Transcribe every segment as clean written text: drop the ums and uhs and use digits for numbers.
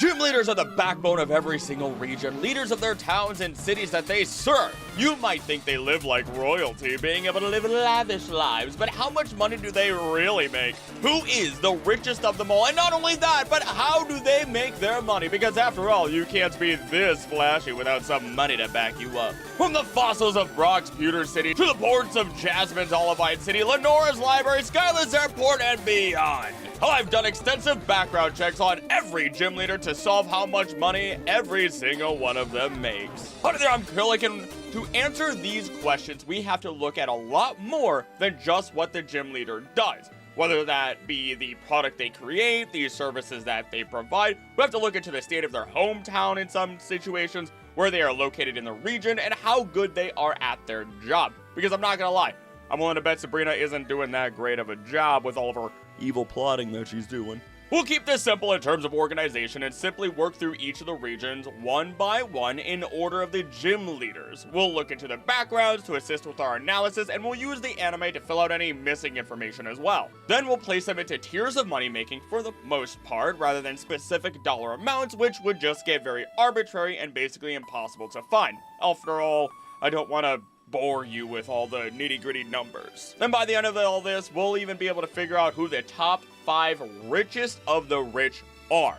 Gym leaders are the backbone of every single region, leaders of their towns and cities that they serve. You might think they live like royalty, being able to live lavish lives, but how much money do they really make? Who is the richest of them all? And not only that, but how do they make their money? Because after all, you can't be this flashy without some money to back you up. From the fossils of Brock's Pewter City, to the ports of Jasmine's Olivine City, Lenora's library, Skyla's airport, and beyond. I've done extensive background checks on every gym leader to solve how much money every single one of them makes. Hi there, I'm Kirlik, and to answer these questions, we have to look at a lot more than just what the gym leader does. Whether that be the product they create, the services that they provide, we have to look into the state of their hometown in some situations, where they are located in the region, and how good they are at their job. Because I'm not gonna lie, I'm willing to bet Sabrina isn't doing that great of a job with all of her evil plotting that she's doing. We'll keep this simple in terms of organization and simply work through each of the regions one by one in order of the gym leaders. We'll look into their backgrounds to assist with our analysis, and we'll use the anime to fill out any missing information as well. Then we'll place them into tiers of money making for the most part, rather than specific dollar amounts, which would just get very arbitrary and basically impossible to find. After all, I don't want to bore you with all the nitty-gritty numbers. And by the end of all this, we'll even be able to figure out who the top 5 richest of the rich are.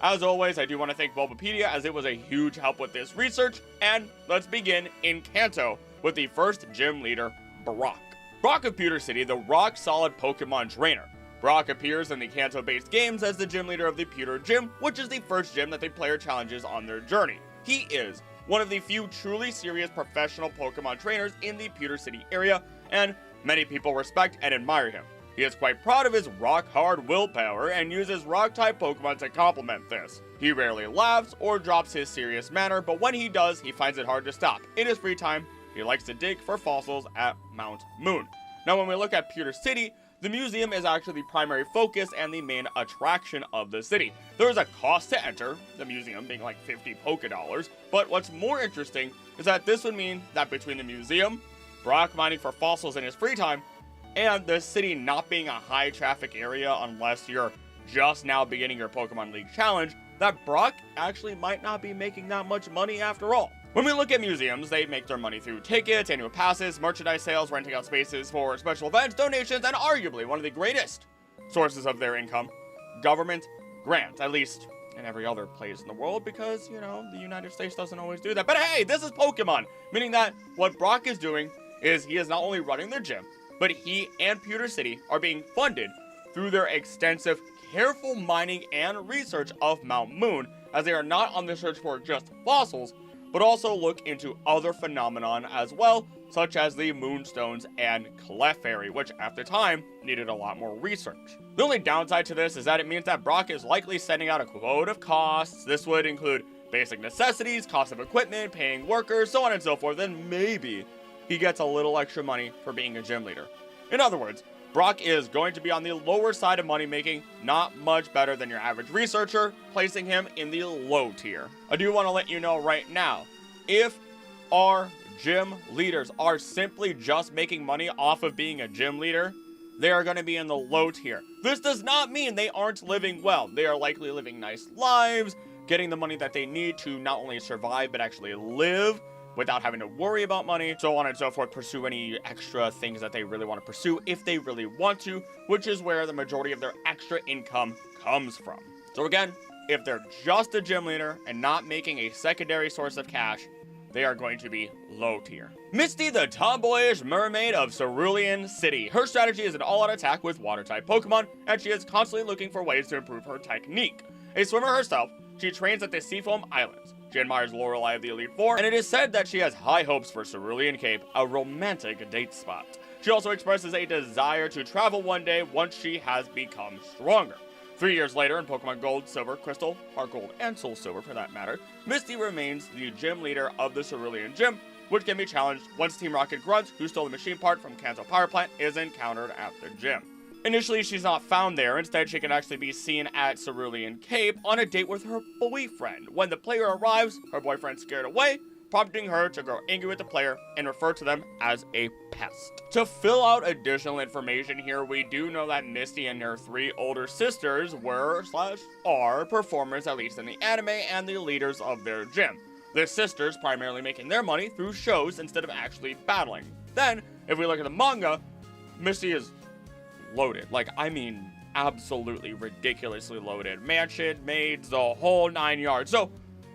As always, I do want to thank Bulbapedia, as it was a huge help with this research, and let's begin in Kanto with the first gym leader, Brock. Brock of Pewter City, the rock-solid Pokemon trainer. Brock appears in the Kanto-based games as the gym leader of the Pewter Gym, which is the first gym that the player challenges on their journey. He is one of the few truly serious professional Pokemon trainers in the Pewter City area, and many people respect and admire him. He is quite proud of his rock-hard willpower and uses rock-type Pokemon to complement this. He rarely laughs or drops his serious manner, but when he does, he finds it hard to stop. In his free time, he likes to dig for fossils at Mount Moon. Now, when we look at Pewter City, the museum is actually the primary focus and the main attraction of the city. There is a cost to enter, the museum being like 50 Poké-Dollars, but what's more interesting is that this would mean that between the museum, Brock mining for fossils in his free time, and the city not being a high traffic area unless you're just now beginning your Pokemon League challenge, that Brock actually might not be making that much money after all. When we look at museums, they make their money through tickets, annual passes, merchandise sales, renting out spaces for special events, donations, and arguably one of the greatest sources of their income, government grants, at least in every other place in the world, because, you know, the United States doesn't always do that. But hey, this is Pokemon, meaning that what Brock is doing is he is not only running their gym, but he and Pewter City are being funded through their extensive, careful mining and research of Mount Moon, as they are not on the search for just fossils, but also look into other phenomenon as well, such as the Moonstones and Clefairy, which at the time needed a lot more research. The only downside to this is that it means that Brock is likely sending out a quote of costs. This would include basic necessities, cost of equipment, paying workers, so on and so forth, and maybe he gets a little extra money for being a gym leader. In other words, Brock is going to be on the lower side of money making, not much better than your average researcher, placing him in the low tier. I do want to let you know right now, if our gym leaders are simply just making money off of being a gym leader, they are going to be in the low tier. This does not mean they aren't living well. They are likely living nice lives, getting the money that they need to not only survive, but actually live without having to worry about money, so on and so forth, pursue any extra things that they really want to pursue if they really want to, which is where the majority of their extra income comes from. So again, if they're just a gym leader and not making a secondary source of cash, they are going to be low tier. Misty, the tomboyish mermaid of Cerulean City. Her strategy is an all-out attack with water-type Pokemon, and she is constantly looking for ways to improve her technique. A swimmer herself, she trains at the Seafoam Islands. She admires Lorelei of the Elite Four, and it is said that she has high hopes for Cerulean Cape, a romantic date spot. She also expresses a desire to travel one day once she has become stronger. 3 years later, in Pokemon Gold, Silver, Crystal, Heart Gold, and Soul Silver for that matter, Misty remains the gym leader of the Cerulean Gym, which can be challenged once Team Rocket Grunt, who stole the machine part from Kanto Power Plant, is encountered at the gym. Initially, she's not found there. Instead, she can actually be seen at Cerulean Cape on a date with her boyfriend. When the player arrives, her boyfriend's scared away, prompting her to grow angry with the player and refer to them as a pest. To fill out additional information here, we do know that Misty and her 3 older sisters were/are performers, at least in the anime, and the leaders of their gym. The sisters primarily making their money through shows instead of actually battling. Then, if we look at the manga, Misty is loaded. Like, I mean, absolutely ridiculously loaded. Mansion, maids, the whole 9 yards. So,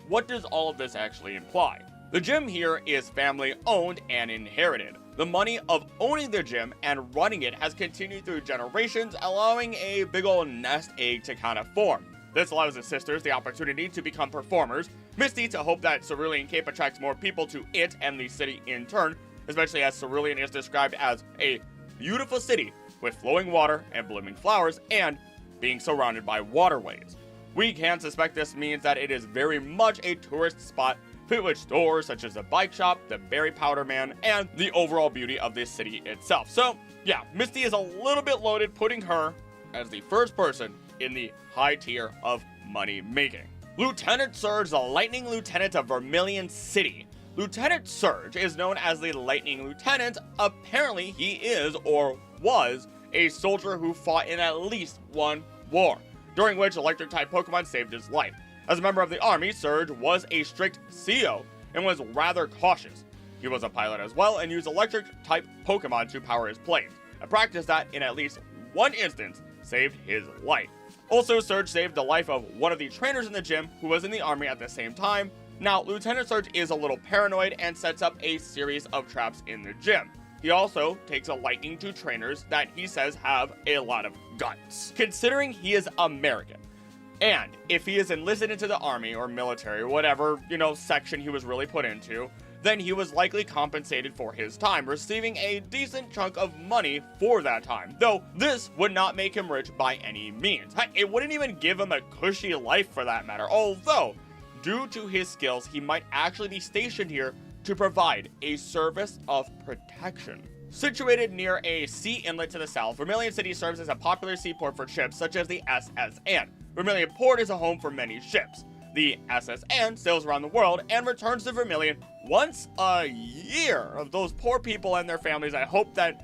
what does all of this actually imply? The gym here is family owned and inherited. The money of owning the gym and running it has continued through generations, allowing a big old nest egg to kind of form. This allows the sisters the opportunity to become performers, Misty to hope that Cerulean Cape attracts more people to it and the city in turn, especially as Cerulean is described as a beautiful city with flowing water and blooming flowers and being surrounded by waterways. We can suspect this means that it is very much a tourist spot filled with stores such as the bike shop, the berry powder man, and the overall beauty of this city itself. So yeah, Misty is a little bit loaded, putting her as the first person in the high tier of money making. Lieutenant Surge, the Lightning Lieutenant of Vermilion City. Lieutenant Surge is known as the Lightning Lieutenant. Apparently he is, or was, a soldier who fought in at least one war, during which electric type Pokemon saved his life. As a member of the army, Surge was a strict CO and was rather cautious. He was a pilot as well and used electric type Pokemon to power his planes, a practice that in at least one instance saved his life. Also, Surge saved the life of one of the trainers in the gym who was in the army at the same time. Now, Lieutenant Surge is a little paranoid and sets up a series of traps in the gym. He also takes a liking to trainers that he says have a lot of guts, considering he is American. And if he is enlisted into the army or military or whatever, section he was really put into, then he was likely compensated for his time, receiving a decent chunk of money for that time. Though this would not make him rich by any means. Heck, it wouldn't even give him a cushy life for that matter. Although, due to his skills, he might actually be stationed here to provide a service of protection. Situated near a sea inlet to the south, Vermilion City serves as a popular seaport for ships such as the SS Anne. Vermilion Port is a home for many ships. The SS Anne sails around the world and returns to Vermilion once a year. Of those poor people and their families, I hope that,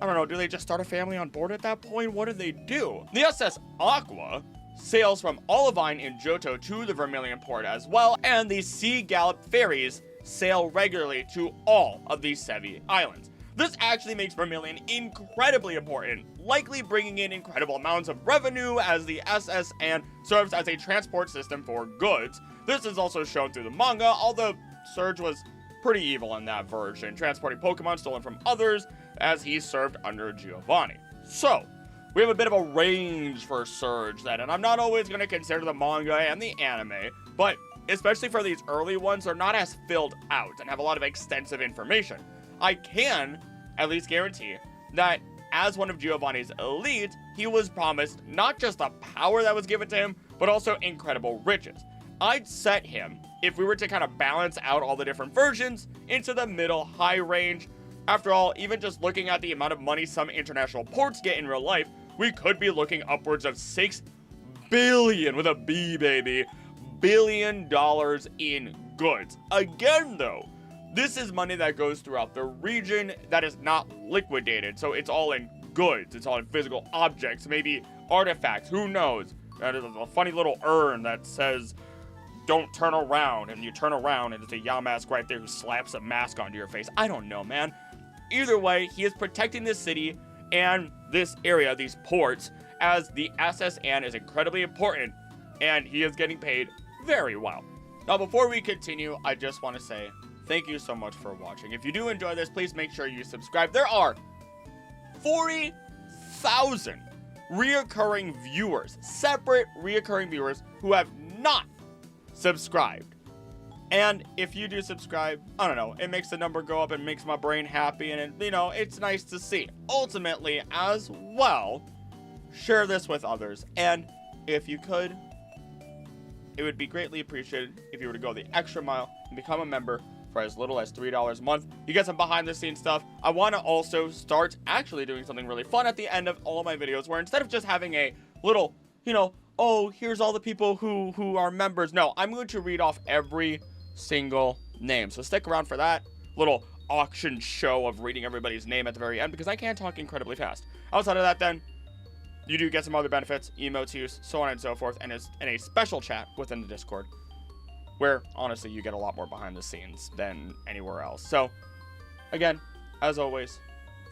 I don't know, do they just start a family on board at that point? What do they do? The SS Aqua sails from Olivine in Johto to the Vermilion Port as well, and the Sea Gallop ferries sail regularly to all of these Sevi Islands. This actually makes Vermilion incredibly important, likely bringing in incredible amounts of revenue as the SS Anne serves as a transport system for goods. This is also shown through the manga, although Surge was pretty evil in that version, transporting Pokemon stolen from others as he served under Giovanni. So, we have a bit of a range for Surge then, and I'm not always going to consider the manga and the anime, but especially for these early ones, they're not as filled out and have a lot of extensive information. I can at least guarantee that as one of Giovanni's elite, he was promised not just the power that was given to him, but also incredible riches. I'd set him, if we were to kind of balance out all the different versions, into the middle high range. After all, even just looking at the amount of money some international ports get in real life, we could be looking upwards of $6 billion, with a B, baby, $billion in goods. Again, though, this is money that goes throughout the region that is not liquidated, so it's all in goods, it's all in physical objects, maybe artifacts, who knows? That is a funny little urn that says, "Don't turn around," and you turn around and there's a Yamask right there who slaps a mask onto your face. I don't know, man. Either way, he is protecting this city and this area, these ports, as the SS Anne is incredibly important, and he is getting paid very well. Now, before we continue, I just want to say thank you so much for watching. If you do enjoy this, please make sure you subscribe. There are 40,000 reoccurring viewers, separate reoccurring viewers who have not subscribed. And if you do subscribe, I don't know, it makes the number go up and makes my brain happy, and it's nice to see. Ultimately, as well, share this with others. And if you could, it would be greatly appreciated if you were to go the extra mile and become a member for as little as $3 a month. You get some behind the scenes stuff. I want to also start actually doing something really fun at the end of all of my videos, where instead of just having a little, oh, here's all the people who are members. No, I'm going to read off every single name. So stick around for that little auction show of reading everybody's name at the very end, because I can talk incredibly fast. Outside of that, then, you do get some other benefits, emotes use, so on and so forth, and a special chat within the Discord, where, honestly, you get a lot more behind the scenes than anywhere else. So, again, as always,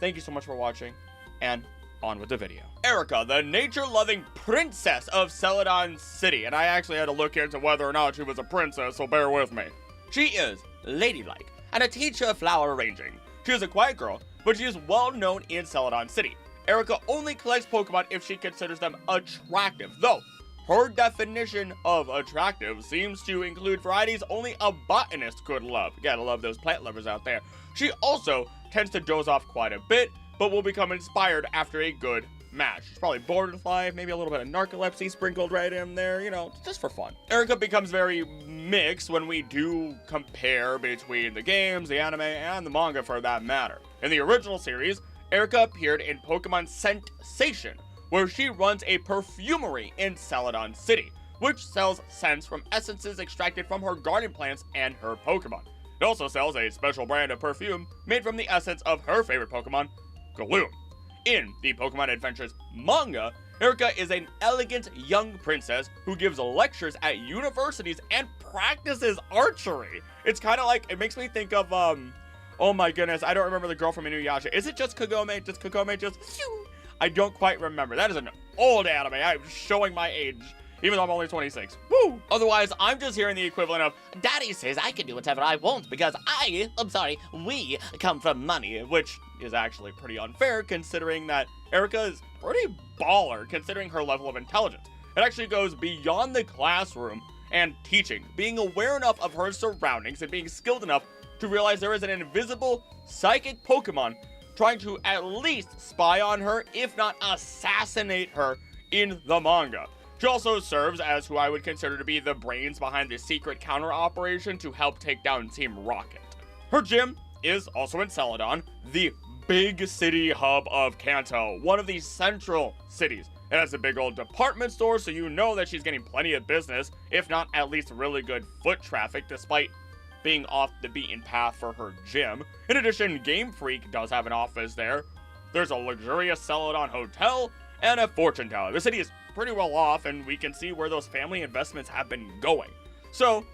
thank you so much for watching, and on with the video. Erica, the nature-loving princess of Celadon City, and I actually had to look into whether or not she was a princess, so bear with me. She is ladylike and a teacher of flower arranging. She is a quiet girl, but she is well known in Celadon City. Erica only collects Pokemon if she considers them attractive, though her definition of attractive seems to include varieties only a botanist could love. Gotta love those plant lovers out there. She also tends to doze off quite a bit, but will become inspired after a good match. She's probably bored with life, maybe a little bit of narcolepsy sprinkled right in there, you know, just for fun. Erica becomes very mixed when we do compare between the games, the anime, and the manga for that matter. In the original series, Erica appeared in Pokemon Sensation, where she runs a perfumery in Celadon City, which sells scents from essences extracted from her garden plants and her Pokemon. It also sells a special brand of perfume made from the essence of her favorite Pokemon, Gloom. In the Pokemon Adventures manga, Erica is an elegant young princess who gives lectures at universities and practices archery. It's kind of like, it makes me think of, oh my goodness, I don't remember the girl from Inuyasha. Is it just Kagome? Does Kagome just, I don't quite remember. That is an old anime. I'm showing my age, even though I'm only 26. Woo! Otherwise, I'm just hearing the equivalent of, Daddy says I can do whatever I want because we come from money, which is actually pretty unfair considering that Erica is pretty baller considering her level of intelligence. It actually goes beyond the classroom and teaching, being aware enough of her surroundings and being skilled enough to realize there is an invisible psychic Pokemon trying to at least spy on her, if not assassinate her, in the manga. She also serves as who I would consider to be the brains behind the secret counter operation to help take down Team Rocket. Her gym is also in Celadon, the big city hub of Kanto, one of the central cities. It has a big old department store, so you know that she's getting plenty of business, if not at least really good foot traffic, despite being off the beaten path for her gym. In addition, Game Freak does have an office there. There's a luxurious Celadon hotel and a fortune teller. The city is pretty well off, and we can see where those family investments have been going. So,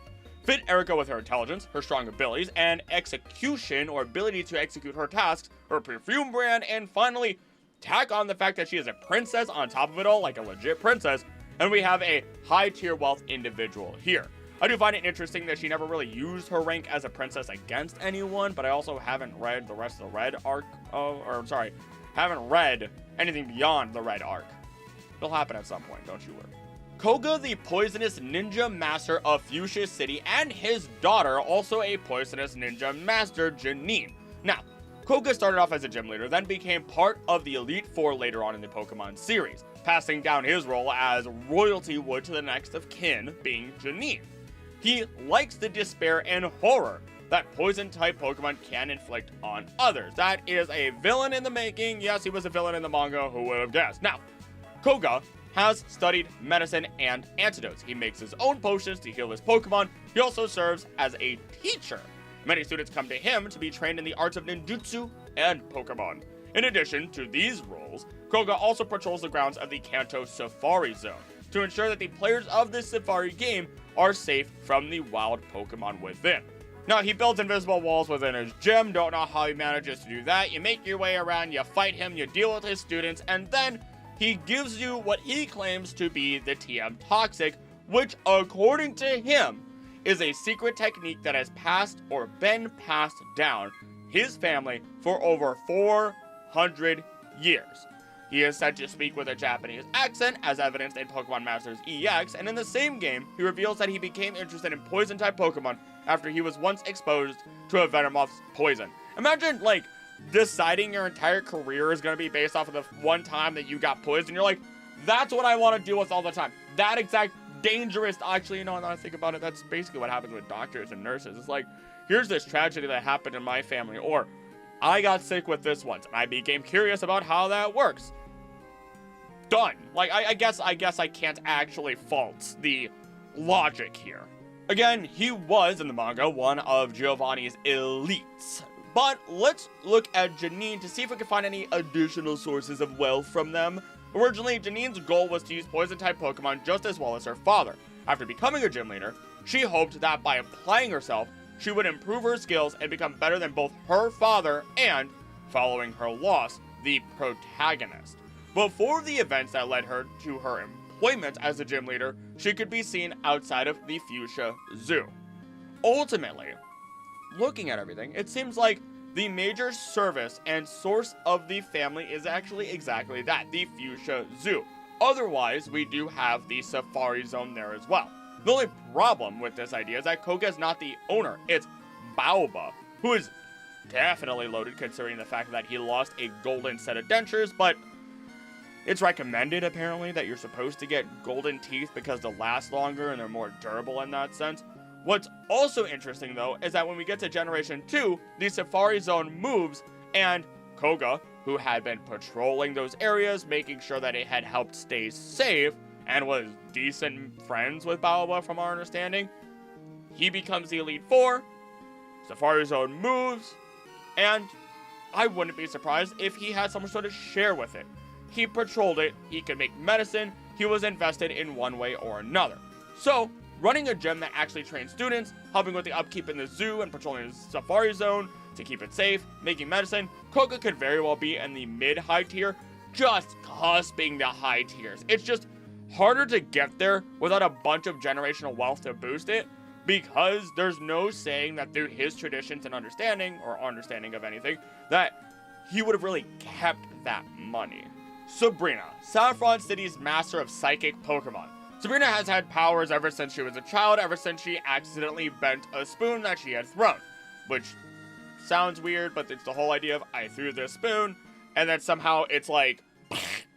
fit Erica with her intelligence, her strong abilities, and execution or ability to execute her tasks, her perfume brand, and finally, tack on the fact that she is a princess on top of it all, like a legit princess, and we have a high tier wealth individual here. I do find it interesting that she never really used her rank as a princess against anyone, but I also haven't read the rest of the red arc, haven't read anything beyond the red arc. It'll happen at some point, don't you worry. Koga, the poisonous ninja master of Fuchsia City, and his daughter, also a poisonous ninja master, Janine. Now, Koga started off as a gym leader, then became part of the Elite Four later on in the Pokemon series, passing down his role as royalty would to the next of kin, being Janine. He likes the despair and horror that poison-type Pokemon can inflict on others. That is a villain in the making. Yes, he was a villain in the manga, who would have guessed? Now, Koga has studied medicine and antidotes. He makes his own potions to heal his Pokemon. He also serves as a teacher. Many students come to him to be trained in the arts of ninjutsu and Pokemon. In addition to these roles, Koga also patrols the grounds of the Kanto Safari Zone to ensure that the players of this Safari game are safe from the wild Pokemon within. Now, he builds invisible walls within his gym. Don't know how he manages to do that. You make your way around, you fight him, you deal with his students, and then he gives you what he claims to be the TM Toxic, which, according to him, is a secret technique that has passed or been passed down his family for over 400 years. He is said to speak with a Japanese accent, as evidenced in Pokemon Masters EX, and in the same game, he reveals that he became interested in poison-type Pokemon after he was once exposed to a Venomoth's poison. Imagine, like, deciding your entire career is going to be based off of the one time that you got poisoned. You're like, that's what I want to deal with all the time. That exact dangerous, actually, you know, now I think about it, that's basically what happens with doctors and nurses. It's like, here's this tragedy that happened in my family, or I got sick with this once, and I became curious about how that works. Done. Like, I guess I can't actually fault the logic here. Again, he was, in the manga, one of Giovanni's elites. But let's look at Janine to see if we can find any additional sources of wealth from them. Originally, Janine's goal was to use poison-type Pokemon just as well as her father. After becoming a gym leader, she hoped that by applying herself, she would improve her skills and become better than both her father and, following her loss, the protagonist. Before the events that led her to her employment as a gym leader, she could be seen outside of the Fuchsia Zoo. Ultimately, looking at everything, it seems like the major service and source of the family is actually exactly that, the Fuchsia Zoo. Otherwise, we do have the Safari Zone there as well. The only problem with this idea is that Koga is not the owner, it's Baoba, who is definitely loaded considering the fact that he lost a golden set of dentures, but it's recommended apparently that you're supposed to get golden teeth because they'll last longer and they're more durable in that sense. What's also interesting though is that when we get to Generation 2, the Safari Zone moves and Koga, who had been patrolling those areas, making sure that it had helped stay safe, and was decent friends with Baoba from our understanding, he becomes the Elite Four, Safari Zone moves, and I wouldn't be surprised if he had some sort of share with it. He patrolled it, he could make medicine, he was invested in one way or another. So, running a gym that actually trains students, helping with the upkeep in the zoo and patrolling the Safari Zone to keep it safe, making medicine, Koga could very well be in the mid-high tier, just cusping the high tiers. It's just harder to get there without a bunch of generational wealth to boost it, because there's no saying that through his traditions and understanding, or understanding of anything, that he would have really kept that money. Sabrina, Saffron City's master of psychic Pokemon. Sabrina has had powers ever since she was a child, ever since she accidentally bent a spoon that she had thrown. Which sounds weird, but it's the whole idea of I threw this spoon, and then somehow it's like,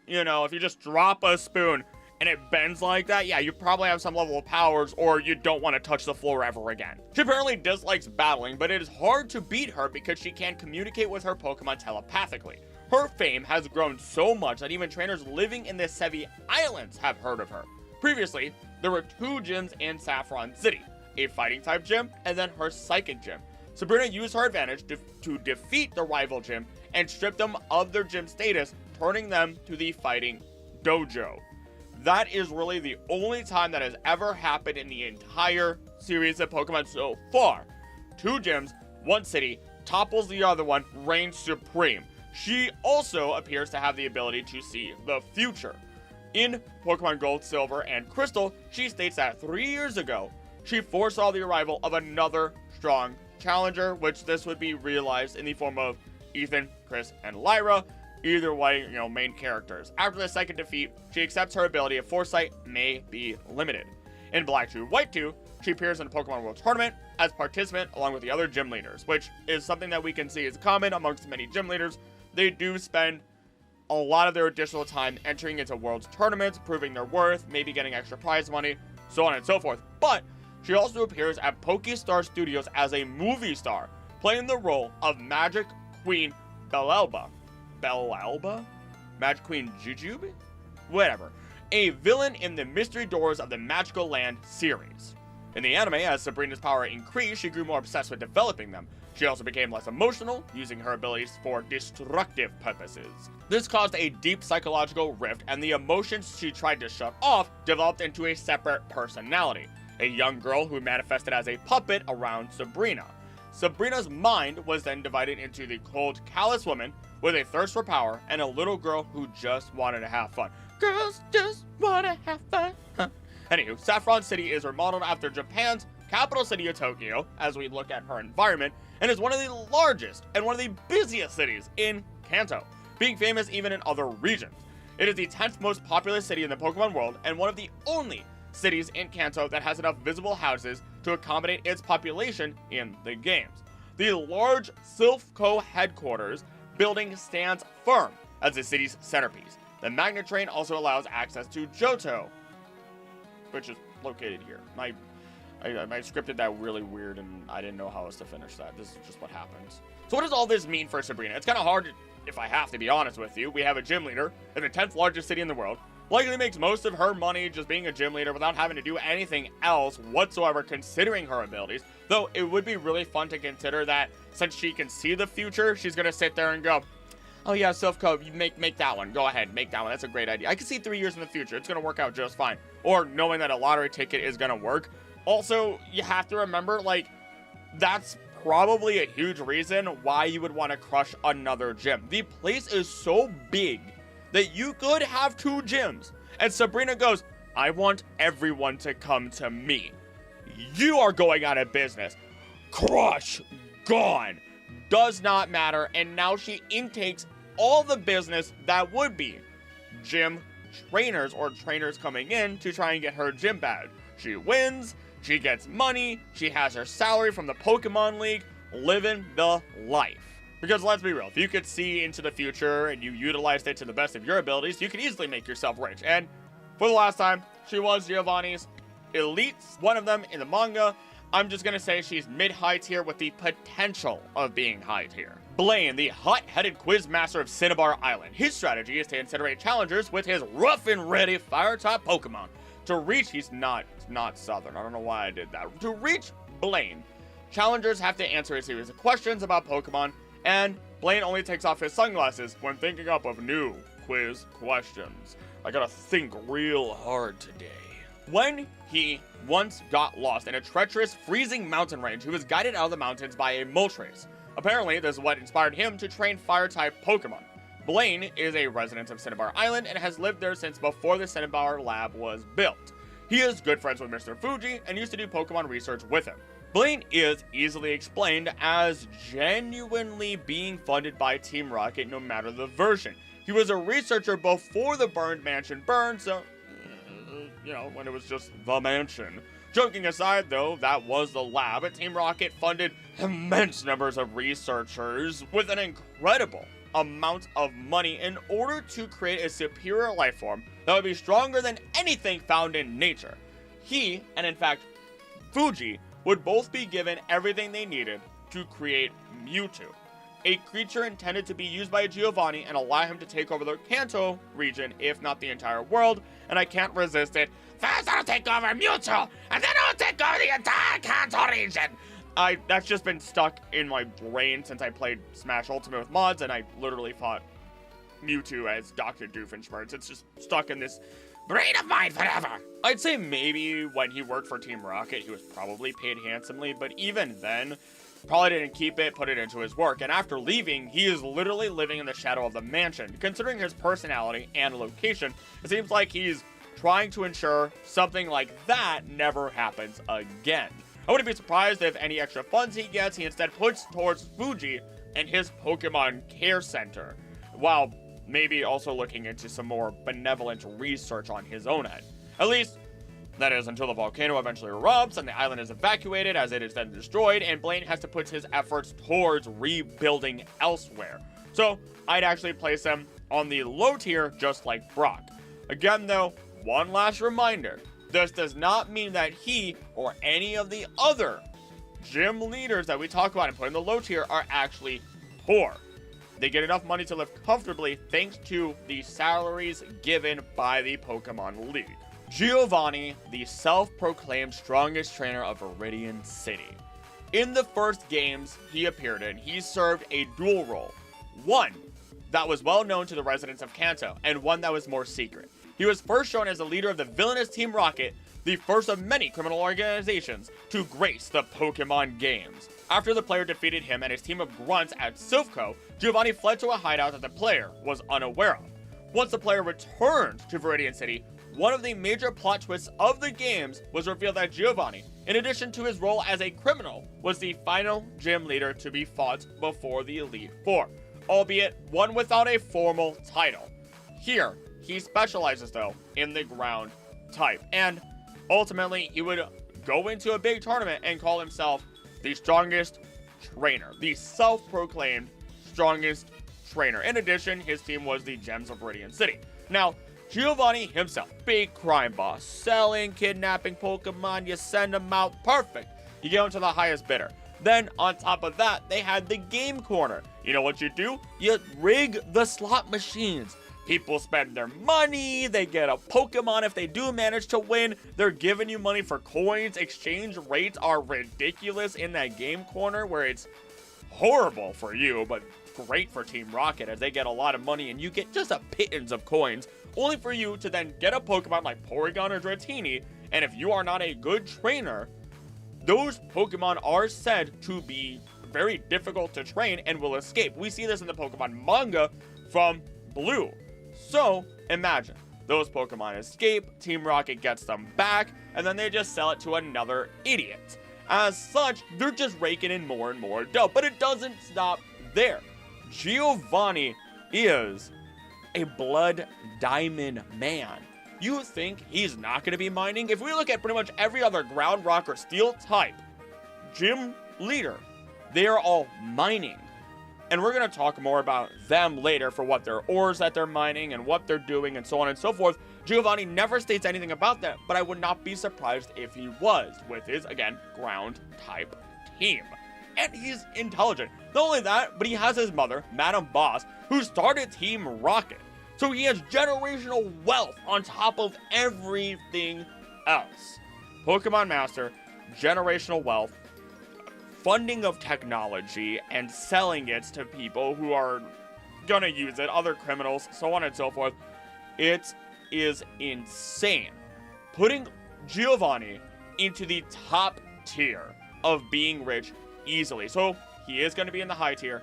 you know, if you just drop a spoon and it bends like that, yeah, you probably have some level of powers, or you don't want to touch the floor ever again. She apparently dislikes battling, but it is hard to beat her because she can communicate with her Pokemon telepathically. Her fame has grown so much that even trainers living in the Sevi Islands have heard of her. Previously, there were 2 gyms in Saffron City, a fighting type gym and then her psychic gym. Sabrina used her advantage to defeat the rival gym and strip them of their gym status, turning them to the fighting dojo. That is really the only time that has ever happened in the entire series of Pokemon so far. 2 gyms, 1 city, topples the other one, reigns supreme. She also appears to have the ability to see the future. In Pokemon Gold, Silver, and Crystal, she states that 3 years ago, she foresaw the arrival of another strong challenger, which this would be realized in the form of Ethan, Chris, and Lyra, either way, you know, main characters. After the second defeat, she accepts her ability of foresight may be limited. In Black 2, White 2, she appears in the Pokemon World Tournament as participant along with the other gym leaders, which is something that we can see is common amongst many gym leaders. They do spend a lot of their additional time entering into world tournaments, proving their worth, maybe getting extra prize money, so on and so forth. But she also appears at Pokestar Studios as a movie star, playing the role of Magic Queen Belelba? Magic Queen Jujube? Whatever. A villain in the Mystery Doors of the Magical Land series. In the anime, as Sabrina's power increased, she grew more obsessed with developing them. She also became less emotional, using her abilities for destructive purposes. This caused a deep psychological rift, and the emotions she tried to shut off developed into a separate personality. A young girl who manifested as a puppet around Sabrina. Sabrina's mind was then divided into the cold, callous woman with a thirst for power, and a little girl who just wanted to have fun. Girls just wanna have fun. Anywho, Saffron City is remodeled after Japan's capital city of Tokyo, as we look at her environment, and is one of the largest and one of the busiest cities in Kanto, being famous even in other regions. It is the 10th most populous city in the Pokemon world, and one of the only cities in Kanto that has enough visible houses to accommodate its population in the games. The large Silphco headquarters building stands firm as the city's centerpiece. The Magnet Train also allows access to Johto, which is located here. I scripted that really weird, and I didn't know how else to finish that. This is just what happens. So what does all this mean for Sabrina? It's kind of hard, if I have to be honest with you. We have a gym leader in the 10th largest city in the world, likely makes most of her money just being a gym leader without having to do anything else whatsoever considering her abilities. Though it would be really fun to consider that since she can see the future, she's going to sit there and go, oh yeah, Silphco, you make that one. Go ahead, make that one. That's a great idea. I can see 3 years in the future. It's going to work out just fine. Or knowing that a lottery ticket is going to work. Also, you have to remember, like, that's probably a huge reason why you would want to crush another gym. The place is so big that you could have 2 gyms. And Sabrina goes, I want everyone to come to me. You are going out of business. Crush. Gone. Does not matter. And now she intakes all the business that would be gym trainers or trainers coming in to try and get her gym badge. She wins. She gets money. She has her salary from the Pokemon League. Living the life. Because let's be real, if you could see into the future and you utilized it to the best of your abilities, you could easily make yourself rich. And for the last time, she was Giovanni's elite, one of them in the manga. I'm just going to say she's mid-high tier with the potential of being high tier. Blaine, the hot-headed quiz master of Cinnabar Island. His strategy is to incinerate challengers with his rough and ready fire-type Pokemon. To reach, he's not southern. I don't know why I did that. To reach Blaine, challengers have to answer a series of questions about Pokemon, and Blaine only takes off his sunglasses when thinking up of new quiz questions. I gotta think real hard today. When he once got lost in a treacherous, freezing mountain range, he was guided out of the mountains by a Moltres. Apparently, this is what inspired him to train fire-type Pokemon. Blaine is a resident of Cinnabar Island and has lived there since before the Cinnabar lab was built. He is good friends with Mr. Fuji and used to do Pokemon research with him. Blaine is easily explained as genuinely being funded by Team Rocket no matter the version. He was a researcher before the burned mansion burned, so, when it was just the mansion. Joking aside, though, that was the lab, and Team Rocket funded immense numbers of researchers with an incredible amount of money in order to create a superior life form that would be stronger than anything found in nature. He, and in fact, Fuji, would both be given everything they needed to create Mewtwo, a creature intended to be used by Giovanni and allow him to take over the Kanto region, if not the entire world, and I can't resist it. First I'll take over Mewtwo, and then I'll take over the entire Kanto region! That's just been stuck in my brain since I played Smash Ultimate with mods, and I literally fought Mewtwo as Dr. Doofenshmirtz. It's just stuck in this brain of mine forever. I'd say maybe when he worked for Team Rocket, he was probably paid handsomely, but even then, probably didn't keep it, put it into his work. And after leaving, he is literally living in the shadow of the mansion. Considering his personality and location, it seems like he's trying to ensure something like that never happens again. I wouldn't be surprised if any extra funds he gets, he instead puts towards Fuji and his Pokemon Care Center, while maybe also looking into some more benevolent research on his own end. At least, that is until the volcano eventually erupts and the island is evacuated as it is then destroyed, and Blaine has to put his efforts towards rebuilding elsewhere. So, I'd actually place him on the low tier just like Brock. Again though, one last reminder. This does not mean that he or any of the other gym leaders that we talk about and put in the low tier are actually poor. They get enough money to live comfortably thanks to the salaries given by the Pokemon League. Giovanni, the self-proclaimed strongest trainer of Viridian City. In the first games he appeared in, he served a dual role. One that was well known to the residents of Kanto, and one that was more secret. He was first shown as the leader of the villainous Team Rocket, the first of many criminal organizations to grace the Pokemon games. After the player defeated him and his team of grunts at Silphco, Giovanni fled to a hideout that the player was unaware of. Once the player returned to Viridian City, one of the major plot twists of the games was revealed that Giovanni, in addition to his role as a criminal, was the final gym leader to be fought before the Elite Four, albeit one without a formal title. Here, he specializes, though, in the ground type, and ultimately, he would go into a big tournament and call himself the strongest trainer, the self-proclaimed strongest trainer. In addition, his team was the Gems of Viridian City. Now, Giovanni himself, big crime boss, selling, kidnapping Pokemon, you send them out, perfect. You get them to the highest bidder. Then, on top of that, they had the game corner. You know what you do? You rig the slot machines. People spend their money, they get a Pokemon if they do manage to win, they're giving you money for coins, exchange rates are ridiculous in that game corner where it's horrible for you, but great for Team Rocket as they get a lot of money and you get just a pittance of coins, only for you to then get a Pokemon like Porygon or Dratini, and if you are not a good trainer, those Pokemon are said to be very difficult to train and will escape. We see this in the Pokemon manga from Blue. So, imagine, those Pokemon escape, Team Rocket gets them back, and then they just sell it to another idiot. As such, they're just raking in more and more dough, but it doesn't stop there. Giovanni is a blood diamond man. You think he's not going to be mining? If we look at pretty much every other ground, rock, or steel type gym leader, they are all mining. And we're going to talk more about them later for what their ores that they're mining and what they're doing and so on and so forth. Giovanni never states anything about that, but I would not be surprised if he was with his, again, ground type team. And he's intelligent. Not only that, but he has his mother, Madam Boss, who started Team Rocket. So he has generational wealth on top of everything else. Pokemon Master, generational wealth, funding of technology, and selling it to people who are gonna use it, other criminals, so on and so forth. It is insane. Putting Giovanni into the top tier of being rich easily. So he is going to be in the high tier,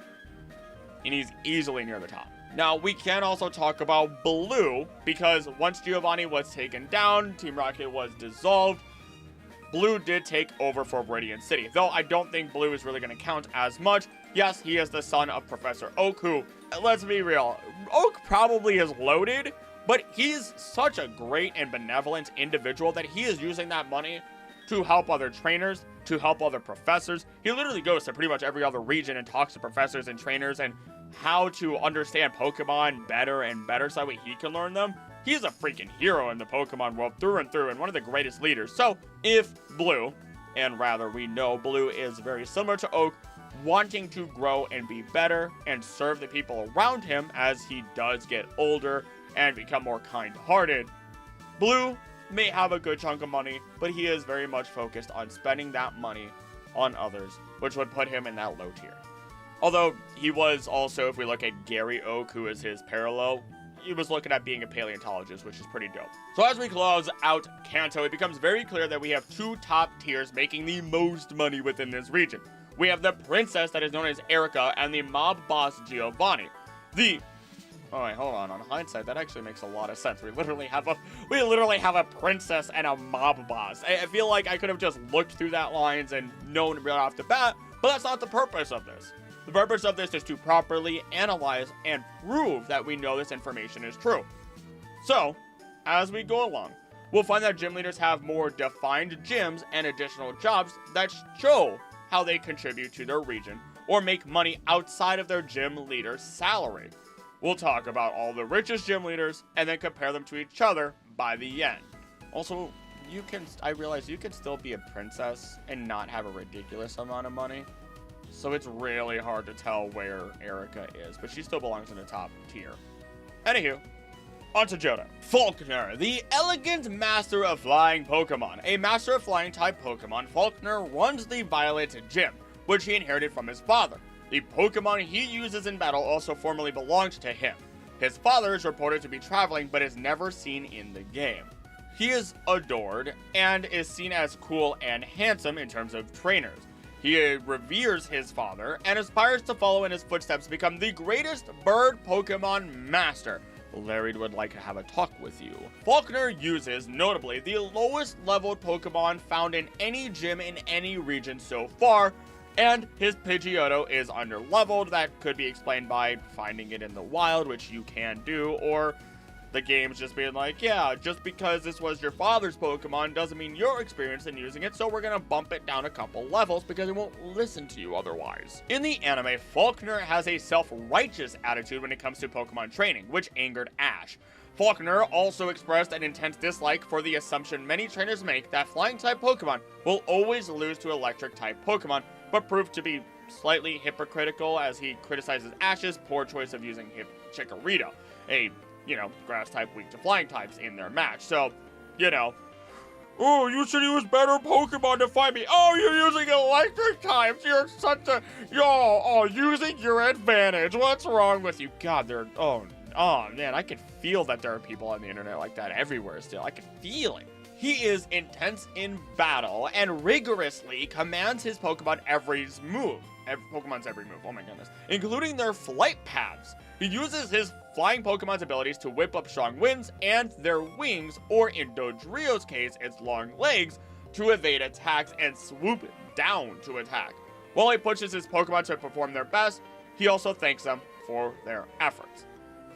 and he's easily near the top. Now, we can also talk about Blue, because once Giovanni was taken down, Team Rocket was dissolved, Blue did take over for Viridian City, though I don't think Blue is really going to count as much. Yes, he is the son of Professor Oak, who, let's be real, Oak probably is loaded, but he's such a great and benevolent individual that he is using that money to help other trainers, to help other professors. He literally goes to pretty much every other region and talks to professors and trainers and how to understand Pokemon better and better so that way he can learn them. He's a freaking hero in the Pokemon world through and through and one of the greatest leaders. So if Blue, and rather we know Blue is very similar to Oak, wanting to grow and be better and serve the people around him as he does get older and become more kind-hearted, Blue may have a good chunk of money, but he is very much focused on spending that money on others, which would put him in that low tier. Although he was also, if we look at Gary Oak, who is his parallel, he was looking at being a paleontologist, which is pretty dope. So as we close out Kanto, it becomes very clear that we have two top tiers making the most money within this region. We have the princess that is known as Erica and the mob boss Giovanni. Oh wait, hold on hindsight, that actually makes a lot of sense. We literally have a princess and a mob boss. I feel like I could have just looked through that lines and known right off the bat, but that's not the purpose of this. The purpose of this is to properly analyze and prove that we know this information is true. So, as we go along, we'll find that gym leaders have more defined gyms and additional jobs that show how they contribute to their region or make money outside of their gym leader's salary. We'll talk about all the richest gym leaders and then compare them to each other by the end. Also, I realize you can still be a princess and not have a ridiculous amount of money. So it's really hard to tell where Erica is, but she still belongs in the top tier. Anywho, onto Johto. Falkner, the elegant master of flying Pokemon. A master of flying type Pokemon, Falkner runs the Violet Gym, which he inherited from his father. The Pokemon he uses in battle also formerly belonged to him. His father is reported to be traveling, but is never seen in the game. He is adored and is seen as cool and handsome in terms of trainers. He reveres his father and aspires to follow in his footsteps to become the greatest bird Pokemon master. Larry would like to have a talk with you. Falkner uses, notably, the lowest leveled Pokemon found in any gym in any region so far, and his Pidgeotto is underleveled. That could be explained by finding it in the wild, which you can do, or the game's just being like, yeah, just because this was your father's Pokemon doesn't mean you're experienced in using it, so we're gonna bump it down a couple levels because it won't listen to you otherwise. In the anime, Falkner has a self-righteous attitude when it comes to Pokemon training, which angered Ash. Falkner also expressed an intense dislike for the assumption many trainers make that flying-type Pokemon will always lose to electric-type Pokemon, but proved to be slightly hypocritical as he criticizes Ash's poor choice of using Chikorita, a you know, grass type weak to flying types in their match. So, you know, oh, you should use better Pokemon to fight me. Oh, you're using electric types. You're such a, using your advantage. What's wrong with you? God, oh man, I can feel that there are people on the internet like that everywhere still. I can feel it. He is intense in battle and rigorously commands his Pokemon's every move. Oh my goodness. Including their flight paths. He uses his flying Pokemon's abilities to whip up strong winds and their wings, or in Dodrio's case, its long legs, to evade attacks and swoop down to attack. While he pushes his Pokemon to perform their best, he also thanks them for their efforts.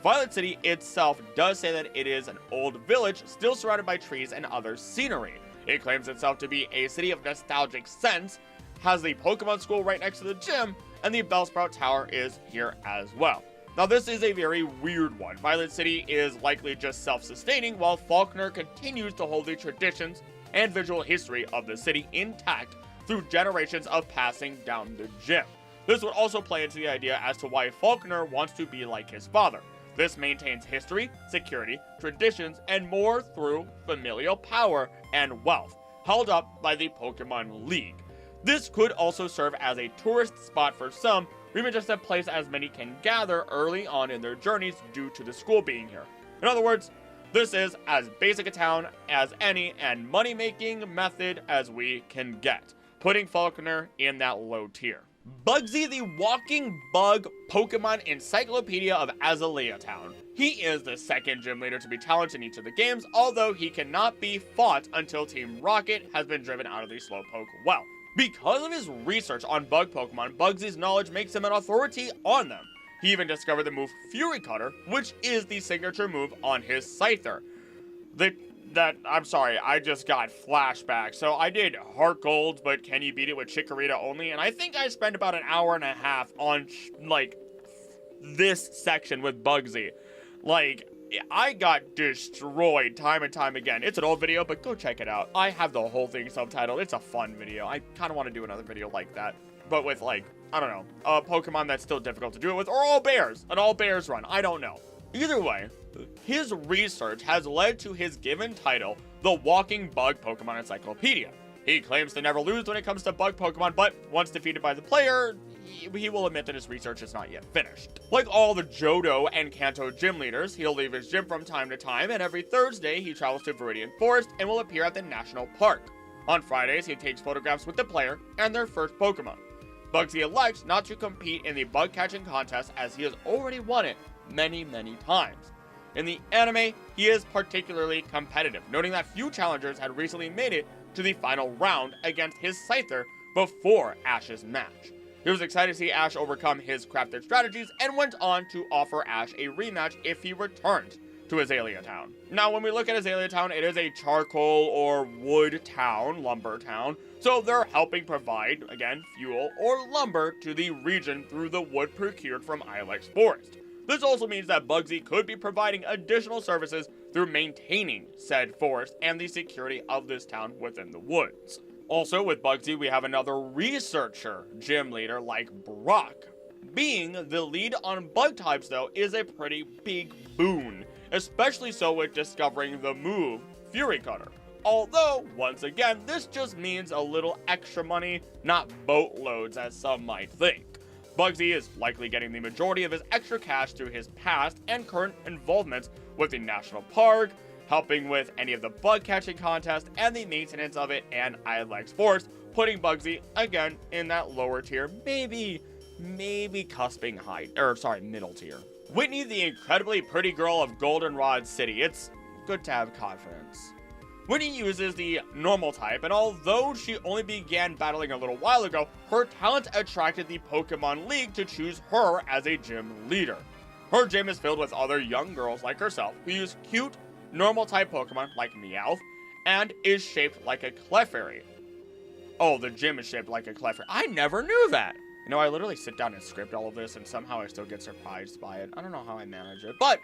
Violet City itself does say that it is an old village still surrounded by trees and other scenery. It claims itself to be a city of nostalgic sense, has the Pokemon school right next to the gym, and the Bellsprout Tower is here as well. Now this is a very weird one. Violet City is likely just self-sustaining, while Falkner continues to hold the traditions and visual history of the city intact through generations of passing down the gym. This would also play into the idea as to why Falkner wants to be like his father. This maintains history, security, traditions, and more through familial power and wealth, held up by the Pokemon League. This could also serve as a tourist spot for some, or even just a place as many can gather early on in their journeys due to the school being here. In other words, this is as basic a town as any and money-making method as we can get, putting Falkner in that low tier. Bugsy, the walking bug Pokemon encyclopedia of Azalea Town. He is the second gym leader to be challenged in each of the games, although he cannot be fought until Team Rocket has been driven out of the Slowpoke well. Because of his research on bug Pokemon, Bugsy's knowledge makes him an authority on them. He even discovered the move Fury Cutter, which is the signature move on his Scyther. I'm sorry, I just got flashbacks. So I did Heart Gold, but can you beat it with Chikorita only? And I think I spent about an hour and a half on, like, this section with Bugsy. Like, I got destroyed time and time again. It's an old video, but go check it out. I have the whole thing subtitled. It's a fun video. I kind of want to do another video like that, but with, like, I don't know, a Pokemon that's still difficult to do it with, or all bears. An all bears run. I don't know. Either way, his research has led to his given title, the Walking Bug Pokemon Encyclopedia. He claims to never lose when it comes to bug Pokemon, but once defeated by the player, he will admit that his research is not yet finished. Like all the Johto and Kanto gym leaders, he'll leave his gym from time to time, and every Thursday he travels to Viridian Forest and will appear at the National Park. On Fridays, he takes photographs with the player and their first Pokemon. Bugsy elects not to compete in the bug catching contest as he has already won it many times. In the anime, he is particularly competitive, noting that few challengers had recently made it to the final round against his Scyther before Ash's match. He was excited to see Ash overcome his crafted strategies and went on to offer Ash a rematch if he returned to Azalea Town. Now, when we look at Azalea Town, it is a charcoal or wood town, lumber town, so they're helping provide, again, fuel or lumber to the region through the wood procured from Ilex Forest. This also means that Bugsy could be providing additional services through maintaining said forest and the security of this town within the woods. Also, with Bugsy, we have another researcher gym leader like Brock. Being the lead on bug types, though, is a pretty big boon, especially so with discovering the move Fury Cutter. Although, once again, this just means a little extra money, not boatloads as some might think. Bugsy is likely getting the majority of his extra cash through his past and current involvements with the National Park, helping with any of the bug catching contests and the maintenance of it and Ilex Forest, putting Bugsy, again, in that lower tier, maybe cusping middle tier. Whitney, the incredibly pretty girl of Goldenrod City. It's good to have confidence. Whitney uses the normal type, and although she only began battling a little while ago, her talent attracted the Pokemon League to choose her as a gym leader. Her gym is filled with other young girls like herself who use cute, normal type Pokemon like Meowth, and is shaped like a Clefairy. Oh, the gym is shaped like a Clefairy. I never knew that! You know, I literally sit down and script all of this, and somehow I still get surprised by it. I don't know how I manage it, but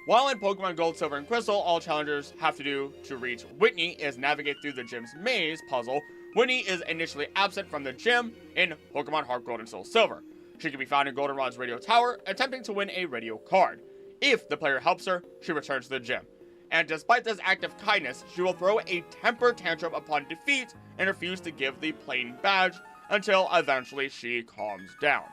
while in Pokemon Gold, Silver, and Crystal, all challengers have to do to reach Whitney is navigate through the gym's maze puzzle. Whitney is initially absent from the gym in Pokemon Heart Gold and Soul Silver. She can be found in Goldenrod's radio tower, attempting to win a radio card. If the player helps her, she returns to the gym. And despite this act of kindness, she will throw a temper tantrum upon defeat and refuse to give the plain badge until eventually she calms down.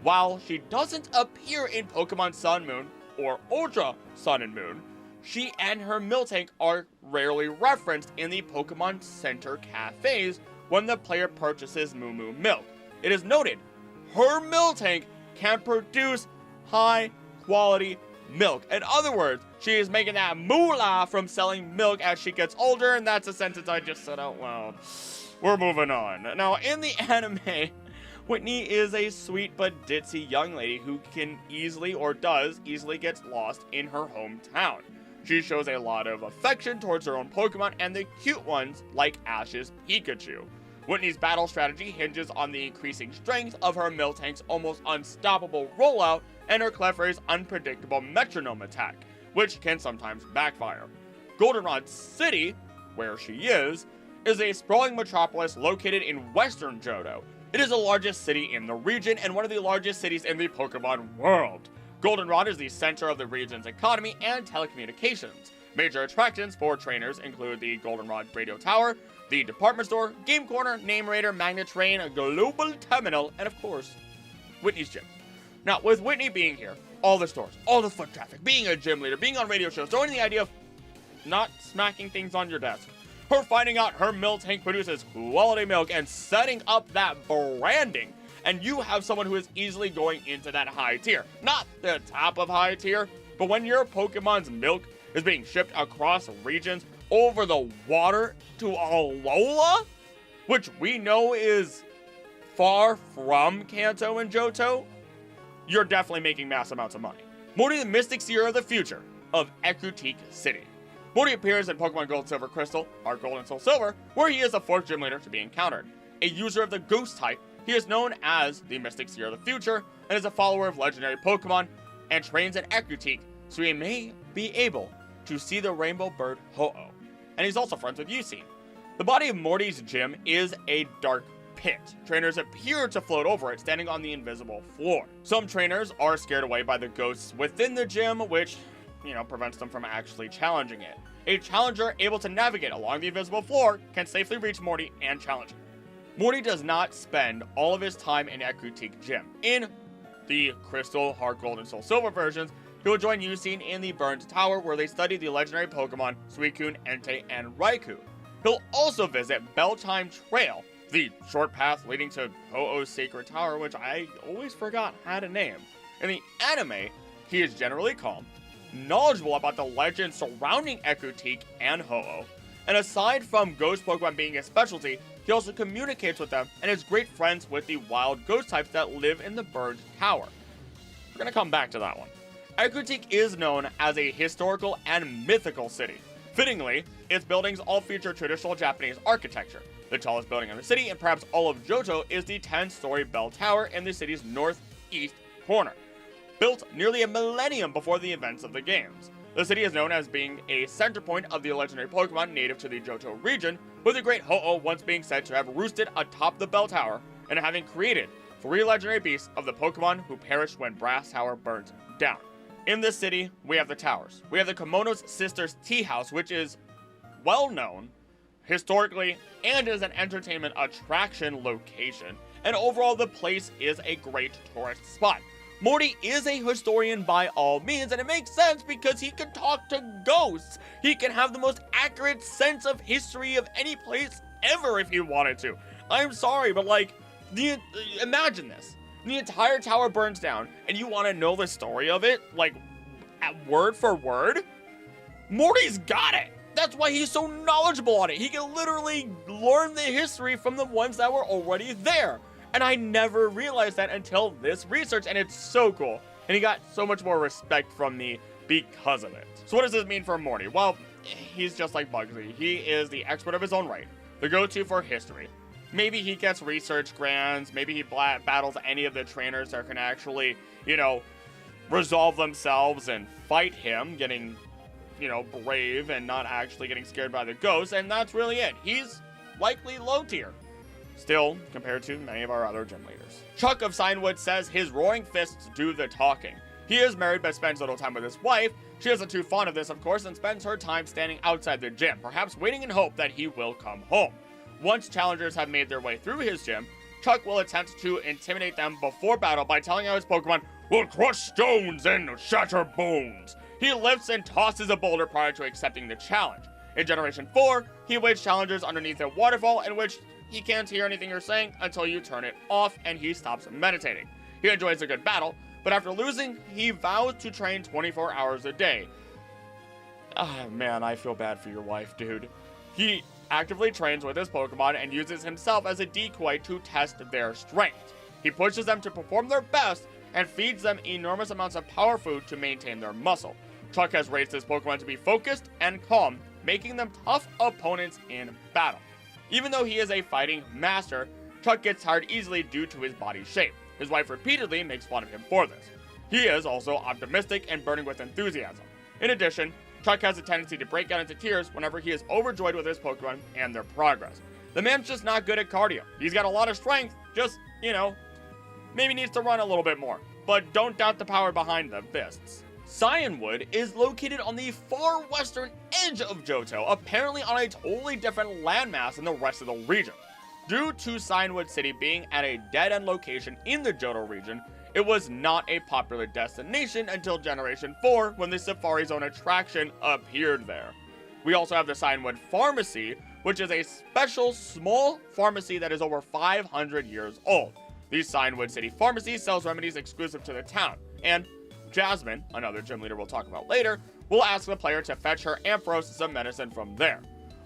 While she doesn't appear in Pokemon Sun, Moon, or Ultra Sun and Moon, she and her Miltank are rarely referenced in the Pokemon Center cafes when the player purchases Moo Moo Milk. It is noted, her Miltank can produce high quality milk. In other words, she is making that moolah from selling milk as she gets older, and that's a sentence I just said out loud. We're moving on. Now, in the anime, Whitney is a sweet but ditzy young lady who can easily, or does easily, get lost in her hometown. She shows a lot of affection towards her own Pokemon and the cute ones like Ash's Pikachu. Whitney's battle strategy hinges on the increasing strength of her Miltank's almost unstoppable rollout and her Clefairy's unpredictable metronome attack, which can sometimes backfire. Goldenrod City, where she is a sprawling metropolis located in western Johto. It is the largest city in the region and one of the largest cities in the Pokemon world. Goldenrod is the center of the region's economy and telecommunications. Major attractions for trainers include the Goldenrod Radio Tower, the department store, game corner, name raider, magnet train, a global terminal, and of course, Whitney's gym. Now, with Whitney being here, all the stores, all the foot traffic, being a gym leader, being on radio shows, throwing the idea of not smacking things on your desk, her finding out her Miltank produces quality milk and setting up that branding, and you have someone who is easily going into that high tier. Not the top of high tier, but when your Pokemon's milk is being shipped across regions over the water to Alola, which we know is far from Kanto and Johto, you're definitely making mass amounts of money. Morty, the Mystic Seer of the future of Ecruteak City. Morty appears in Pokemon Gold, Silver, Crystal, Heart Gold, and Soul Silver, where he is the 4th gym leader to be encountered. A user of the Ghost type, he is known as the Mystic Seer of the future, and is a follower of legendary Pokemon, and trains at Ecruteak, so he may be able to see the rainbow bird Ho-Oh. And he's also friends with Usein. The body of Morty's gym is a dark pit. Trainers appear to float over it, standing on the invisible floor. Some trainers are scared away by the ghosts within the gym, which, prevents them from actually challenging it. A challenger able to navigate along the invisible floor can safely reach Morty and challenge him. Morty does not spend all of his time in Ecruteak Gym. In the Crystal, Heart Gold, and Soul Silver versions, he will join Usein in the Burned Tower, where they study the legendary Pokemon Suicune, Entei, and Raikou. He'll also visit Belltime Trail, the short path leading to Ho-Oh's Sacred Tower, which I always forgot had a name. In the anime, he is generally calm, knowledgeable about the legends surrounding Ecruteak and Ho-Oh, and aside from ghost Pokemon being his specialty, he also communicates with them and is great friends with the wild ghost types that live in the Burned Tower. We're gonna come back to that one. Ecruteak is known as a historical and mythical city. Fittingly, its buildings all feature traditional Japanese architecture. The tallest building in the city, and perhaps all of Johto, is the 10-story bell tower in the city's northeast corner. Built nearly a millennium before the events of the games. The city is known as being a center point of the legendary Pokemon native to the Johto region, with the great Ho-Oh once being said to have roosted atop the bell tower and having created 3 legendary beasts of the Pokemon who perished when Brass Tower burnt down. In this city, we have the towers. We have the Komono's Sisters Tea House, which is well known historically and is an entertainment attraction location. And overall, the place is a great tourist spot. Morty is a historian by all means, and it makes sense because he can talk to ghosts. He can have the most accurate sense of history of any place ever if he wanted to. I'm sorry, but imagine this. The entire tower burns down, and you want to know the story of it, word for word? Morty's got it! That's why he's so knowledgeable on it. He can literally learn the history from the ones that were already there. And I never realized that until this research, and it's so cool. And he got so much more respect from me because of it. So what does this mean for Morty? Well, he's just like Bugsy. He is the expert of his own right, the go-to for history. Maybe he gets research grants, maybe he battles any of the trainers that can actually, resolve themselves and fight him, getting, brave and not actually getting scared by the ghosts, and that's really it. He's likely low tier. Still, compared to many of our other gym leaders. Chuck of Signwood says his roaring fists do the talking. He is married but spends little time with his wife. She isn't too fond of this, of course, and spends her time standing outside the gym, perhaps waiting in hope that he will come home. Once challengers have made their way through his gym, Chuck will attempt to intimidate them before battle by telling how his Pokemon will crush stones and shatter bones. He lifts and tosses a boulder prior to accepting the challenge. In Generation 4, he waits challengers underneath a waterfall in which he can't hear anything you're saying until you turn it off and he stops meditating. He enjoys a good battle, but after losing, he vows to train 24 hours a day. Ah, man, I feel bad for your wife, dude. He actively trains with his Pokemon and uses himself as a decoy to test their strength. He pushes them to perform their best and feeds them enormous amounts of power food to maintain their muscle. Chuck has raised his Pokemon to be focused and calm, making them tough opponents in battle. Even though he is a fighting master, Chuck gets tired easily due to his body shape. His wife repeatedly makes fun of him for this. He is also optimistic and burning with enthusiasm. In addition, Chuck has a tendency to break out into tears whenever he is overjoyed with his Pokemon and their progress. The man's just not good at cardio. He's got a lot of strength, just, maybe needs to run a little bit more. But don't doubt the power behind the fists. Cianwood is located on the far western edge of Johto, apparently on a totally different landmass than the rest of the region. Due to Cianwood City being at a dead-end location in the Johto region, it was not a popular destination until Generation 4 when the Safari Zone attraction appeared there. We also have the Cianwood Pharmacy, which is a special small pharmacy that is over 500 years old. The Cianwood City Pharmacy sells remedies exclusive to the town, and Jasmine, another gym leader we'll talk about later, will ask the player to fetch her Ampharos some medicine from there.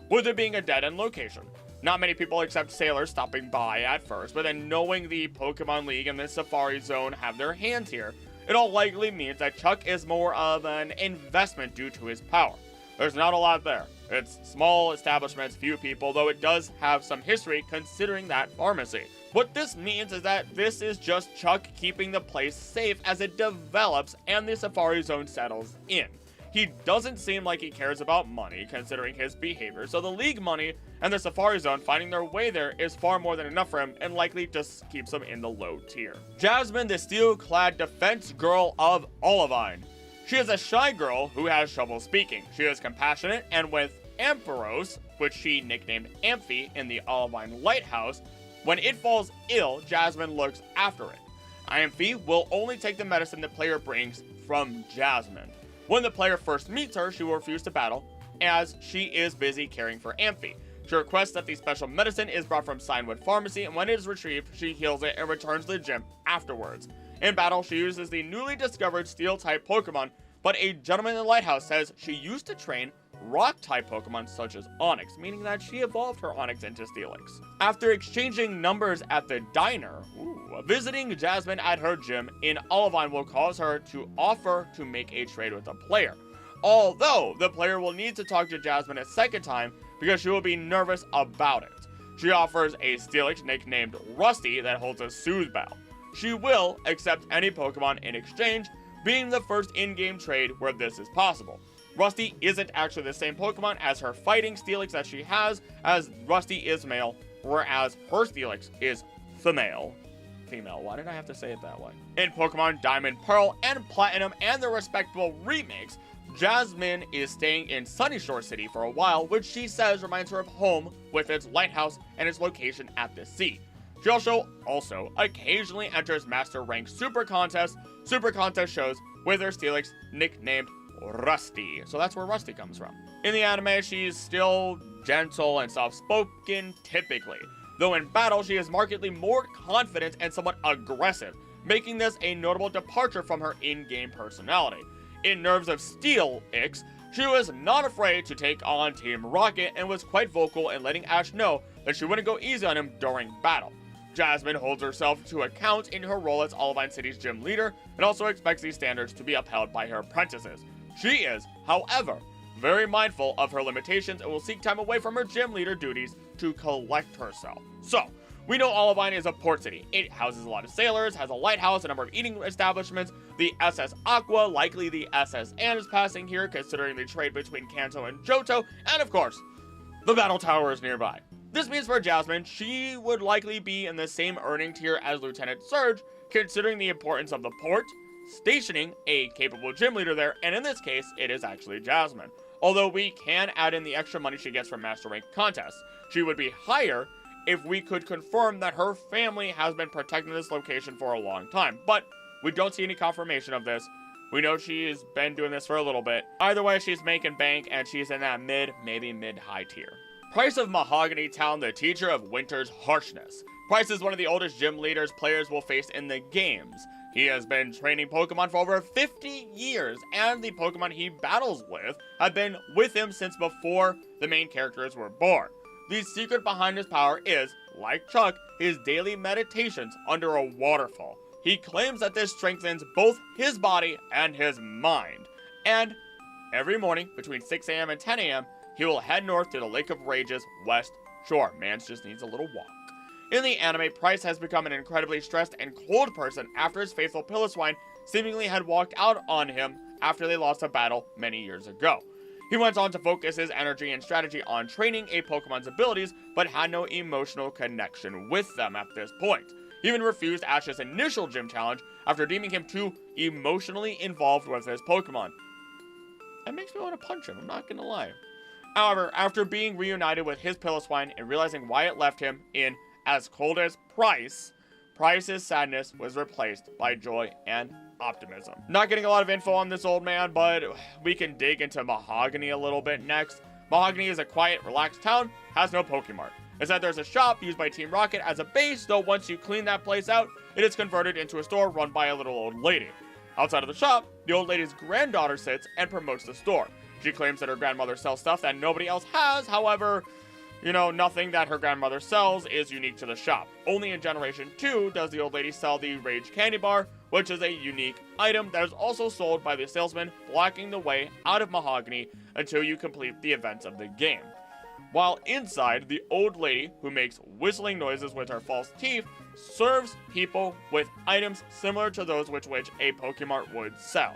With it being a dead-end location, not many people except sailors stopping by at first, but then knowing the Pokemon League and the Safari Zone have their hands here, it all likely means that Chuck is more of an investment due to his power. There's not a lot there. It's small establishments, few people, though it does have some history considering that pharmacy. What this means is that this is just Chuck keeping the place safe as it develops and the Safari Zone settles in. He doesn't seem like he cares about money considering his behavior, so the League money and the Safari Zone finding their way there is far more than enough for him and likely just keeps him in the low tier. Jasmine, the steel-clad defense girl of Olivine. She is a shy girl who has trouble speaking. She is compassionate, and with Ampharos, which she nicknamed Amphi in the Olivine Lighthouse, when it falls ill, Jasmine looks after it. Amphi will only take the medicine the player brings from Jasmine. When the player first meets her, she will refuse to battle, as she is busy caring for Amphi. She requests that the special medicine is brought from Cianwood Pharmacy, and when it is retrieved, she heals it and returns to the gym afterwards. In battle, she uses the newly discovered Steel-type Pokemon, but a gentleman in the lighthouse says she used to train Rock-type Pokemon such as Onix, meaning that she evolved her Onix into Steelix. After exchanging numbers at the diner, visiting Jasmine at her gym in Olivine will cause her to offer to make a trade with the player. Although, the player will need to talk to Jasmine a second time because she will be nervous about it. She offers a Steelix nicknamed Rusty that holds a Soothe Bell. She will accept any Pokemon in exchange, being the first in-game trade where this is possible. Rusty isn't actually the same Pokemon as her fighting Steelix that she has, as Rusty is male, whereas her Steelix is female. Why did I have to say it that way? In Pokemon Diamond, Pearl, and Platinum and their respectable remakes, Jasmine is staying in Sunnyshore's City for a while, which she says reminds her of home with its lighthouse and its location at the sea. She also occasionally enters Master Rank Super Contest shows with her Steelix nicknamed Rusty. So that's where Rusty comes from. In the anime, she's still gentle and soft-spoken typically, though in battle she is markedly more confident and somewhat aggressive, making this a notable departure from her in-game personality. In Nerves of Steelix, she was not afraid to take on Team Rocket and was quite vocal in letting Ash know that she wouldn't go easy on him during battle. Jasmine holds herself to account in her role as Olivine City's gym leader and also expects these standards to be upheld by her apprentices. She is, however, very mindful of her limitations and will seek time away from her gym leader duties to collect herself. So, we know Olivine is a port city. It houses a lot of sailors, has a lighthouse, a number of eating establishments. The SS Aqua, likely the SS Anne is passing here considering the trade between Kanto and Johto, and of course, the battle tower is nearby. This means for Jasmine, she would likely be in the same earning tier as Lieutenant Surge, considering the importance of the port, stationing a capable gym leader there, and in this case, it is actually Jasmine. Although we can add in the extra money she gets from Master Rank contests. She would be higher if we could confirm that her family has been protecting this location for a long time, but we don't see any confirmation of this. We know she's been doing this for a little bit. Either way, she's making bank, and she's in that maybe mid-high tier. Price of Mahogany Town, the teacher of winter's harshness. Price is one of the oldest gym leaders players will face in the games. He has been training Pokemon for over 50 years, and the Pokemon he battles with have been with him since before the main characters were born. The secret behind his power is, like Chuck, his daily meditations under a waterfall. He claims that this strengthens both his body and his mind. And every morning between 6 a.m. and 10 a.m., he will head north to the Lake of Rage's west shore. Mans just needs a little walk. In the anime, Price has become an incredibly stressed and cold person after his faithful Piloswine seemingly had walked out on him after they lost a battle many years ago. He went on to focus his energy and strategy on training a Pokemon's abilities, but had no emotional connection with them at this point. He even refused Ash's initial gym challenge after deeming him too emotionally involved with his Pokemon. That makes me want to punch him, I'm not gonna lie. However, after being reunited with his Piloswine and realizing why it left him in as cold as Price, Price's sadness was replaced by joy and optimism. Not getting a lot of info on this old man, but we can dig into Mahogany a little bit next. Mahogany is a quiet, relaxed town, has no Pokemart. Instead, there's a shop used by Team Rocket as a base, though once you clean that place out, it is converted into a store run by a little old lady. Outside of the shop, the old lady's granddaughter sits and promotes the store. She claims that her grandmother sells stuff that nobody else has, however, nothing that her grandmother sells is unique to the shop. Only in Generation 2 does the old lady sell the Rage Candy Bar, which is a unique item that is also sold by the salesman, blocking the way out of Mahogany until you complete the events of the game. While inside, the old lady, who makes whistling noises with her false teeth, serves people with items similar to those which a Pokemart would sell.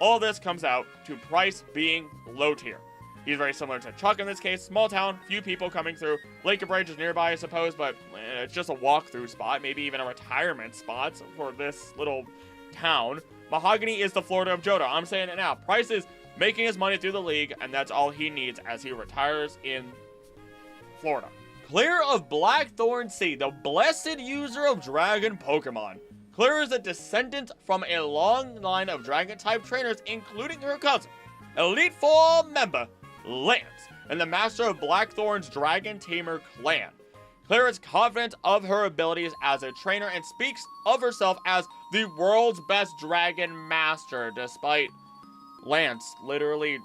All this comes out to Price being low tier. He's very similar to Chuck in this case, small town, few people coming through. Lake of Rage is nearby, I suppose, but it's just a walkthrough spot, maybe even a retirement spot for this little town. Mahogany is the Florida of Johto. I'm saying it now. Price is making his money through the league, and that's all he needs as he retires in Florida. Claire of Blackthorn Sea, the blessed user of dragon Pokemon. Claire is a descendant from a long line of dragon-type trainers, including her cousin, Elite Four member Lance, and the master of Blackthorn's Dragon Tamer clan. Claire is confident of her abilities as a trainer and speaks of herself as the world's best dragon master, despite Lance literally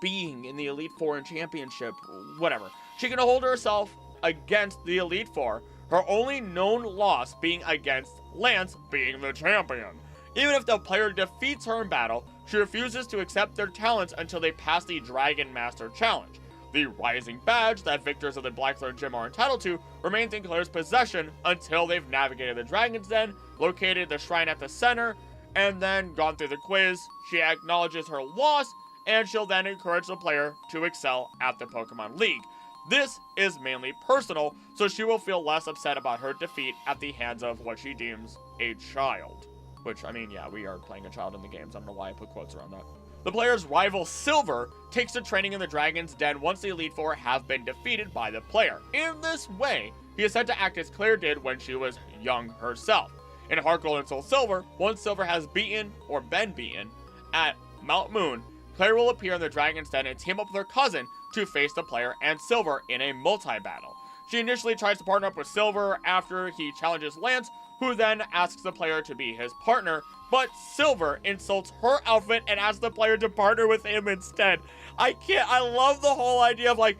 being in the Elite Four in Championship, whatever. She can hold herself against the Elite Four, her only known loss being against Lance being the champion. Even if the player defeats her in battle, she refuses to accept their talents until they pass the Dragon Master Challenge. The Rising Badge that victors of the Blackthorn Gym are entitled to remains in Claire's possession until they've navigated the Dragon's Den, located the shrine at the center, and then gone through the quiz. She acknowledges her loss, and she'll then encourage the player to excel at the Pokemon League. This is mainly personal, so she will feel less upset about her defeat at the hands of what she deems a child. Which, I mean, yeah, we are playing a child in the games. I don't know why I put quotes around that. The player's rival, Silver, takes to training in the Dragon's Den once the Elite Four have been defeated by the player. In this way, he is said to act as Claire did when she was young herself. In Heart Gold and Soul Silver, once Silver has beaten, or been beaten, at Mount Moon, Claire will appear in the Dragon's Den and team up with her cousin to face the player and Silver in a multi-battle. She initially tries to partner up with Silver after he challenges Lance, who then asks the player to be his partner, but Silver insults her outfit and asks the player to partner with him instead. I love the whole idea of like,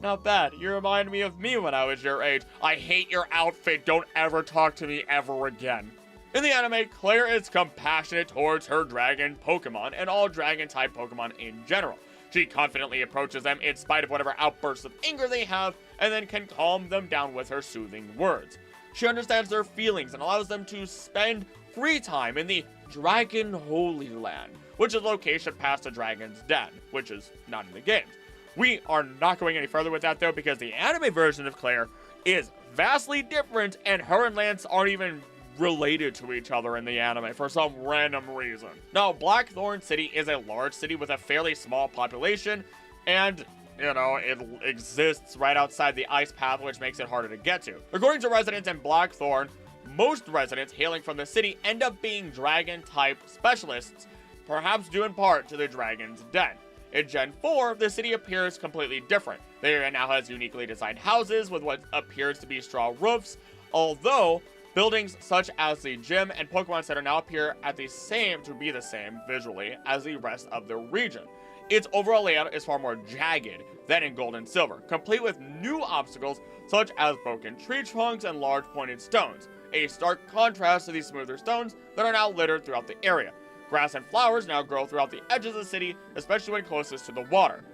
not bad. You remind me of me when I was your age. I hate your outfit. Don't ever talk to me ever again. In the anime, Claire is compassionate towards her dragon Pokemon and all dragon-type Pokemon in general. She confidently approaches them in spite of whatever outbursts of anger they have, and then can calm them down with her soothing words. She understands their feelings and allows them to spend free time in the Dragon Holy Land, which is a location past the Dragon's Den, which is not in the games. We are not going any further with that though, because the anime version of Claire is vastly different, and her and Lance aren't even related to each other in the anime for some random reason. Now, Blackthorn City is a large city with a fairly small population, and it exists right outside the ice path, which makes it harder to get to. According to residents in Blackthorn, most residents hailing from the city end up being dragon-type specialists, perhaps due in part to the Dragon's Den. In Gen 4, the city appears completely different. The area now has uniquely designed houses with what appears to be straw roofs, although buildings such as the gym and Pokemon Center now appear to be the same visually as the rest of the region. Its overall layout is far more jagged than in Gold and Silver, complete with new obstacles such as broken tree trunks and large pointed stones, a stark contrast to the smoother stones that are now littered throughout the area. Grass and flowers now grow throughout the edges of the city, especially when closest to the water.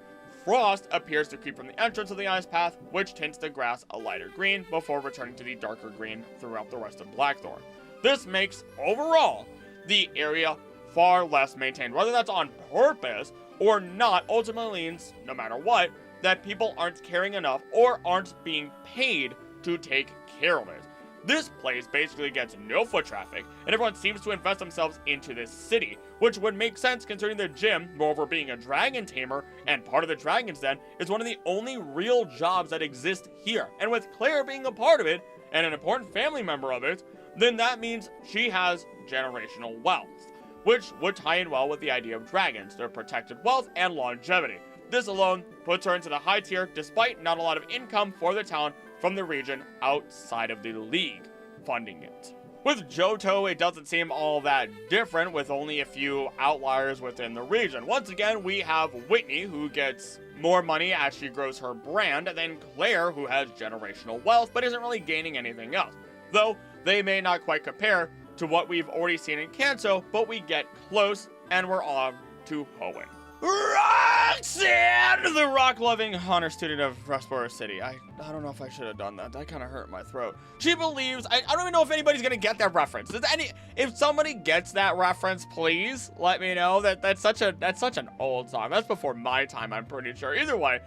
Frost appears to creep from the entrance of the ice path, which tints the grass a lighter green before returning to the darker green throughout the rest of Blackthorn. This makes, overall, the area far less maintained. Whether that's on purpose or not, ultimately means, no matter what, that people aren't caring enough or aren't being paid to take care of it. This place basically gets no foot traffic, and everyone seems to invest themselves into this city, which would make sense considering the gym, moreover being a dragon tamer and part of the Dragon's Den, is one of the only real jobs that exist here. And with Claire being a part of it, and an important family member of it, then that means she has generational wealth, which would tie in well with the idea of dragons, their protected wealth and longevity. This alone puts her into the high tier despite not a lot of income for the town from the region outside of the league funding it. With Johto, it doesn't seem all that different, with only a few outliers within the region. Once again, we have Whitney, who gets more money as she grows her brand, and then Claire, who has generational wealth but isn't really gaining anything else. Though, they may not quite compare to what we've already seen in Kanto, but we get close, and we're on to Hoenn. Roxanne, the rock-loving honor student of Rustboro City. I don't know if I should have done that. That kind of hurt my throat. She believes, I don't even know if anybody's gonna get that reference. If somebody gets that reference, please let me know. That's such an old song. That's before my time, I'm pretty sure. Either way,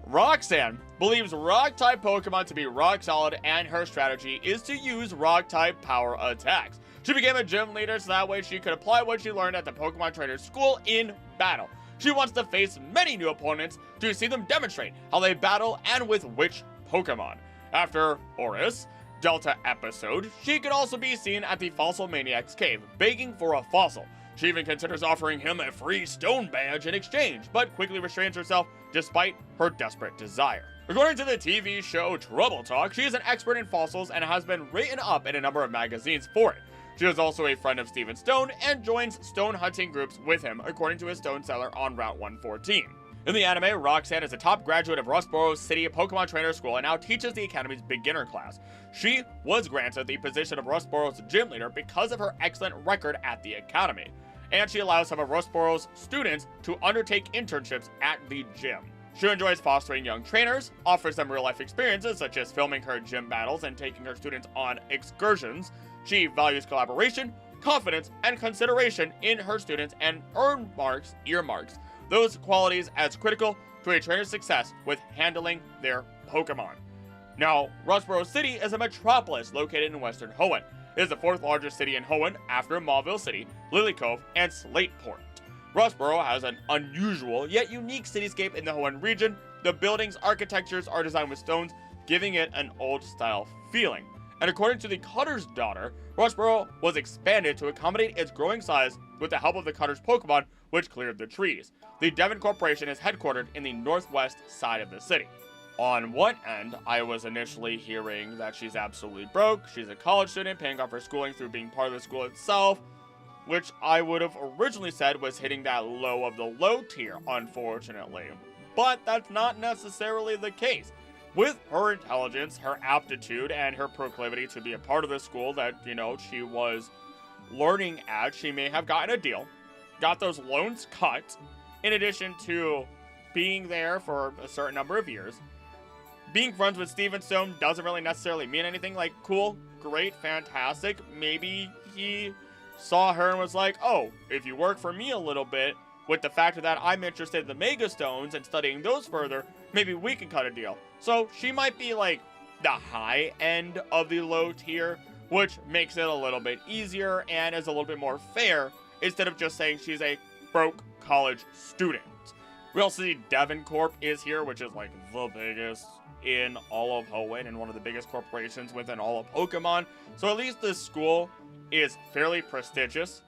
Roxanne believes rock-type Pokemon to be rock solid, and her strategy is to use rock-type power attacks. She became a gym leader so that way she could apply what she learned at the Pokemon Trainer School in battle. She wants to face many new opponents to see them demonstrate how they battle and with which Pokemon. After Oris Delta episode, she could also be seen at the Fossil Maniac's cave, begging for a fossil. She even considers offering him a free stone badge in exchange, but quickly restrains herself despite her desperate desire. According to the TV show Trouble Talk, she is an expert in fossils and has been written up in a number of magazines for it. She is also a friend of Steven Stone and joins stone hunting groups with him, according to his stone seller on Route 114. In the anime, Roxanne is a top graduate of Rustboro City Pokemon Trainer School and now teaches the Academy's beginner class. She was granted the position of Rustboro's gym leader because of her excellent record at the Academy, and she allows some of Rustboro's students to undertake internships at the gym. She enjoys fostering young trainers, offers them real-life experiences such as filming her gym battles and taking her students on excursions. She values collaboration, confidence, and consideration in her students and earmarks those qualities as critical to a trainer's success with handling their Pokemon. Now, Rustboro City is a metropolis located in western Hoenn. It is the fourth largest city in Hoenn after Mauville City, Lily Cove, and Slateport. Rustboro has an unusual yet unique cityscape in the Hoenn region. The buildings' architectures are designed with stones, giving it an old-style feeling. And according to the Cutter's daughter, Rustboro was expanded to accommodate its growing size with the help of the Cutter's Pokemon, which cleared the trees. The Devon Corporation is headquartered in the northwest side of the city. On one end, I was initially hearing that she's absolutely broke, she's a college student paying off her schooling through being part of the school itself, which I would have originally said was hitting that low of the low tier, unfortunately. But that's not necessarily the case. With her intelligence, her aptitude, and her proclivity to be a part of the school that, she was learning at, she may have gotten a deal, got those loans cut, in addition to being there for a certain number of years. Being friends with Steven Stone doesn't really necessarily mean anything. Like, cool, great, fantastic. Maybe he saw her and was like, oh, if you work for me a little bit, with the fact that I'm interested in the Mega Stones and studying those further, maybe we can cut a deal. So she might be like the high end of the low tier, which makes it a little bit easier and is a little bit more fair instead of just saying she's a broke college student. We also see Devon Corp is here, which is like the biggest in all of Hoenn and one of the biggest corporations within all of Pokemon. So at least this school is fairly prestigious.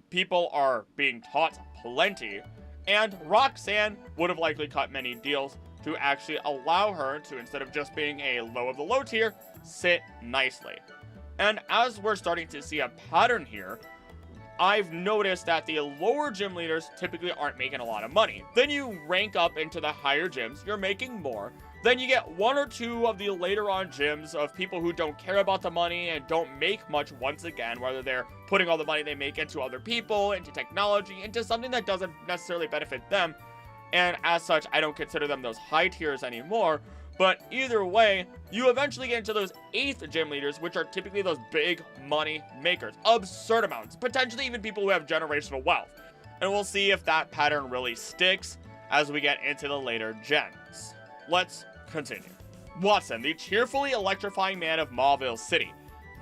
People are being taught plenty, and Roxanne would have likely cut many deals to actually allow her to, instead of just being a low of the low tier, sit nicely. And as we're starting to see a pattern here, I've noticed that the lower gym leaders typically aren't making a lot of money. Then you rank up into the higher gyms, you're making more. Then you get one or two of the later on gyms of people who don't care about the money and don't make much once again, whether they're putting all the money they make into other people, into technology, into something that doesn't necessarily benefit them. And as such, I don't consider them those high tiers anymore. But either way, you eventually get into those 8th gym leaders, which are typically those big money makers. Absurd amounts. Potentially even people who have generational wealth. And we'll see if that pattern really sticks as we get into the later gens. Let's continue. Watson, the cheerfully electrifying man of Mauville City.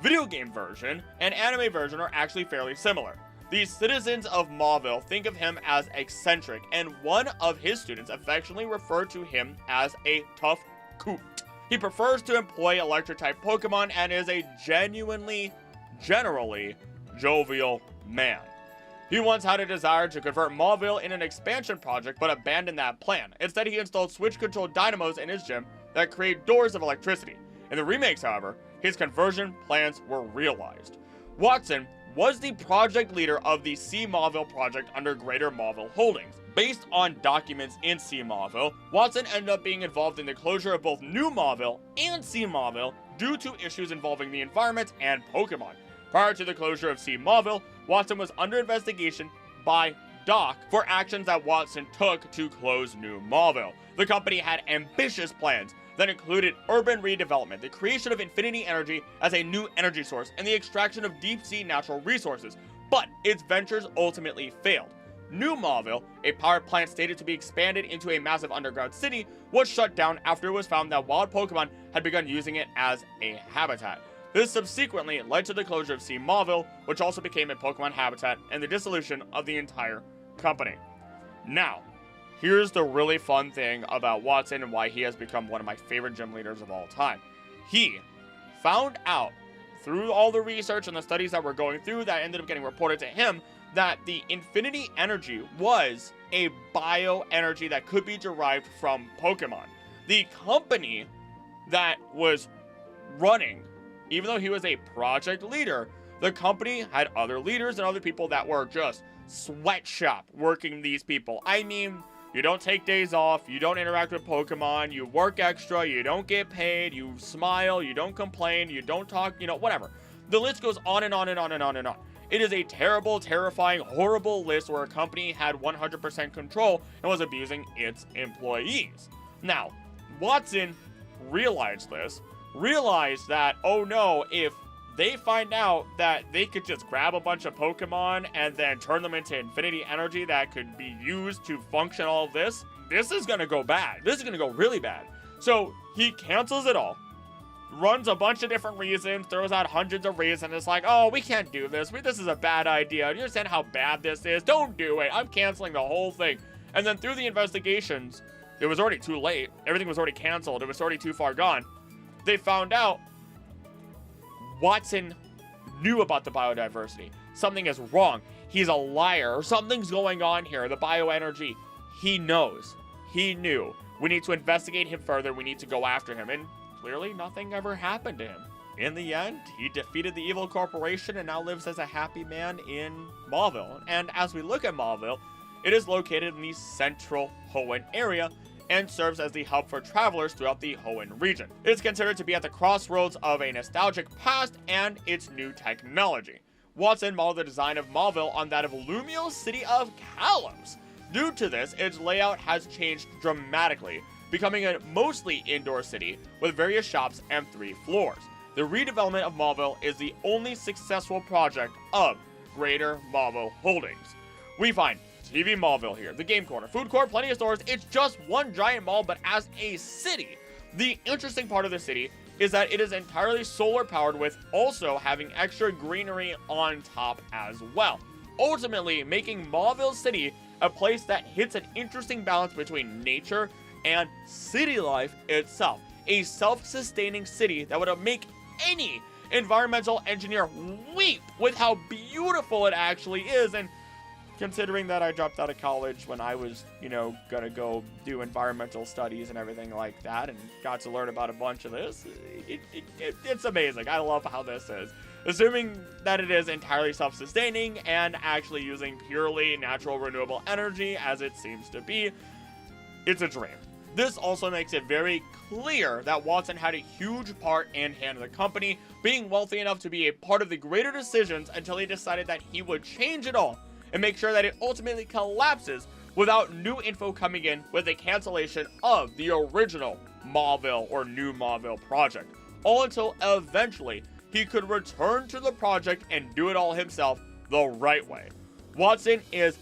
Video game version and anime version are actually fairly similar. The citizens of Mauville think of him as eccentric, and one of his students affectionately referred to him as a tough coot. He prefers to employ electric-type Pokemon and is a generally jovial man. He once had a desire to convert Mauville in an expansion project, but abandoned that plan. Instead, he installed switch-controlled dynamos in his gym that create doors of electricity. In the remakes, however, his conversion plans were realized. Watson was the project leader of the C Mauville project under Greater Mauville Holdings. Based on documents in C Mauville, Watson ended up being involved in the closure of both New Mauville and C Mauville due to issues involving the environment and Pokemon. Prior to the closure of C Mauville, Watson was under investigation by Doc for actions that Watson took to close New Mauville. The company had ambitious plans that included urban redevelopment, the creation of infinity energy as a new energy source, and the extraction of deep-sea natural resources, but its ventures ultimately failed. New Mauville, a power plant stated to be expanded into a massive underground city, was shut down after it was found that wild Pokemon had begun using it as a habitat. This subsequently led to the closure of C Mauville, which also became a Pokemon habitat, and the dissolution of the entire company. Now, here's the really fun thing about Watson and why he has become one of my favorite gym leaders of all time. He found out through all the research and the studies that were going through that ended up getting reported to him that the infinity energy was a bioenergy that could be derived from Pokemon. The company that was running, even though he was a project leader, the company had other leaders and other people that were just sweatshop working these people. I mean, you don't take days off, you don't interact with Pokemon, you work extra, you don't get paid, you smile, you don't complain, you don't talk, whatever. The list goes on and on and on and on and on. It is a terrible, terrifying, horrible list where a company had 100% control and was abusing its employees. Now, Watson realized this, realized that, oh no, if they find out that they could just grab a bunch of Pokemon and then turn them into infinity energy that could be used to function all of this, this is gonna go bad. This is gonna go really bad. So he cancels it all, runs a bunch of different reasons, throws out hundreds of reasons. It's like, oh, we can't do this. This is a bad idea. Do you understand how bad this is? Don't do it. I'm canceling the whole thing. And then through the investigations, it was already too late. Everything was already canceled. It was already too far gone. They found out Watson knew about the biodiversity. Something is wrong. He's a liar. Something's going on here. The bioenergy. He knows. He knew. We need to investigate him further. We need to go after him. And clearly nothing ever happened to him. In the end, he defeated the evil corporation and now lives as a happy man in Mauville. And as we look at Mauville, it is located in the central Hoenn area and serves as the hub for travelers throughout the Hoenn region. It is considered to be at the crossroads of a nostalgic past and its new technology. Watson modeled the design of Mauville on that of Lumio's city of Kalos. Due to this, its layout has changed dramatically, becoming a mostly indoor city with various shops and 3 floors. The redevelopment of Mauville is the only successful project of Greater Mauville Holdings. We find TV Mauville here, the game corner, food court, plenty of stores. It's just one giant mall, but as a city. The interesting part of the city is that it is entirely solar powered, with also having extra greenery on top as well, ultimately making Mauville City a place that hits an interesting balance between nature and city life itself. A self-sustaining city that would make any environmental engineer weep with how beautiful it actually is. And considering that I dropped out of college when I was, gonna go do environmental studies and everything like that, and got to learn about a bunch of this, it's amazing. I love how this is. Assuming that it is entirely self-sustaining and actually using purely natural renewable energy, as it seems to be, it's a dream. This also makes it very clear that Watson had a huge part in hand of the company, being wealthy enough to be a part of the greater decisions until he decided that he would change it all and make sure that it ultimately collapses without new info coming in with the cancellation of the original Mauville or New Mauville project, all until eventually he could return to the project and do it all himself the right way. Watson is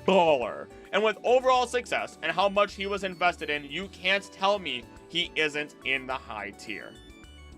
baller, and with overall success and how much he was invested in, you can't tell me he isn't in the high tier.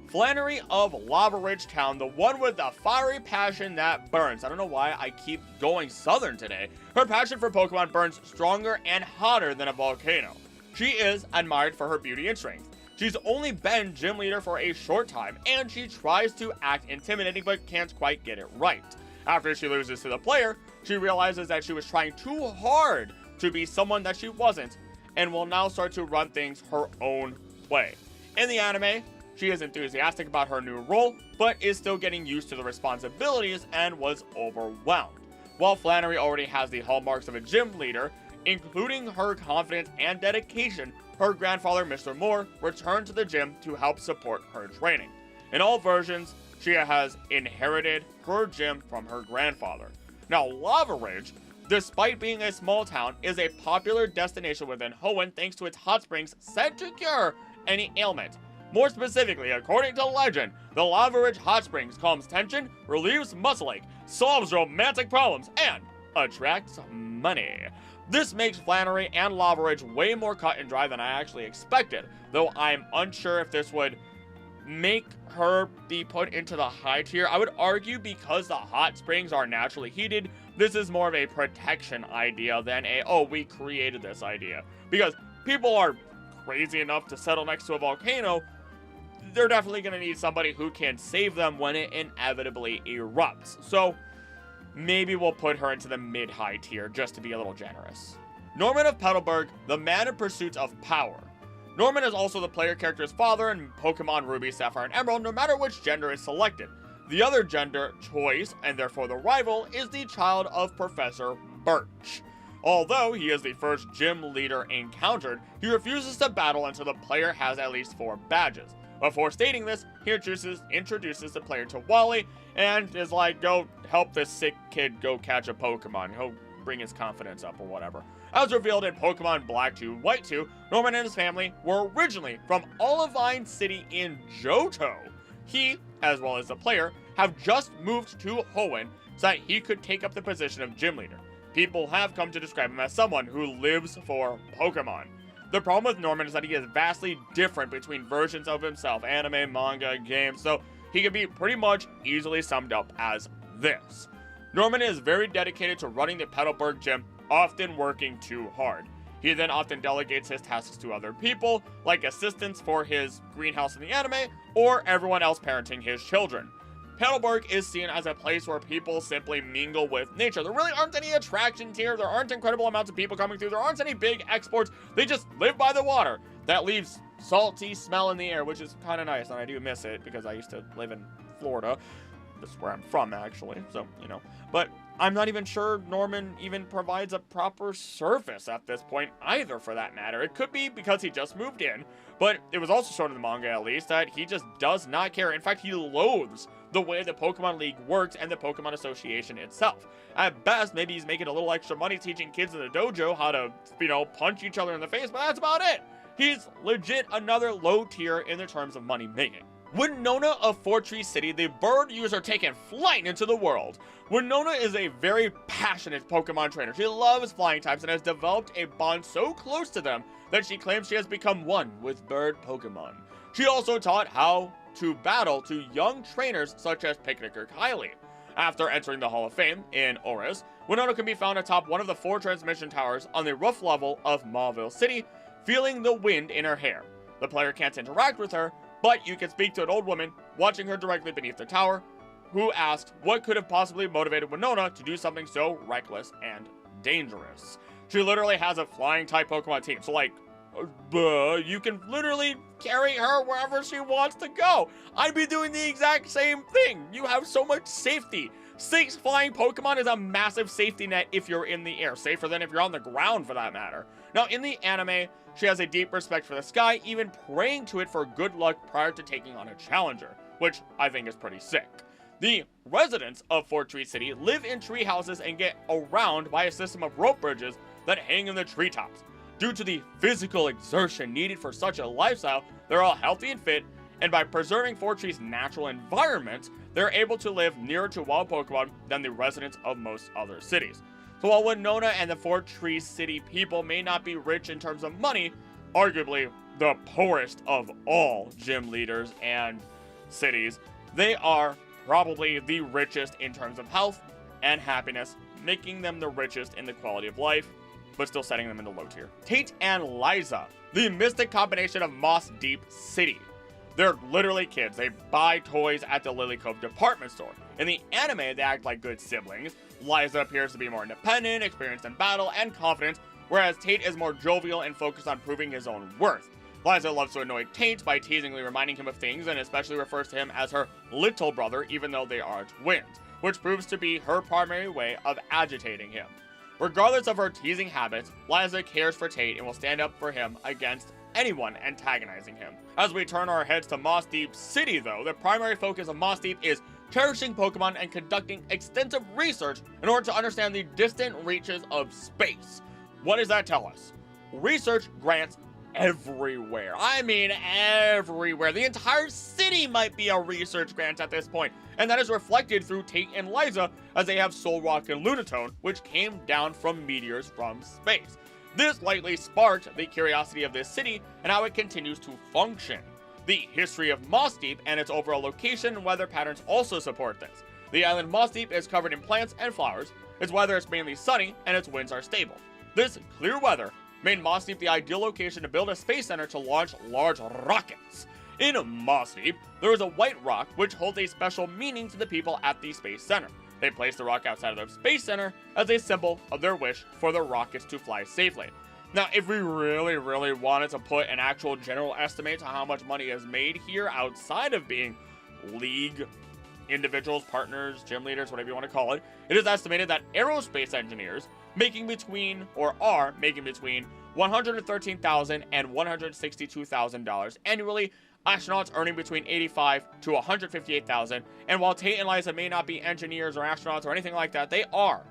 Flannery of Lava Ridge Town, the one with the fiery passion that burns. I don't know why I keep going southern today. Her passion for Pokemon burns stronger and hotter than a volcano. She is admired for her beauty and strength. She's only been gym leader for a short time, and she tries to act intimidating but can't quite get it right. After she loses to the player, she realizes that she was trying too hard to be someone that she wasn't, and will now start to run things her own way. In the anime, she is enthusiastic about her new role, but is still getting used to the responsibilities and was overwhelmed. While Flannery already has the hallmarks of a gym leader, including her confidence and dedication, her grandfather, Mr. Moore, returned to the gym to help support her training. In all versions, she has inherited her gym from her grandfather. Now, Lava Ridge, despite being a small town, is a popular destination within Hoenn thanks to its hot springs said to cure any ailment. More specifically, according to legend, the Lava Ridge Hot Springs calms tension, relieves muscle ache, solves romantic problems, and attracts money. This makes Flannery and Lava Ridge way more cut and dry than I actually expected, though I'm unsure if this would make her be put into the high tier. I would argue because the hot springs are naturally heated, this is more of a protection idea than a, oh, we created this idea. Because people are crazy enough to settle next to a volcano, they're definitely going to need somebody who can save them when it inevitably erupts. So maybe we'll put her into the mid-high tier just to be a little generous. Norman of Petalburg, the man in pursuit of power. Norman is also the player character's father in Pokemon Ruby, Sapphire, and Emerald, no matter which gender is selected. The other gender choice, and therefore the rival, is the child of Professor Birch. Although he is the first gym leader encountered, he refuses to battle until the player has at least 4 badges. Before stating this, he introduces the player to Wally, and is like, go help this sick kid go catch a Pokemon. He'll bring his confidence up or whatever. As revealed in Pokemon Black 2, White 2, Norman and his family were originally from Olivine City in Johto. He, as well as the player, have just moved to Hoenn so that he could take up the position of gym leader. People have come to describe him as someone who lives for Pokemon. The problem with Norman is that he is vastly different between versions of himself, anime, manga, games, so he can be pretty much easily summed up as this. Norman is very dedicated to running the Petalburg gym, often working too hard. He then often delegates his tasks to other people, like assistants for his greenhouse in the anime, or everyone else parenting his children. Petalburg is seen as a place where people simply mingle with nature. There really aren't any attractions here, there aren't incredible amounts of people coming through, there aren't any big exports, they just live by the water. That leaves salty smell in the air, which is kind of nice, and I do miss it because I used to live in Florida. This is where I'm from, actually, so, But I'm not even sure Norman even provides a proper service at this point either, for that matter. It could be because he just moved in, but it was also shown in the manga, at least, that he just does not care. In fact, he loathes the way the Pokemon League works and the Pokemon Association itself. At best, maybe he's making a little extra money teaching kids in the dojo how to, punch each other in the face, but that's about it. He's legit another low tier in the terms of money making. Winona of Fortree City, the bird user taking flight into the world. Winona is a very passionate Pokemon trainer. She loves flying types and has developed a bond so close to them that she claims she has become one with bird Pokemon. She also taught how to battle to young trainers such as Picnicker Kylie. After entering the Hall of Fame in Oris, Winona can be found atop one of the 4 transmission towers on the roof level of Mauville City, feeling the wind in her hair. The player can't interact with her, but you can speak to an old woman watching her directly beneath the tower, who asked what could have possibly motivated Winona to do something so reckless and dangerous. She literally has a flying type Pokemon team, so like, you can literally carry her wherever she wants to go. I'd be doing the exact same thing. You have so much safety. 6 flying Pokemon is a massive safety net if you're in the air, safer than if you're on the ground for that matter. Now in the anime, she has a deep respect for the sky, even praying to it for good luck prior to taking on a challenger, which I think is pretty sick. The residents of Fort Tree City live in tree houses and get around by a system of rope bridges that hang in the treetops. Due to the physical exertion needed for such a lifestyle, they're all healthy and fit, and by preserving Fort Tree's natural environment, they're able to live nearer to wild Pokemon than the residents of most other cities. So while Winona and the Fort Tree City people may not be rich in terms of money, arguably the poorest of all gym leaders and cities, they are probably the richest in terms of health and happiness, making them the richest in the quality of life, but still setting them in the low tier. Tate and Liza, the mystic combination of Moss Deep City. They're literally kids. They buy toys at the Lily Cove department store. In the anime, they act like good siblings. Liza appears to be more independent, experienced in battle, and confident, whereas Tate is more jovial and focused on proving his own worth. Liza loves to annoy Tate by teasingly reminding him of things, and especially refers to him as her little brother, even though they are twins, which proves to be her primary way of agitating him. Regardless of her teasing habits, Liza cares for Tate and will stand up for him against anyone antagonizing him. As we turn our heads to Moss Deep City though, the primary focus of Moss Deep is cherishing Pokemon and conducting extensive research in order to understand the distant reaches of space. What does that tell us? Research grants everywhere. I mean everywhere. The entire city might be a research grant at this point, and that is reflected through Tate and Liza as they have Solrock and Lunatone, which came down from meteors from space. This likely sparked the curiosity of this city and how it continues to function. The history of Moss Deep and its overall location and weather patterns also support this. The island Moss Deep is covered in plants and flowers, its weather is mainly sunny, and its winds are stable. This clear weather made Moss Deep the ideal location to build a space center to launch large rockets. In Moss Deep, there is a white rock which holds a special meaning to the people at the space center. They place the rock outside of the space center as a symbol of their wish for the rockets to fly safely. Now, if we really wanted to put an actual general estimate to how much money is made here outside of being league individuals, partners, gym leaders, whatever you want to call it, it is estimated that aerospace engineers are making between $113,000 and $162,000 annually, astronauts earning between $85,000 to $158,000, and while Tate and Liza may not be engineers or astronauts or anything like that, they are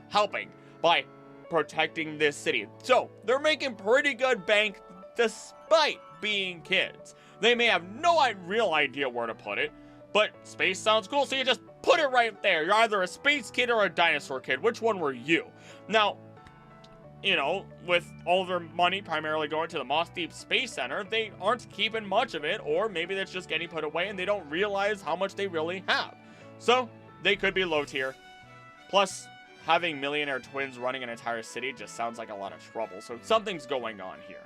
helping by protecting this city. So, they're making pretty good bank despite being kids. They may have no real idea where to put it, but space sounds cool, so you just put it right there. You're either a space kid or a dinosaur kid. Which one were you? Now, you know, with all of their money primarily going to the Moss Deep Space Center, they aren't keeping much of it, or maybe that's just getting put away and they don't realize how much they really have. So, they could be low tier. Plus, having millionaire twins running an entire city just sounds like a lot of trouble, so something's going on here.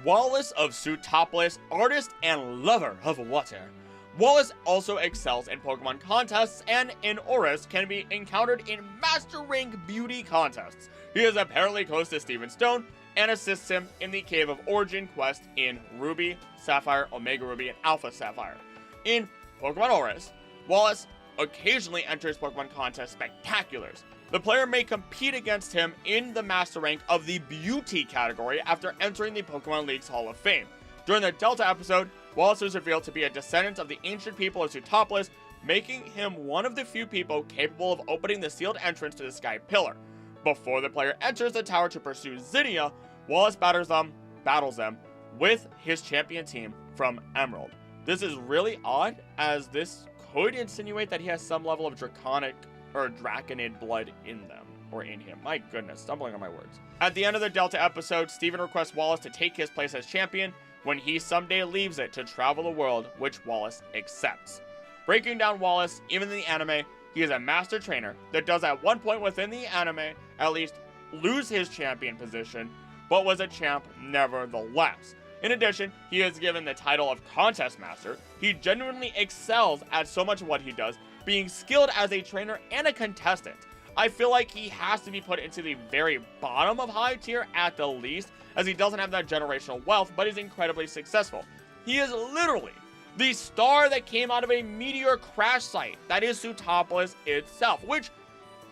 Wallace of Shoutout, artist and lover of water. Wallace also excels in Pokemon contests and in Oris can be encountered in Master Rank Beauty contests. He is apparently close to Steven Stone and assists him in the Cave of Origin quest in Ruby, Sapphire, Omega Ruby, and Alpha Sapphire. In Pokemon Oris, Wallace occasionally enters Pokemon contest spectaculars. The player may compete against him in the Master Rank of the Beauty category after entering the Pokemon League's Hall of Fame. During the Delta episode, Wallace was revealed to be a descendant of the ancient people of Shoutout, making him one of the few people capable of opening the sealed entrance to the Sky Pillar. Before the player enters the tower to pursue Zinnia, Wallace battles them with his champion team from Emerald. This is really odd, as this could insinuate that he has some level of draconic or Draconid blood in them. or in him. My goodness, stumbling on my words. At the end of the Delta episode, Steven requests Wallace to take his place as champion when he someday leaves it to travel the world, which Wallace accepts. Breaking down Wallace, even in the anime, he is a master trainer that does at one point within the anime at least lose his champion position, but was a champ nevertheless. In addition, he is given the title of Contest Master. He genuinely excels at so much of what he does, being skilled as a trainer and a contestant. I feel like he has to be put into the very bottom of high tier at the least, as he doesn't have that generational wealth, but is incredibly successful. He is literally the star that came out of a meteor crash site that is Sootopolis itself, which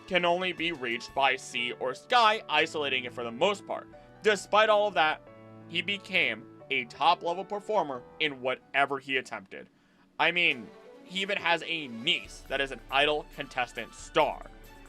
can only be reached by sea or sky, isolating it for the most part. Despite all of that, he became a top-level performer in whatever he attempted. I mean, he even has a niece that is an idol contestant star.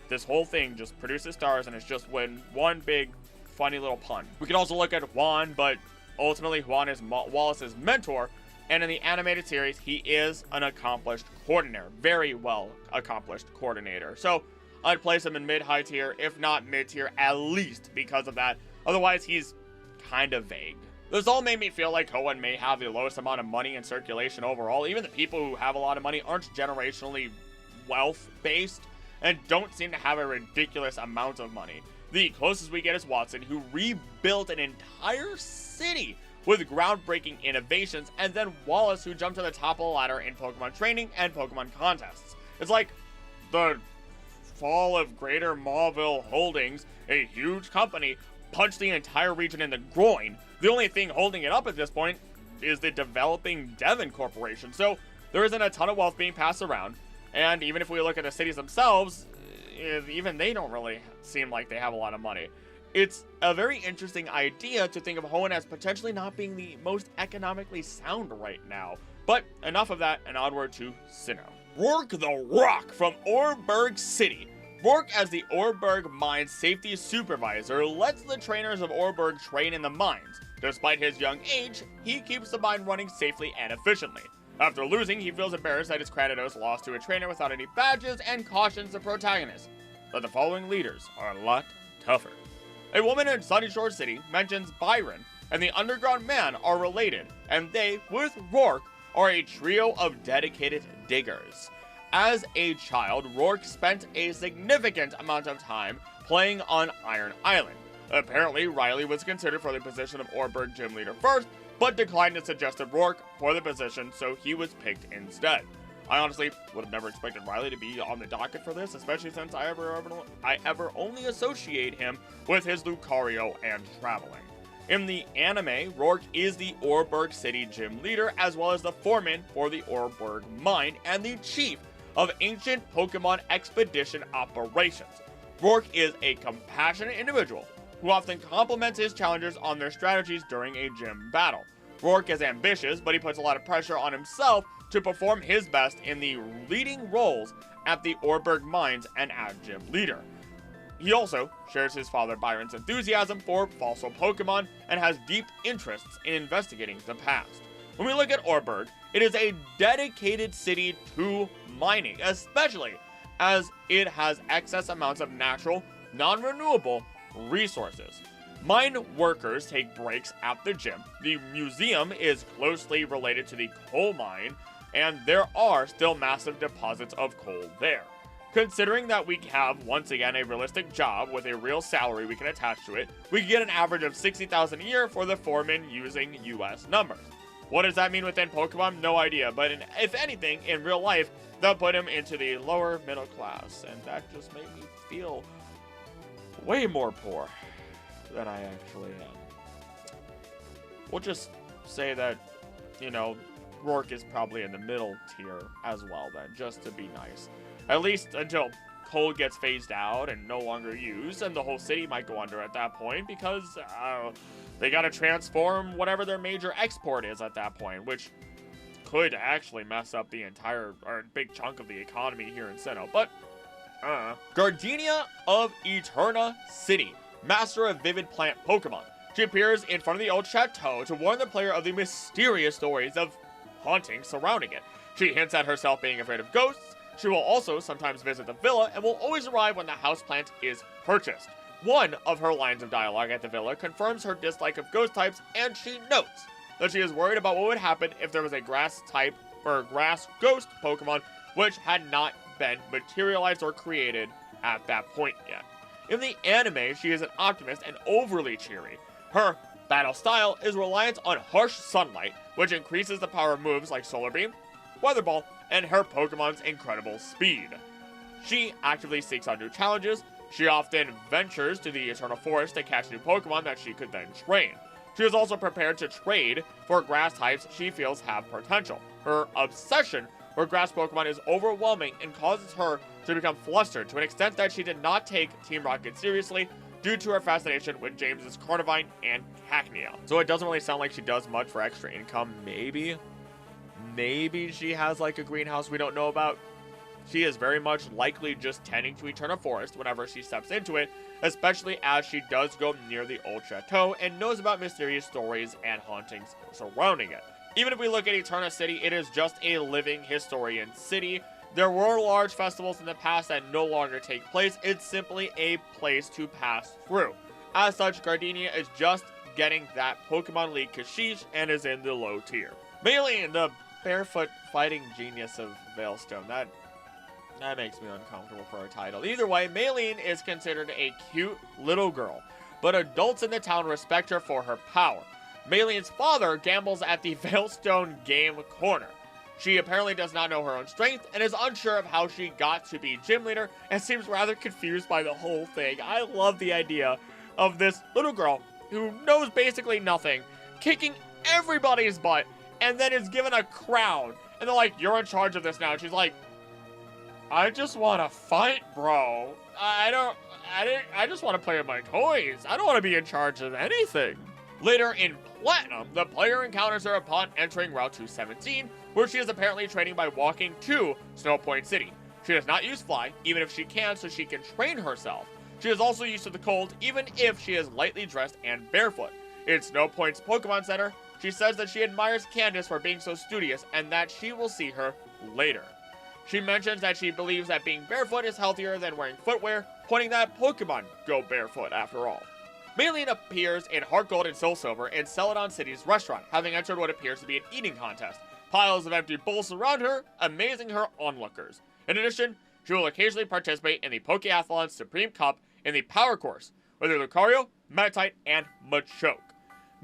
This whole thing just produces stars, and it's just one big, funny little pun. We can also look at Hoenn, but ultimately Hoenn is Wallace's mentor, and in the animated series, he is an accomplished coordinator. Very well accomplished coordinator. So, I'd place him in mid-high tier, if not mid-tier, at least because of that. Otherwise, he's kind of vague. This all made me feel like Hoenn may have the lowest amount of money in circulation overall. Even the people who have a lot of money aren't generationally wealth-based and don't seem to have a ridiculous amount of money. The closest we get is Watson, who rebuilt an entire city with groundbreaking innovations, and then Wallace, who jumped to the top of the ladder in Pokemon training and Pokemon contests. It's like the fall of Greater Mauville Holdings, a huge company, punched the entire region in the groin. The only thing holding it up at this point is the developing Devon Corporation. So there isn't a ton of wealth being passed around. And even if we look at the cities themselves, even they don't really seem like they have a lot of money. It's a very interesting idea to think of Hoenn as potentially not being the most economically sound right now. But enough of that, and onward to Sinnoh. Rourke the Rock from Oreburgh City. Rourke, as the Oreburgh Mines Safety Supervisor, lets the trainers of Oreburgh train in the mines. Despite his young age, he keeps the mine running safely and efficiently. After losing, he feels embarrassed that his Cranidos lost to a trainer without any badges and cautions the protagonist that the following leaders are a lot tougher. A woman in Sunnyshore's City mentions Byron and the Underground Man are related, and they, with Rourke, are a trio of dedicated diggers. As a child, Rourke spent a significant amount of time playing on Iron Island. Apparently, Riley was considered for the position of Oreburgh Gym Leader first, but declined and suggested Rourke for the position, so he was picked instead. I honestly would have never expected Riley to be on the docket for this, especially since I ever only associate him with his Lucario and traveling. In the anime, Rourke is the Oreburgh City Gym Leader, as well as the foreman for the Oreburgh Mine and the chief of Ancient Pokemon Expedition Operations. Rourke is a compassionate individual who often compliments his challengers on their strategies during a gym battle. Rourke is ambitious, but he puts a lot of pressure on himself to perform his best in the leading roles at the Oreburgh Mines and as gym leader. He also shares his father Byron's enthusiasm for fossil Pokemon and has deep interests in investigating the past. When we look at Oreburgh, it is a dedicated city to mining, especially as it has excess amounts of natural, non-renewable resources. Mine workers take breaks at the gym. The museum is closely related to the coal mine, and there are still massive deposits of coal there. Considering that we have, once again, a realistic job with a real salary we can attach to it, we can get an average of $60,000 a year for the foreman using US numbers. What does that mean within Pokemon? No idea, but if anything, in real life, they'll put him into the lower middle class, and that just made me feel way more poor than I actually am. We'll just say that, you know, Rourke is probably in the middle tier as well then, just to be nice. At least until coal gets phased out and no longer used, and the whole city might go under at that point because they gotta transform whatever their major export is at that point, which could actually mess up the entire, or big chunk of the economy here in Sinnoh, but Gardenia of Eterna City, master of vivid plant Pokemon. She appears in front of the old chateau to warn the player of the mysterious stories of hauntings surrounding it. She hints at herself being afraid of ghosts, She will also sometimes visit the villa and will always arrive when the houseplant is purchased. One of her lines of dialogue at the villa confirms her dislike of ghost types, and she notes that she is worried about what would happen if there was a grass type or grass ghost Pokemon which had not been materialized or created at that point yet. In the anime, she is an optimist and overly cheery. Her battle style is reliant on harsh sunlight, which increases the power of moves like Solar Beam, Weather Ball, and her Pokemon's incredible speed. She actively seeks out new challenges. She often ventures to the Eternal Forest to catch new Pokemon that she could then train. She is also prepared to trade for grass types she feels have potential. Her obsession for grass Pokemon is overwhelming and causes her to become flustered to an extent that she did not take Team Rocket seriously due to her fascination with James's Carnivine and Cacnea. So it doesn't really sound like she does much for extra income, maybe? Maybe she has like a greenhouse we don't know about? She is very much likely just tending to Eternal Forest whenever she steps into it, especially as she does go near the old chateau and knows about mysterious stories and hauntings surrounding it. Even if we look at Eterna City, it is just a living historian city. There were large festivals in the past that no longer take place. It's simply a place to pass through. As such, Gardenia is just getting that Pokemon League Kashish and is in the low tier. Maylene, the barefoot fighting genius of Veilstone. That makes me uncomfortable for a title. Either way, Maylene is considered a cute little girl, but adults in the town respect her for her power. Maylene's father gambles at the Veilstone game corner. She apparently does not know her own strength and is unsure of how she got to be gym leader and seems rather confused by the whole thing. I love the idea of this little girl who knows basically nothing, kicking everybody's butt, and then is given a crown. And they're like, you're in charge of this now. And she's like, I just want to fight, bro. I just want to play with my toys. I don't want to be in charge of anything. Later in Platinum, the player encounters her upon entering Route 217, where she is apparently training by walking to Snow Point City. She does not use Fly, even if she can, so she can train herself. She is also used to the cold, even if she is lightly dressed and barefoot. In Snow Point's Pokemon Center, she says that she admires Candace for being so studious and that she will see her later. She mentions that she believes that being barefoot is healthier than wearing footwear, pointing that Pokemon go barefoot after all. Maylene appears in Heart Gold and Soul Silver in Celadon City's restaurant, having entered what appears to be an eating contest. Piles of empty bowls surround her, amazing her onlookers. In addition, she will occasionally participate in the Pokeathlon Supreme Cup in the Power Course, with Lucario, Meditite, and Machoke.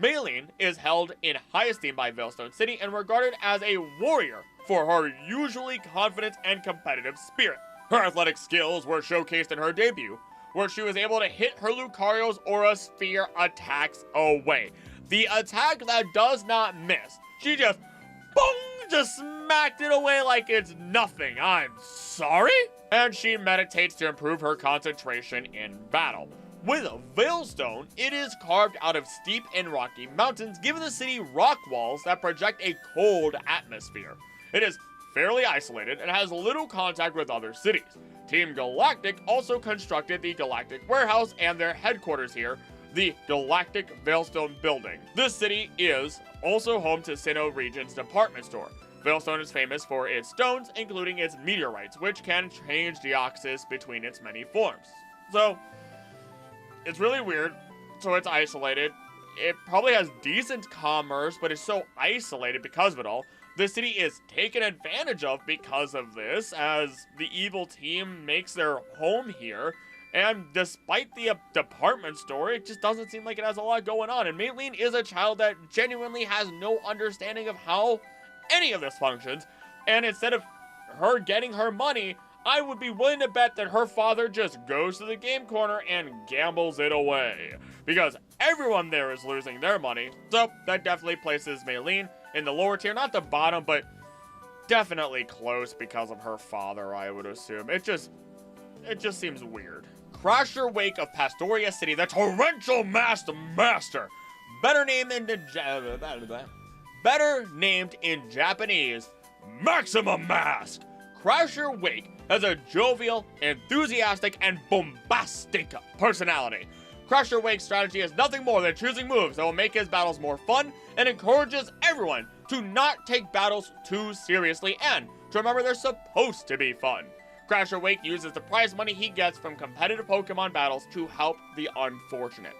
Maylene is held in high esteem by Veilstone City and regarded as a warrior for her usually confident and competitive spirit. Her athletic skills were showcased in her debut, where she was able to hit her Lucario's Aura Sphere attacks away. The attack that does not miss. She just, boom, just smacked it away like it's nothing. I'm sorry? And she meditates to improve her concentration in battle. With Veilstone, it is carved out of steep and rocky mountains, giving the city rock walls that project a cold atmosphere. It is fairly isolated and has little contact with other cities. Team Galactic also constructed the Galactic Warehouse and their headquarters here, the Galactic Veilstone Building. This city is also home to Sinnoh region's department store. Veilstone is famous for its stones, including its meteorites, which can change Deoxys between its many forms. So, it's really weird. So it's isolated. It probably has decent commerce, but it's so isolated because of it all. The city is taken advantage of because of this, as the evil team makes their home here. And despite the department store, it just doesn't seem like it has a lot going on. And Maylene is a child that genuinely has no understanding of how any of this functions. And instead of her getting her money, I would be willing to bet that her father just goes to the game corner and gambles it away. Because everyone there is losing their money. So that definitely places Maylene in the lower tier, not the bottom, but definitely close because of her father, I would assume. It just seems weird. Crasher Wake of Pastoria City, the Torrential Master. Better named in Japanese, Maximum Mask. Crasher Wake has a jovial, enthusiastic, and bombastic personality. Crasher Wake's strategy is nothing more than choosing moves that will make his battles more fun and encourages everyone to not take battles too seriously and to remember they're supposed to be fun. Crasher Wake uses the prize money he gets from competitive Pokemon battles to help the unfortunate.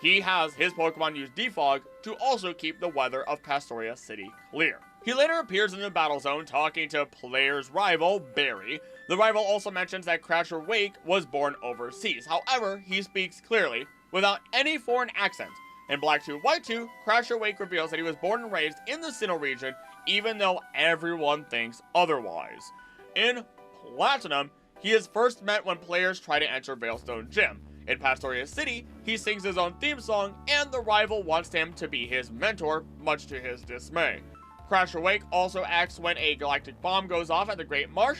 He has his Pokemon use Defog to also keep the weather of Pastoria City clear. He later appears in the battle zone talking to player's rival, Barry. The rival also mentions that Crasher Wake was born overseas. However, he speaks clearly, without any foreign accent. In Black 2, White 2, Crasher Wake reveals that he was born and raised in the Sinnoh region, even though everyone thinks otherwise. In Platinum, he is first met when players try to enter Veilstone Gym. In Pastoria City, he sings his own theme song, and the rival wants him to be his mentor, much to his dismay. Crasher Wake also acts when a galactic bomb goes off at the Great Marsh.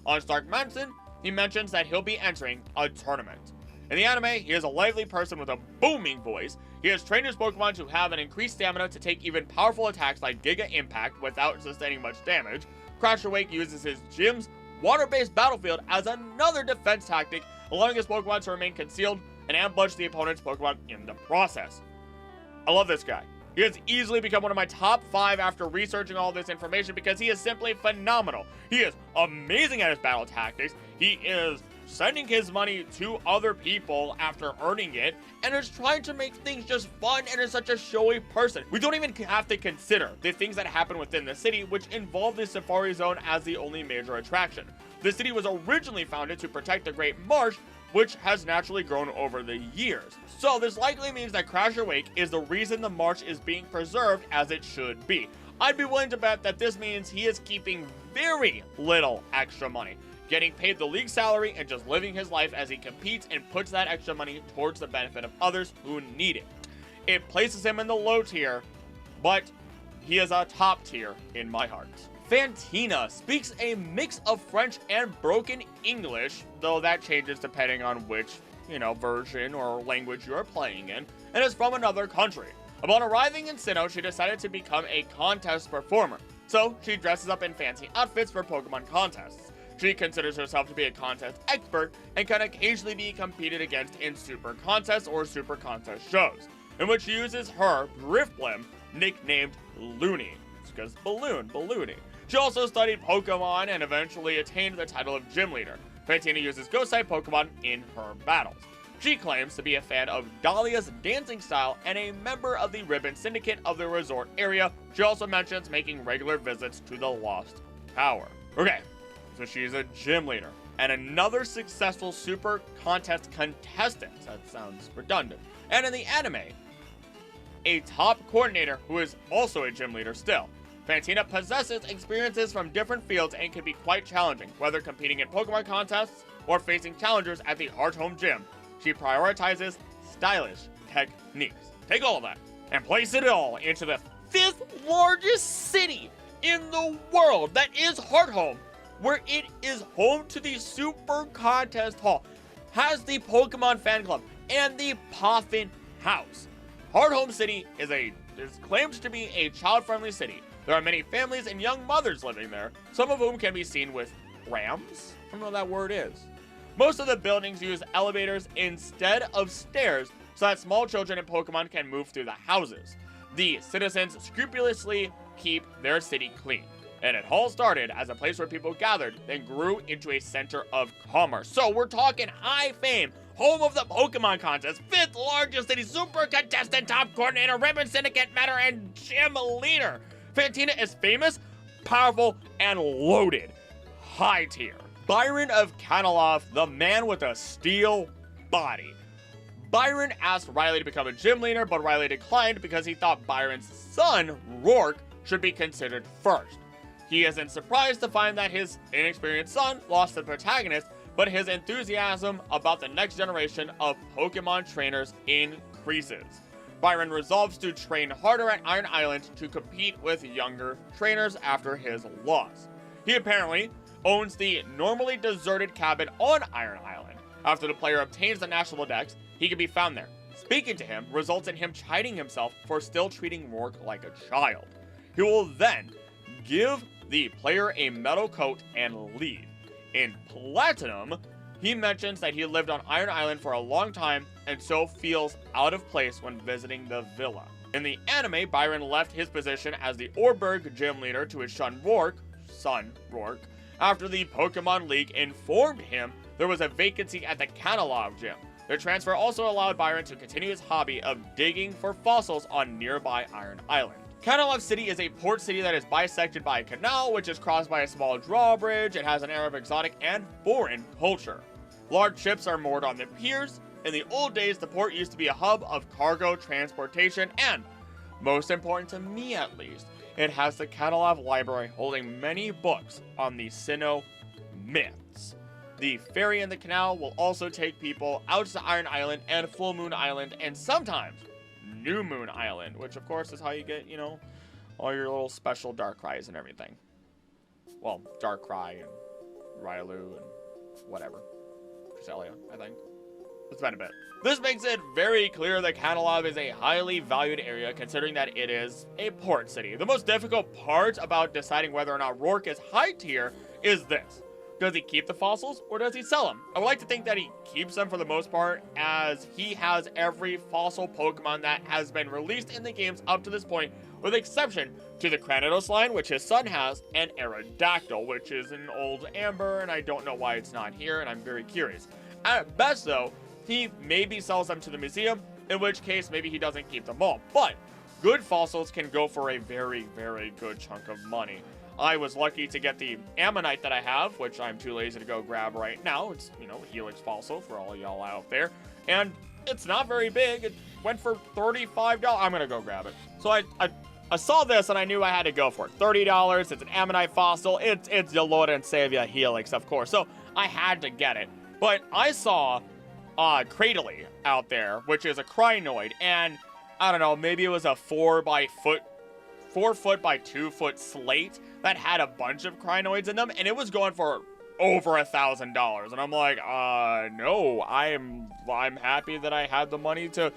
On Stark Mountain, he mentions that he'll be entering a tournament. In the anime, he is a lively person with a booming voice. He has trained his Pokemon to have an increased stamina to take even powerful attacks like Giga Impact without sustaining much damage. Crasher Wake uses his gym's water-based battlefield as another defense tactic, allowing his Pokemon to remain concealed and ambush the opponent's Pokemon in the process. I love this guy. He has easily become one of my top 5 after researching all this information because he is simply phenomenal. He is amazing at his battle tactics. He is sending his money to other people after earning it, and is trying to make things just fun, and is such a showy person. We don't even have to consider the things that happen within the city, which involve the Safari Zone as the only major attraction. The city was originally founded to protect the Great Marsh, which has naturally grown over the years. So this likely means that Crasher Wake is the reason the marsh is being preserved as it should be. I'd be willing to bet that this means he is keeping very little extra money, getting paid the league salary and just living his life as he competes and puts that extra money towards the benefit of others who need it. It places him in the low tier, but he is a top tier in my heart. Fantina speaks a mix of French and broken English, though that changes depending on which, version or language you are playing in, and is from another country. Upon arriving in Sinnoh, she decided to become a contest performer, so she dresses up in fancy outfits for Pokemon contests. She considers herself to be a contest expert and can occasionally be competed against in super contests or super contest shows, in which she uses her Drifblim, nicknamed Looney. It's because Balloonie. She also studied Pokemon and eventually attained the title of Gym Leader. Fantina uses Ghost-type Pokemon in her battles. She claims to be a fan of Dahlia's dancing style and a member of the Ribbon Syndicate of the resort area. She also mentions making regular visits to the Lost Tower. Okay, so she's a gym leader and another successful super contest contestant. That sounds redundant. And in the anime, a top coordinator who is also a gym leader still. Fantina possesses experiences from different fields and can be quite challenging, whether competing in Pokemon contests or facing challengers at the Heart Home Gym. She prioritizes stylish techniques. Take all of that and place it all into the 5th largest city in the world, that is Heart Home, where it is home to the Super Contest Hall, has the Pokemon Fan Club, and the Poffin House. Heart Home City is claimed to be a child-friendly city. There are many families and young mothers living there, some of whom can be seen with rams? I don't know what that word is. Most of the buildings use elevators instead of stairs so that small children and Pokemon can move through the houses. The citizens scrupulously keep their city clean, and it all started as a place where people gathered, then grew into a center of commerce. So we're talking high fame, home of the Pokemon contest, 5th largest city, super contestant, top coordinator, Ribbon Syndicate member, and gym leader. Fantina is famous, powerful, and loaded. High tier. Byron of Kanaloff, the man with a steel body. Byron asked Riley to become a gym leader, but Riley declined because he thought Byron's son, Rourke, should be considered first. He isn't surprised to find that his inexperienced son lost the protagonist, but his enthusiasm about the next generation of Pokemon trainers increases. Byron resolves to train harder at Iron Island to compete with younger trainers after his loss. He apparently owns the normally deserted cabin on Iron Island. After the player obtains the National Dex, he can be found there. Speaking to him results in him chiding himself for still treating Rourke like a child. He will then give the player a metal coat and leave. In Platinum, he mentions that he lived on Iron Island for a long time and so feels out of place when visiting the villa. In the anime, Byron left his position as the Orberg gym leader to his son Rourke, son, Rourke, after the Pokemon League informed him there was a vacancy at the Kanto gym. The transfer also allowed Byron to continue his hobby of digging for fossils on nearby Iron Island. Kanto City is a port city that is bisected by a canal, which is crossed by a small drawbridge. It has an air of exotic and foreign culture. Large ships are moored on the piers. In the old days, the port used to be a hub of cargo transportation, and, most important to me at least, it has the Kanto library holding many books on the Sinnoh myths. The ferry in the canal will also take people out to Iron Island and Full Moon Island, and sometimes New Moon Island, which of course is how you get, you know, all your little special Darkrai's and everything. Well, Darkrai and Railu and whatever. Cresselia, I think. It's been a bit. This makes it very clear that Kanto is a highly valued area, considering that it is a port city. The most difficult part about deciding whether or not Rourke is high tier is this. Does he keep the fossils, or does he sell them? I would like to think that he keeps them for the most part, as he has every fossil Pokemon that has been released in the games up to this point, with exception to the Cranidos line, which his son has, and Aerodactyl, which is an old Amber, and I don't know why it's not here, and I'm very curious. At best, though, he maybe sells them to the museum, in which case maybe he doesn't keep them all. But good fossils can go for a very, very good chunk of money. I was lucky to get the Ammonite that I have, which I'm too lazy to go grab right now. It's, you know, a Helix fossil for all y'all out there. And it's not very big. It went for $35. I'm going to go grab it. So I saw this and I knew I had to go for it. $30. It's an Ammonite fossil. It's the Lord and Savior Helix, of course. So I had to get it. But I saw Cradily out there, which is a Crinoid. And I don't know, maybe it was a 4 foot by 2 foot slate that had a bunch of Crinoids in them, and it was going for over $1,000. And I'm like, no, I'm happy that I had the money to,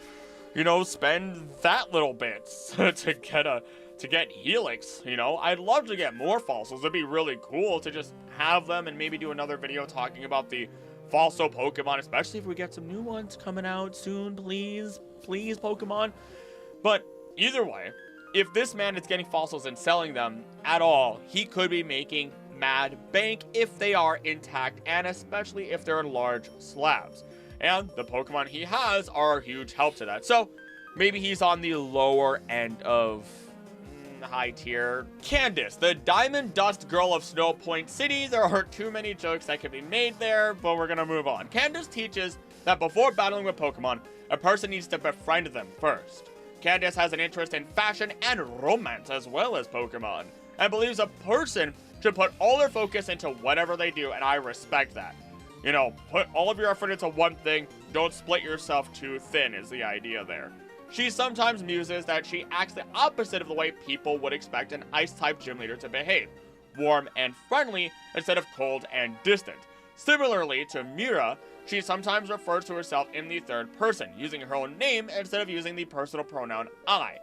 you know, spend that little bit to get Helix. You know, I'd love to get more fossils. It'd be really cool to just have them and maybe do another video talking about the fossil Pokemon, especially if we get some new ones coming out soon. Please, Pokemon. But either way, if this man is getting fossils and selling them at all, he could be making mad bank if they are intact, and especially if they're in large slabs. And the Pokemon he has are a huge help to that. So maybe he's on the lower end of high tier. Candace, the Diamond Dust Girl of Snow Point City. There are too many jokes that could be made there, but we're gonna move on. Candace teaches that before battling with Pokemon, a person needs to befriend them first. Candace has an interest in fashion and romance as well as Pokemon, and believes a person should put all their focus into whatever they do, and I respect that. You know, put all of your effort into one thing, don't split yourself too thin is the idea there. She sometimes muses that she acts the opposite of the way people would expect an Ice-type gym leader to behave, warm and friendly instead of cold and distant. Similarly to Mira, she sometimes refers to herself in the third person, using her own name instead of using the personal pronoun I.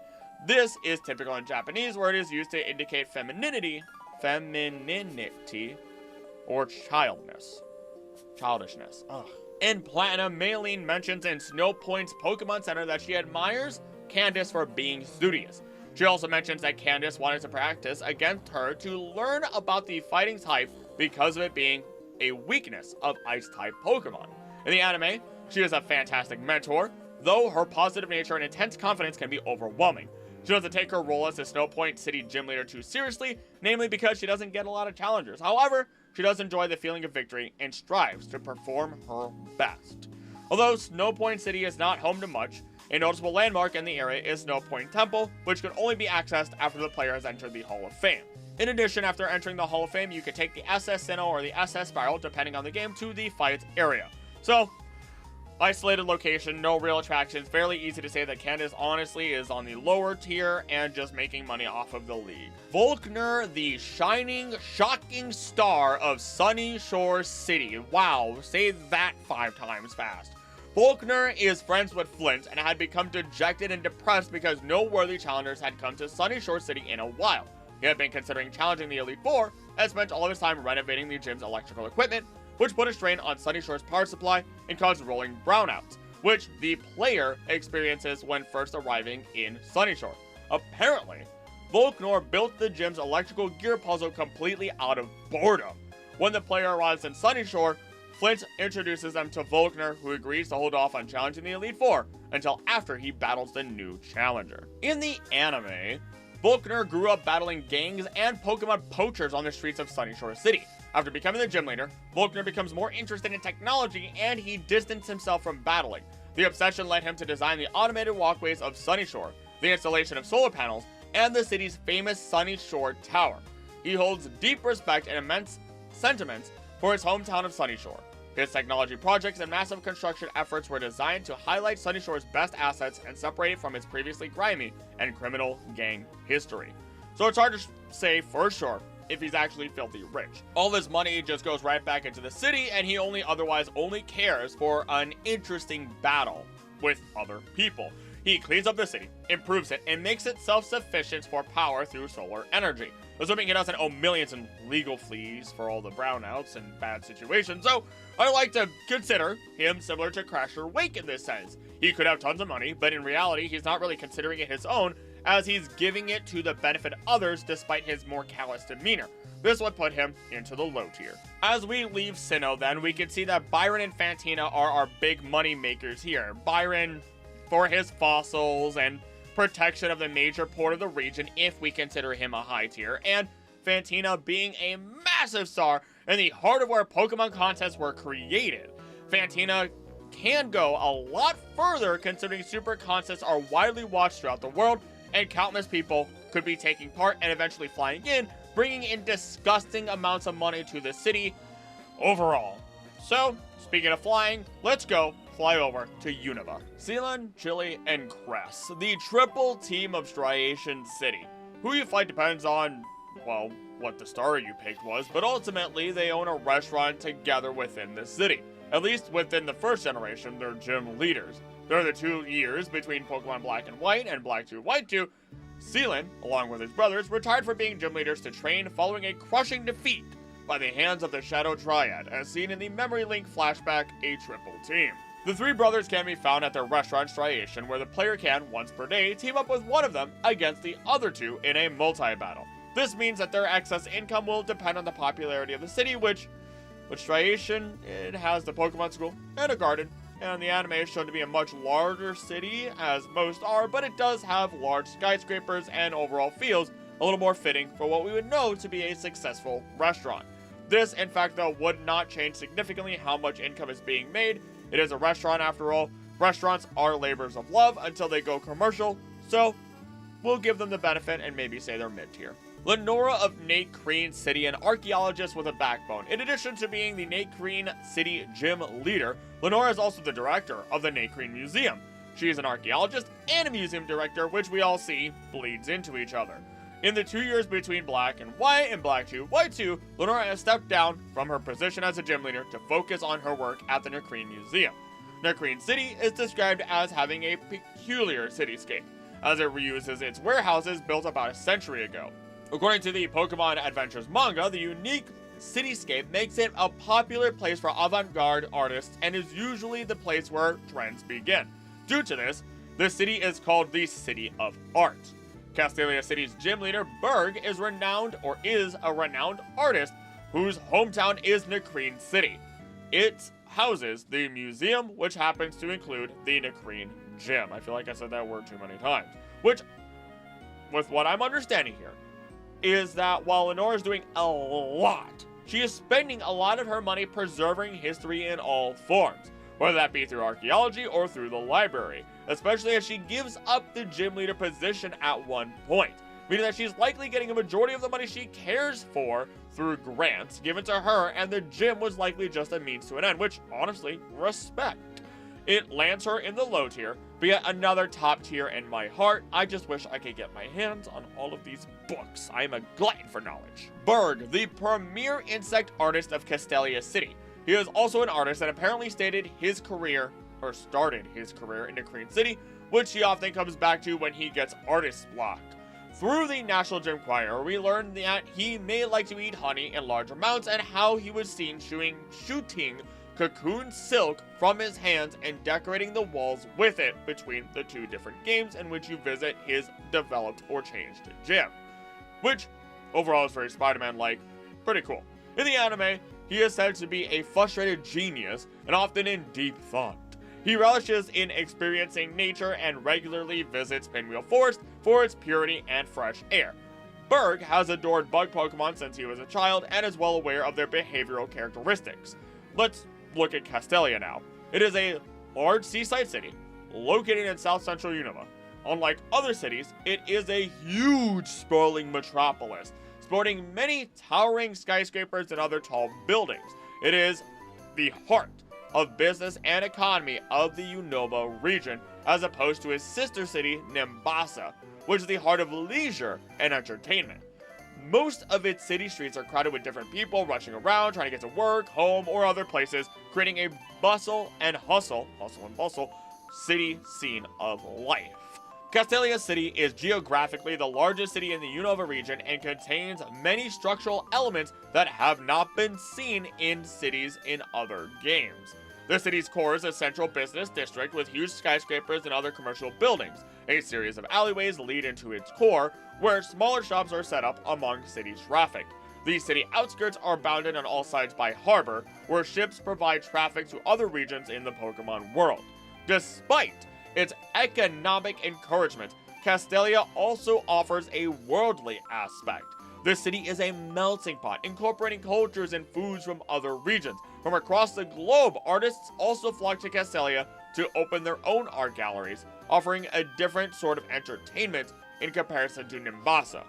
This is typical in Japanese, where it is used to indicate femininity, or childishness. Ugh. In Platinum, Maylene mentions in Snow Point's Pokemon Center that she admires Candace for being studious. She also mentions that Candace wanted to practice against her to learn about the fighting type because of it being a weakness of Ice-type Pokemon. In the anime, she is a fantastic mentor, though her positive nature and intense confidence can be overwhelming. She doesn't take her role as the Snow Point City gym leader too seriously, namely because she doesn't get a lot of challengers. However, she does enjoy the feeling of victory and strives to perform her best. Although Snow Point City is not home to much, a noticeable landmark in the area is Snow Point Temple, which can only be accessed after the player has entered the Hall of Fame. In addition, after entering the Hall of Fame, you can take the SS Sinnoh or the SS Spiral, depending on the game, to the fight area. So, isolated location, no real attractions, fairly easy to say that Candace honestly is on the lower tier and just making money off of the league. Volkner, the shining, shocking star of Sunny Shore City. Wow, say that 5 times fast. Volkner is friends with Flint and had become dejected and depressed because no worthy challengers had come to Sunny Shore City in a while. He had been considering challenging the Elite Four and spent all of his time renovating the gym's electrical equipment, which put a strain on Sunny Shore's power supply and caused rolling brownouts, which the player experiences when first arriving in Sunny Shore. Apparently, Volknor built the gym's electrical gear puzzle completely out of boredom. When the player arrives in Sunnyshoar, Flint introduces them to Volknor, who agrees to hold off on challenging the Elite Four until after he battles the new challenger. In the anime, Volknor grew up battling gangs and Pokemon poachers on the streets of Sunnyshoar City. After becoming the gym leader, Volknor becomes more interested in technology and he distanced himself from battling. The obsession led him to design the automated walkways of Sunnyshoar, the installation of solar panels, and the city's famous Sunnyshoar Tower. He holds deep respect and immense sentiments for his hometown of Sunnyshoar. His technology projects and massive construction efforts were designed to highlight Sunnyshoar's best assets and separate it from its previously grimy and criminal gang history. So it's hard to say for sure if he's actually filthy rich. All this money just goes right back into the city, and he otherwise only cares for an interesting battle with other people. He cleans up the city, improves it, and makes it self-sufficient for power through solar energy, assuming he doesn't owe millions in legal fees for all the brownouts and bad situations. So I like to consider him similar to Crasher Wake in this sense. He could have tons of money, but in reality, he's not really considering it his own, as he's giving it to the benefit of others despite his more callous demeanor. This would put him into the low tier. As we leave Sinnoh then, we can see that Byron and Fantina are our big money makers here. Byron for his fossils and protection of the major port of the region if we consider him a high tier, and Fantina being a massive star in the heart of where Pokemon contests were created. Fantina can go a lot further considering super contests are widely watched throughout the world, and countless people could be taking part and eventually flying in, bringing in disgusting amounts of money to the city overall. So, speaking of flying, let's go fly over to Unova. Ceylon, Chile, and Cress, the triple team of Striation City. Who you fight depends on, well, what the star you picked was, but ultimately they own a restaurant together within the city. At least within the first generation, they're gym leaders. During the 2 years between Pokemon Black and White and Black 2, White 2, Ceylon, along with his brothers, retired from being gym leaders to train following a crushing defeat by the hands of the Shadow Triad, as seen in the Memory Link flashback, A Triple Team. The 3 brothers can be found at their restaurant Striation, where the player can, once per day, team up with one of them against the other 2 in a multi-battle. This means that their excess income will depend on the popularity of the city, which, with Striation, it has the Pokemon School and a garden, and the anime is shown to be a much larger city, as most are, but it does have large skyscrapers and overall feels a little more fitting for what we would know to be a successful restaurant. This, in fact, though, would not change significantly how much income is being made. It is a restaurant after all. Restaurants are labors of love until they go commercial, so we'll give them the benefit and maybe say they're mid-tier. Lenora of Nacrene City, an archaeologist with a backbone. In addition to being the Nacrene City gym leader, Lenora is also the director of the Nacrene Museum. She is an archaeologist and a museum director, which we all see bleeds into each other. In the 2 years between Black and White and Black 2, White 2, Lenora has stepped down from her position as a gym leader to focus on her work at the Nacrene Museum. Nacrene City is described as having a peculiar cityscape, as it reuses its warehouses built about a century ago. According to the Pokemon Adventures manga, the unique cityscape makes it a popular place for avant-garde artists and is usually the place where trends begin. Due to this, the city is called the City of Art. Castelia City's gym leader, Berg, is a renowned artist whose hometown is Nacrene City. It houses the museum, which happens to include the Nacrene Gym. I feel like I said that word too many times. Which, with what I'm understanding here, is that while Lenora is doing a lot, she is spending a lot of her money preserving history in all forms, whether that be through archaeology or through the library, especially as she gives up the gym leader position at one point, meaning that she's likely getting a majority of the money she cares for through grants given to her, and the gym was likely just a means to an end, which, honestly, respect. It lands her in the low tier, but yet another top tier in my heart. I just wish I could get my hands on all of these books. I am a glutton for knowledge. Berg, the premier insect artist of Castelia City. He is also an artist and apparently started his career in Nacrene City, which he often comes back to when he gets artist blocked. Through the National Gym Choir, we learned that he may like to eat honey in large amounts and how he was seen shooting cocoon silk from his hands and decorating the walls with it between the 2 different games in which you visit his developed or changed gym. which overall is very Spider-Man-like. Pretty cool. In the anime, he is said to be a frustrated genius and often in deep thought. He relishes in experiencing nature and regularly visits Pinwheel Forest for its purity and fresh air. Berg has adored bug Pokemon since he was a child and is well aware of their behavioral characteristics. Let's look at Castelia now. It is a large seaside city located in south-central Unova. Unlike other cities, it is a huge sprawling metropolis, sporting many towering skyscrapers and other tall buildings. It is the heart of business and economy of the Unova region, as opposed to his sister city, Nimbasa, which is the heart of leisure and entertainment. Most of its city streets are crowded with different people rushing around, trying to get to work, home, or other places, creating a bustle and bustle, city scene of life. Castelia City is geographically the largest city in the Unova region and contains many structural elements that have not been seen in cities in other games. The city's core is a central business district with huge skyscrapers and other commercial buildings. A series of alleyways lead into its core, where smaller shops are set up among city traffic. The city outskirts are bounded on all sides by harbor, where ships provide traffic to other regions in the Pokemon world. Despite its economic encouragement, Castelia also offers a worldly aspect. The city is a melting pot, incorporating cultures and foods from other regions. From across the globe, artists also flock to Castelia to open their own art galleries, offering a different sort of entertainment in comparison to Nimbasa.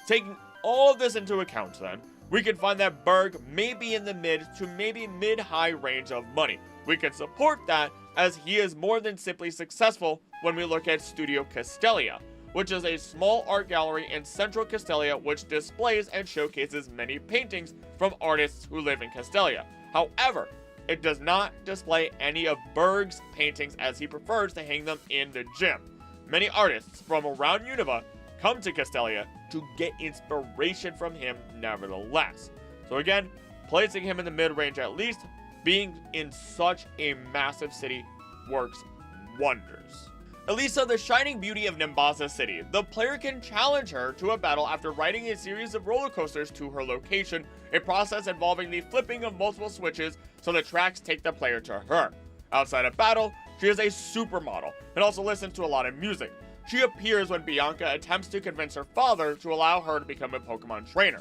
Taking all of this into account then, we can find that Berg may be in the mid to maybe mid-high range of money. We can support that as he is more than simply successful when we look at Studio Castelia, which is a small art gallery in central Castelia which displays and showcases many paintings from artists who live in Castelia. However, it does not display any of Berg's paintings as he prefers to hang them in the gym. Many artists from around Unova come to Castelia to get inspiration from him nevertheless. So again, placing him in the mid-range at least, being in such a massive city works wonders. Elisa, the shining beauty of Nimbasa City. The player can challenge her to a battle after riding a series of roller coasters to her location, a process involving the flipping of multiple switches so the tracks take the player to her. Outside of battle, she is a supermodel and also listens to a lot of music. She appears when Bianca attempts to convince her father to allow her to become a Pokemon trainer.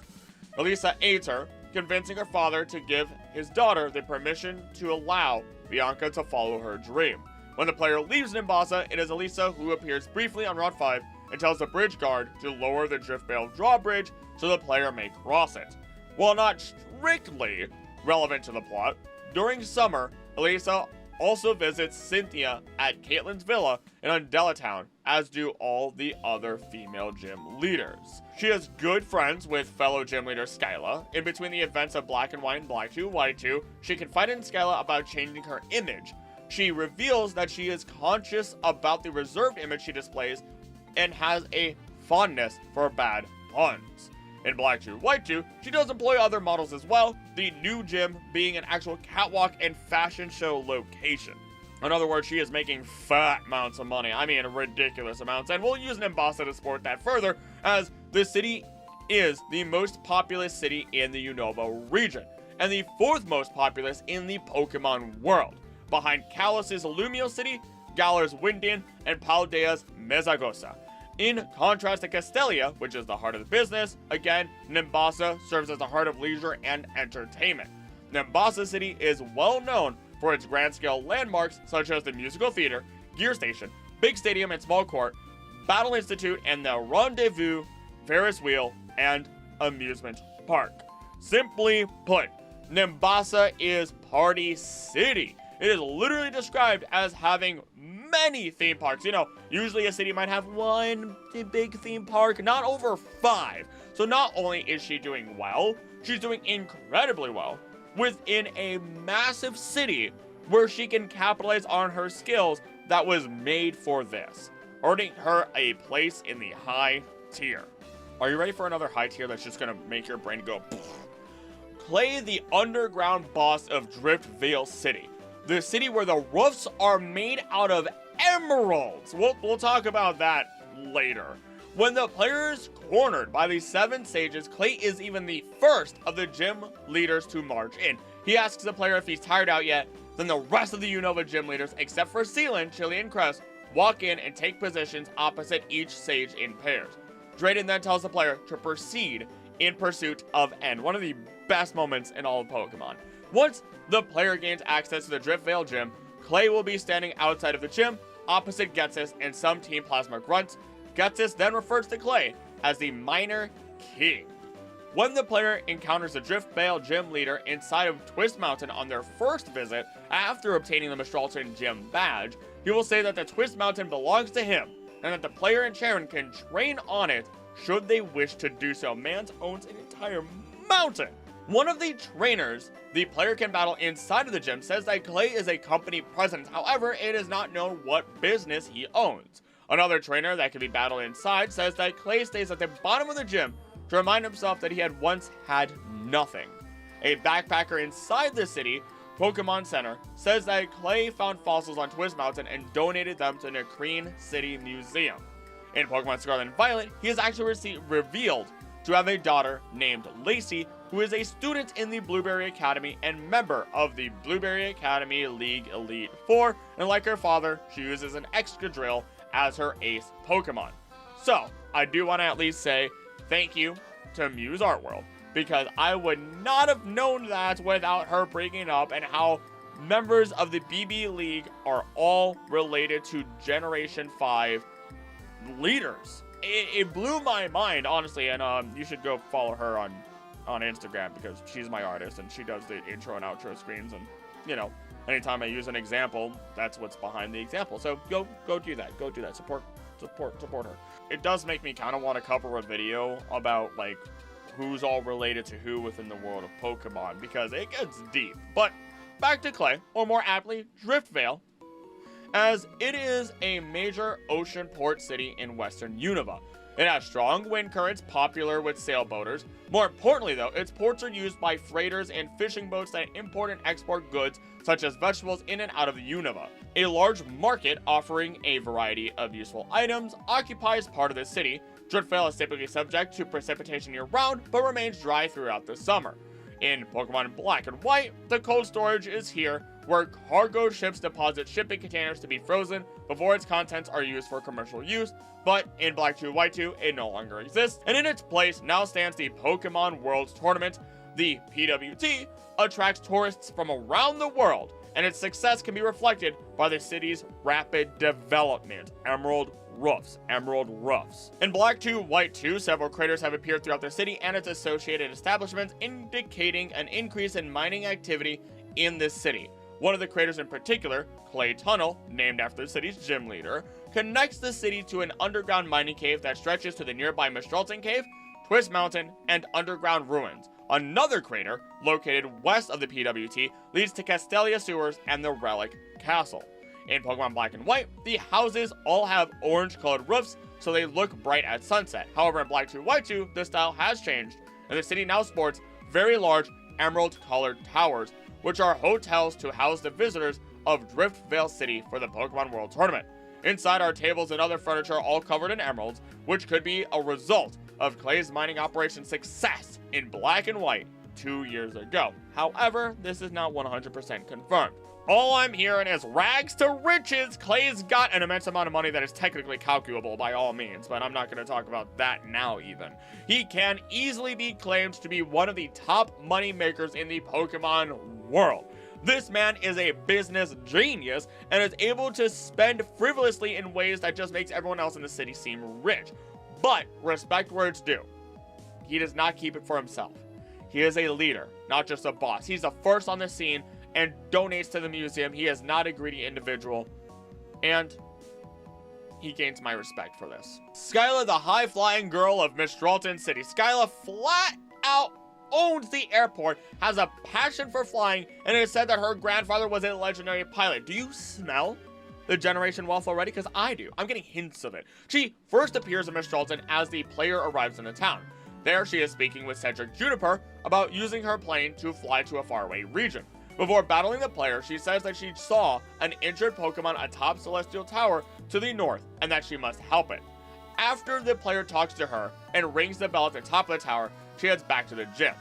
Elisa aids her, convincing her father to give his daughter the permission to allow Bianca to follow her dream. When the player leaves Nimbasa, it is Elisa who appears briefly on Route 5 and tells the bridge guard to lower the Driftveil drawbridge so the player may cross it. While not strictly relevant to the plot, during summer, Elisa also visits Cynthia at Caitlin's villa in Undella Town, as do all the other female gym leaders. She is good friends with fellow gym leader Skyla. In between the events of Black and White and Black 2, White 2, she confided in Skyla about changing her image. She reveals that she is conscious about the reserved image she displays and has a fondness for bad puns. In Black 2, White 2, she does employ other models as well, the new gym being an actual catwalk and fashion show location. In other words, she is making fat amounts of money, I mean ridiculous amounts, and we'll use Nimbasa to support that further, as the city is the most populous city in the Unova region, and the fourth most populous in the Pokemon world, behind Kalos' Illumio City, Galar's Windian, and Paldea's Mezagosa. In contrast to Castelia, which is the heart of the business, again, Nimbasa serves as the heart of leisure and entertainment. Nimbasa City is well known for its grand-scale landmarks such as the Musical Theater, Gear Station, Big Stadium and Small Court, Battle Institute, and the Rendezvous, Ferris Wheel, and Amusement Park. Simply put, Nimbasa is Party City. It is literally described as having many theme parks. You know, usually a city might have one big theme park, not over 5. So not only is she doing well, she's doing incredibly well within a massive city where she can capitalize on her skills that was made for this, earning her a place in the high tier. Are you ready for another high tier that's just gonna make your brain go Play the underground boss of Driftveil City. The city where the roofs are made out of emeralds. We'll talk about that later. When the player is cornered by the 7 sages, Clay is even the first of the gym leaders to march in. He asks the player if he's tired out yet, then the rest of the Unova gym leaders, except for Sealand, Chili, and Crest, walk in and take positions opposite each sage in pairs. Drayden then tells the player to proceed in pursuit of N, one of the best moments in all of Pokemon. Once the player gains access to the Driftvale gym, Clay will be standing outside of the gym, opposite Getsis and some Team Plasma grunts. Getsis then refers to Clay as the Minor King. When the player encounters the Driftvale gym leader inside of Twist Mountain on their first visit, after obtaining the Mistralton gym badge, he will say that the Twist Mountain belongs to him, and that the player and Charon can train on it should they wish to do so. Man owns an entire mountain. One of the trainers the player can battle inside of the gym says that Clay is a company president, however, it is not known what business he owns. Another trainer that can be battled inside says that Clay stays at the bottom of the gym to remind himself that he had once had nothing. A backpacker inside the city Pokemon Center says that Clay found fossils on Twist Mountain and donated them to the Crane City Museum. In Pokemon Scarlet and Violet, he is actually revealed to have a daughter named Lacey, who is a student in the Blueberry Academy and member of the Blueberry Academy League Elite Four, and like her father, she uses an Excadrill as her ace Pokemon. So, I do want to at least say thank you to Muse Art World, because I would not have known that without her bringing up and how members of the BB League are all related to Generation 5 leaders. It blew my mind, honestly, and you should go follow her on Instagram, because she's my artist and she does the intro and outro screens, and you know, anytime I use an example, that's what's behind the example. So go do that. Go do that. Support her. It does make me kind of want to cover a video about like who's all related to who within the world of Pokemon, because it gets deep. But back to Clay, or more aptly, Driftvale, as it is a major ocean port city in western Unova. It has strong wind currents, popular with sailboaters. More importantly though, its ports are used by freighters and fishing boats that import and export goods such as vegetables in and out of the Unova. A large market offering a variety of useful items occupies part of the city. Driftvale is typically subject to precipitation year-round, but remains dry throughout the summer. In Pokemon Black and White, the cold storage is here, where cargo ships deposit shipping containers to be frozen before its contents are used for commercial use, but in Black 2 White 2, it no longer exists, and in its place now stands the Pokemon Worlds Tournament. The PWT attracts tourists from around the world, and its success can be reflected by the city's rapid development. Emerald Roofs. In Black 2 White 2, several craters have appeared throughout the city and its associated establishments, indicating an increase in mining activity in this city. One of the craters in particular, Clay Tunnel, named after the city's gym leader, connects the city to an underground mining cave that stretches to the nearby Mistralton Cave, Twist Mountain, and underground ruins. Another crater, located west of the PWT, leads to Castelia Sewers and the Relic Castle. In Pokemon Black and White, the houses all have orange-colored roofs, so they look bright at sunset. However, in Black 2 White 2, the style has changed, and the city now sports very large emerald-colored towers, which are hotels to house the visitors of Driftvale City for the Pokemon World Tournament. Inside are tables and other furniture all covered in emeralds, which could be a result of Clay's mining operation success in Black and White 2 years ago. However, this is not 100% confirmed. All I'm hearing is rags to riches. Clay's got an immense amount of money that is technically calculable by all means, but I'm not going to talk about that now even. He can easily be claimed to be one of the top money makers in the Pokemon world. This man is a business genius and is able to spend frivolously in ways that just makes everyone else in the city seem rich. But respect where it's due. He does not keep it for himself. He is a leader, not just a boss. He's the first on the scene and donates to the museum. He is not a greedy individual, and he gains my respect for this. Skyla, the high-flying girl of Mistralton City. Skyla flat out owns the airport, has a passion for flying, and it is said that her grandfather was a legendary pilot. Do you smell the generation wealth already? Because I do. I'm getting hints of it. She first appears in Mistralton as the player arrives in the town. There she is speaking with Cedric Juniper about using her plane to fly to a faraway region. Before battling the player, she says that she saw an injured Pokemon atop Celestial Tower to the north and that she must help it. After the player talks to her and rings the bell at the top of the tower, she heads back to the gym.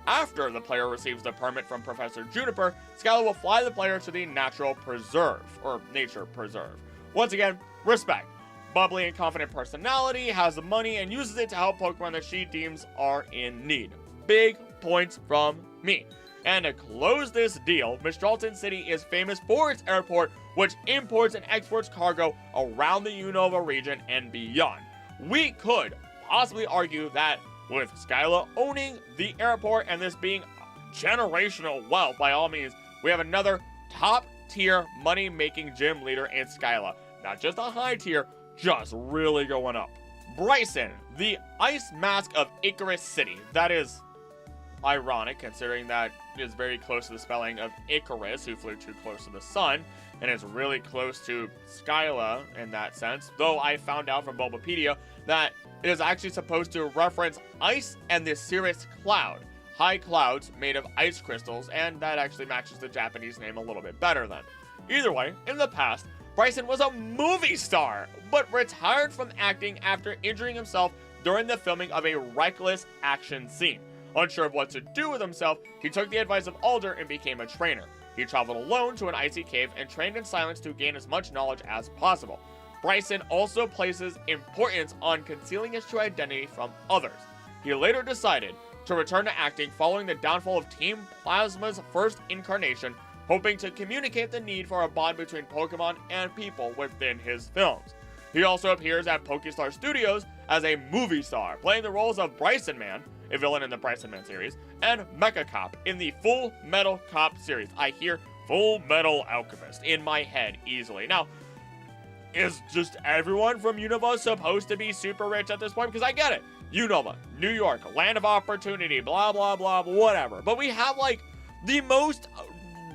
After the player receives the permit from Professor Juniper, Skyla will fly the player to the natural preserve, or nature preserve. Once again, respect. Bubbly and confident personality, has the money, and uses it to help Pokemon that she deems are in need. Big points from me. And to close this deal, Johto City is famous for its airport, which imports and exports cargo around the Unova region and beyond. We could possibly argue that with Skyla owning the airport and this being generational wealth, by all means, we have another top-tier money-making gym leader in Skyla. Not just a high tier, just really going up. Bryson, the ice mask of Icarus City. That is ironic, considering that is very close to the spelling of Icarus, who flew too close to the sun, and is really close to Skyla in that sense, though I found out from Bulbapedia that it is actually supposed to reference ice and the cirrus cloud, high clouds made of ice crystals, and that actually matches the Japanese name a little bit better then. Either way, in the past, Bryson was a movie star, but retired from acting after injuring himself during the filming of a reckless action scene. Unsure of what to do with himself, he took the advice of Alder and became a trainer. He traveled alone to an icy cave and trained in silence to gain as much knowledge as possible. Bryson also places importance on concealing his true identity from others. He later decided to return to acting following the downfall of Team Plasma's first incarnation, hoping to communicate the need for a bond between Pokemon and people within his films. He also appears at Pokestar Studios as a movie star, playing the roles of Bryson Man, a villain in the Bryson Man series, and Mecha Cop in the Full Metal Cop series. I hear Full Metal Alchemist in my head easily. Now, is just everyone from Unova supposed to be super rich at this point? Because I get it. Unova, New York, land of opportunity, blah, blah, blah, whatever. But we have, like, the most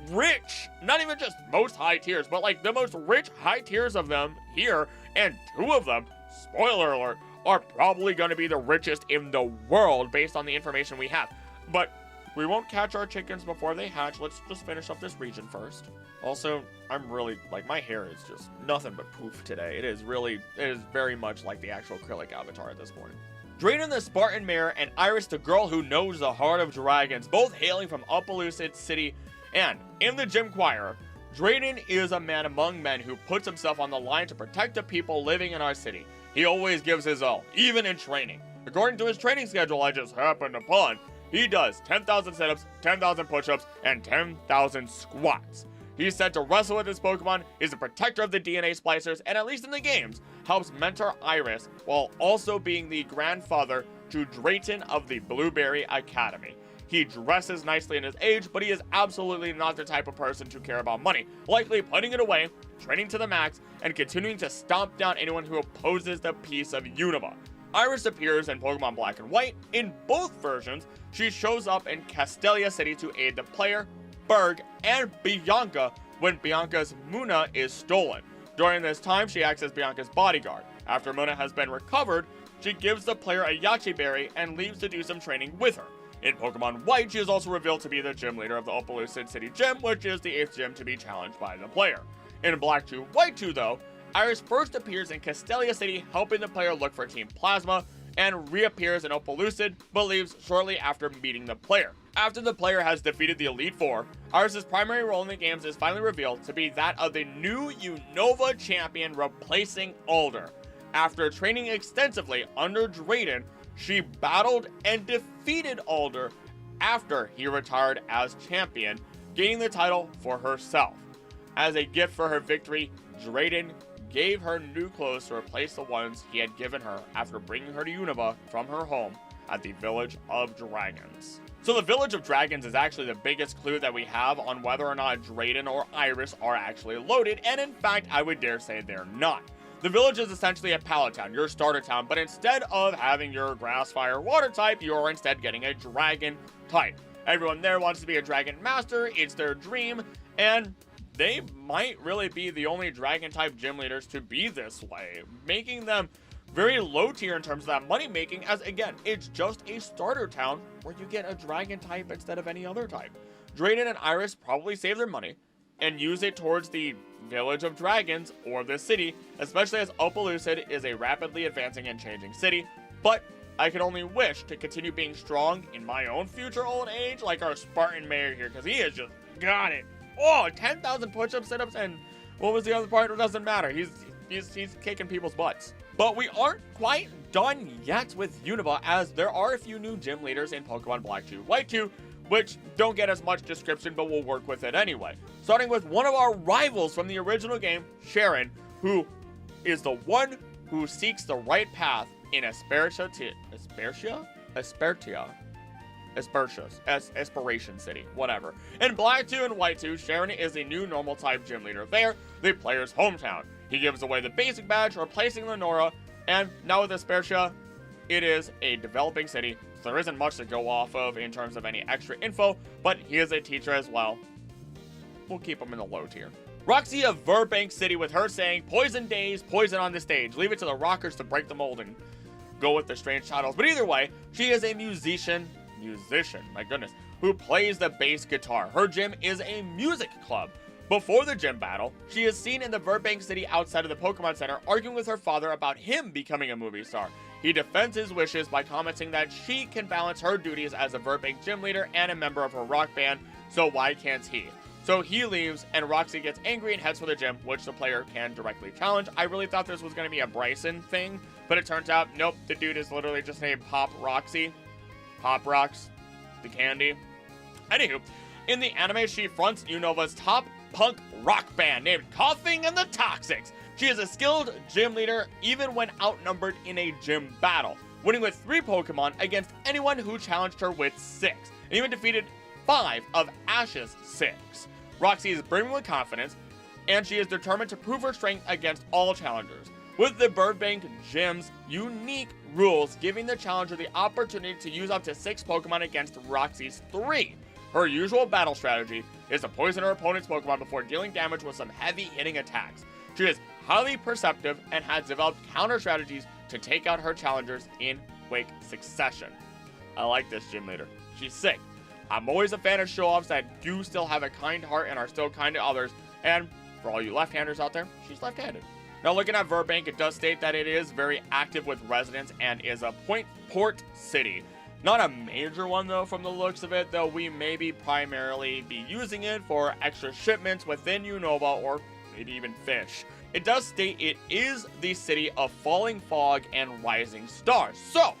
rich, not even just most high tiers, but, like, the most rich high tiers of them here. And two of them, spoiler alert, are probably going to be the richest in the world based on the information we have. But we won't catch our chickens before they hatch. Let's just finish up this region first. Also, I'm really, like, my hair is just nothing but poof today. It is very much like the actual acrylic avatar at this point. Drayden the Spartan Mare and Iris the girl who knows the heart of dragons, both hailing from AbsolGames City. And in the gym choir, Drayden is a man among men who puts himself on the line to protect the people living in our city. He always gives his all, even in training. According to his training schedule I just happened upon, he does 10,000 sit-ups, 10,000 push-ups, and 10,000 squats. He's said to wrestle with his Pokemon, is a protector of the DNA splicers, and at least in the games, helps mentor Iris, while also being the grandfather to Drayton of the Blueberry Academy. He dresses nicely in his age, but he is absolutely not the type of person to care about money, likely putting it away, training to the max, and continuing to stomp down anyone who opposes the peace of Unova. Iris appears in Pokemon Black and White. In both versions, she shows up in Castelia City to aid the player, Berg, and Bianca when Bianca's Muna is stolen. During this time, she acts as Bianca's bodyguard. After Muna has been recovered, she gives the player a Yache Berry and leaves to do some training with her. In Pokemon White, she is also revealed to be the gym leader of the AbsolGames City Gym, which is the 8th gym to be challenged by the player. In Black 2, White 2, though, Iris first appears in Castelia City, helping the player look for Team Plasma, and reappears in AbsolGames, but leaves shortly after meeting the player. After the player has defeated the Elite Four, Iris' primary role in the games is finally revealed to be that of the new Unova champion replacing Alder. After training extensively under Drayden, she battled and defeated Alder after he retired as champion, gaining the title for herself. As a gift for her victory, Drayden gave her new clothes to replace the ones he had given her after bringing her to Unova from her home at the Village of Dragons. So the Village of Dragons is actually the biggest clue that we have on whether or not Drayden or Iris are actually loaded, and in fact, I would dare say they're not. The village is essentially a pallet town, your starter town, but instead of having your grass, fire, water type, you're instead getting a dragon type. Everyone there wants to be a dragon master, it's their dream, and they might really be the only dragon type gym leaders to be this way, making them very low tier in terms of that money making, as again, it's just a starter town where you get a dragon type instead of any other type. Drayden and Iris probably save their money and use it towards the Village of Dragons or this city, especially as Opaloosid is a rapidly advancing and changing city, but I can only wish to continue being strong in my own future old age like our Spartan mayor here, because he has just got it. Oh, 10,000 push-ups, sit-ups, and what was the other part? It doesn't matter. He's kicking people's butts. But we aren't quite done yet with Unova, as there are a few new gym leaders in Pokemon Black 2, White 2, which don't get as much description, but we'll work with it anyway. Starting with one of our rivals from the original game, Sharon, who is the one who seeks the right path in Aspiration City, whatever. In Black 2 and White 2, Sharon is a new normal type gym leader there, the player's hometown. He gives away the basic badge, replacing Lenora, and now with Aspertia, it is a developing city, so there isn't much to go off of in terms of any extra info, but he is a teacher as well. We'll keep him in the low tier. Roxy of Burbank City, with her saying, "Poison days, poison on the stage. Leave it to the rockers to break the mold and go with the strange titles." But either way, she is a musician, my goodness, who plays the bass guitar. Her gym is a music club. Before the gym battle, she is seen in the Burbank City outside of the Pokemon Center arguing with her father about him becoming a movie star. He defends his wishes by commenting that she can balance her duties as a Burbank gym leader and a member of her rock band, so why can't he? So he leaves, and Roxy gets angry and heads for the gym, which the player can directly challenge. I really thought this was going to be a Bryson thing, but it turns out, nope, the dude is literally just named Pop Roxy. Pop Rocks, the candy. Anywho, in the anime, she fronts Unova's top punk rock band named Coughing and the Toxics. She is a skilled gym leader even when outnumbered in a gym battle, winning with 3 Pokemon against anyone who challenged her with 6, and even defeated 5 of Ash's 6. Roxy is brimming with confidence, and she is determined to prove her strength against all challengers, with the Burbank Gym's unique rules giving the challenger the opportunity to use up to 6 Pokemon against Roxy's 3. Her usual battle strategy is to poison her opponent's Pokemon before dealing damage with some heavy-hitting attacks. She is highly perceptive and has developed counter strategies to take out her challengers in quick succession. I like this gym leader. She's sick. I'm always a fan of show-offs that do still have a kind heart and are still kind to others, and for all you left-handers out there, she's left-handed. Now, looking at Burbank, it does state that it is very active with residents and is a port city. Not a major one, though, from the looks of it, though we maybe primarily be using it for extra shipments within Unova or maybe even fish. It does state it is the city of falling fog and rising stars. So,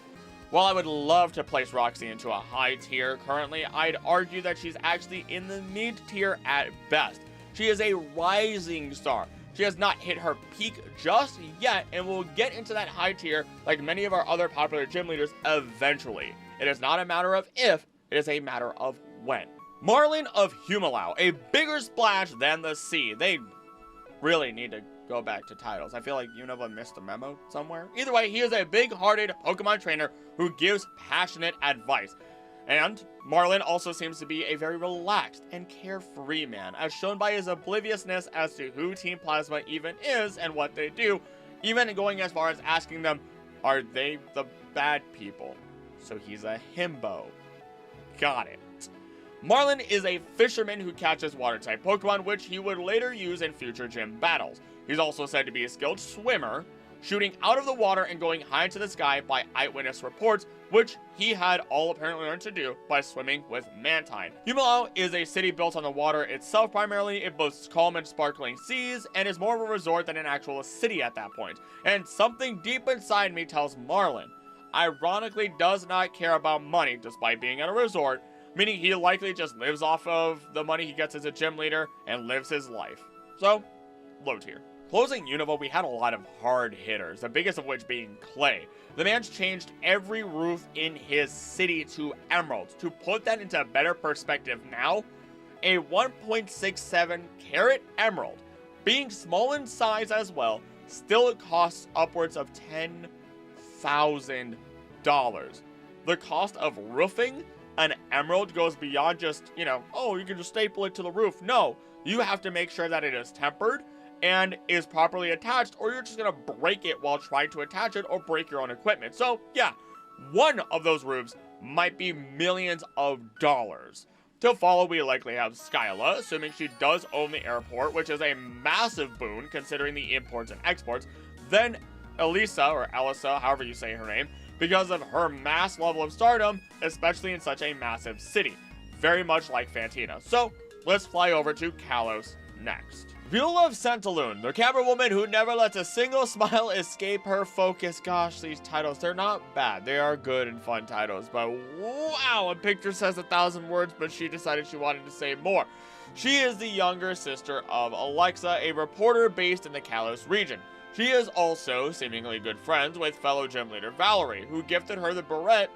while I would love to place Roxy into a high tier currently, I'd argue that she's actually in the mid tier at best. She is a rising star. She has not hit her peak just yet, and will get into that high tier like many of our other popular gym leaders eventually. It is not a matter of if, it is a matter of when. Marlin of Humalau, a bigger splash than the sea. They really need to go back to titles. I feel like Unova missed the memo somewhere. Either way, he is a big-hearted Pokemon trainer who gives passionate advice. And Marlin also seems to be a very relaxed and carefree man, as shown by his obliviousness as to who Team Plasma even is and what they do, even going as far as asking them, are they the bad people? So he's a himbo. Got it. Marlin is a fisherman who catches water-type Pokemon, which he would later use in future gym battles. He's also said to be a skilled swimmer, shooting out of the water and going high into the sky by eyewitness reports, which he had all apparently learned to do by swimming with Mantine. Humalau is a city built on the water itself primarily. It boasts calm and sparkling seas, and is more of a resort than an actual city at that point. And something deep inside me tells Marlin, ironically, does not care about money despite being at a resort, meaning he likely just lives off of the money he gets as a gym leader and lives his life. So, low tier. Closing Unova, we had a lot of hard hitters, the biggest of which being Clay. The man's changed every roof in his city to emeralds. To put that into a better perspective now, a 1.67 carat emerald, being small in size as well, still costs upwards of $10,000. The cost of roofing an emerald goes beyond just, oh, you can just staple it to the roof. No, you have to make sure that it is tempered and is properly attached, or you're just gonna break it while trying to attach it or break your own equipment. So yeah, one of those roofs might be millions of dollars. To follow, we likely have Skyla, assuming she does own the airport, which is a massive boon considering the imports and exports. Then Elisa, or Elisa, however you say her name, because of her mass level of stardom, especially in such a massive city. Very much like Fantina. So, let's fly over to Kalos next. Viola of Santaloon, the camera woman who never lets a single smile escape her focus. Gosh, these titles, they're not bad. They are good and fun titles, but wow, a picture says 1,000 words, but she decided she wanted to say more. She is the younger sister of Alexa, a reporter based in the Kalos region. She is also seemingly good friends with fellow gym leader Valerie, who gifted her the beret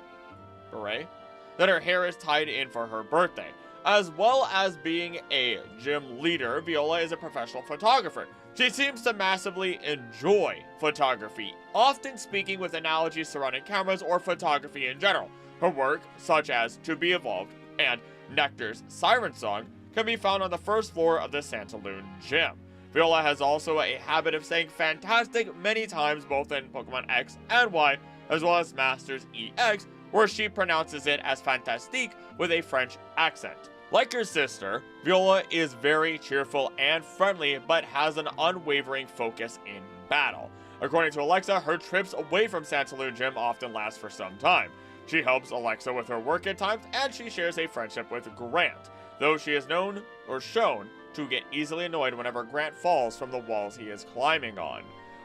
that her hair is tied in for her birthday. As well as being a gym leader, Viola is a professional photographer. She seems to massively enjoy photography, often speaking with analogies surrounding cameras or photography in general. Her work, such as To Be Evolved and Nectar's Siren Song, can be found on the first floor of the Santaloon gym. Viola has also a habit of saying fantastic many times both in Pokemon X and Y, as well as Masters EX, where she pronounces it as fantastique with a French accent. Like her sister, Viola is very cheerful and friendly, but has an unwavering focus in battle. According to Alexa, her trips away from Santaloon Gym often last for some time. She helps Alexa with her work at times, and she shares a friendship with Grant, though she is known or shown to get easily annoyed whenever Grant falls from the walls he is climbing on.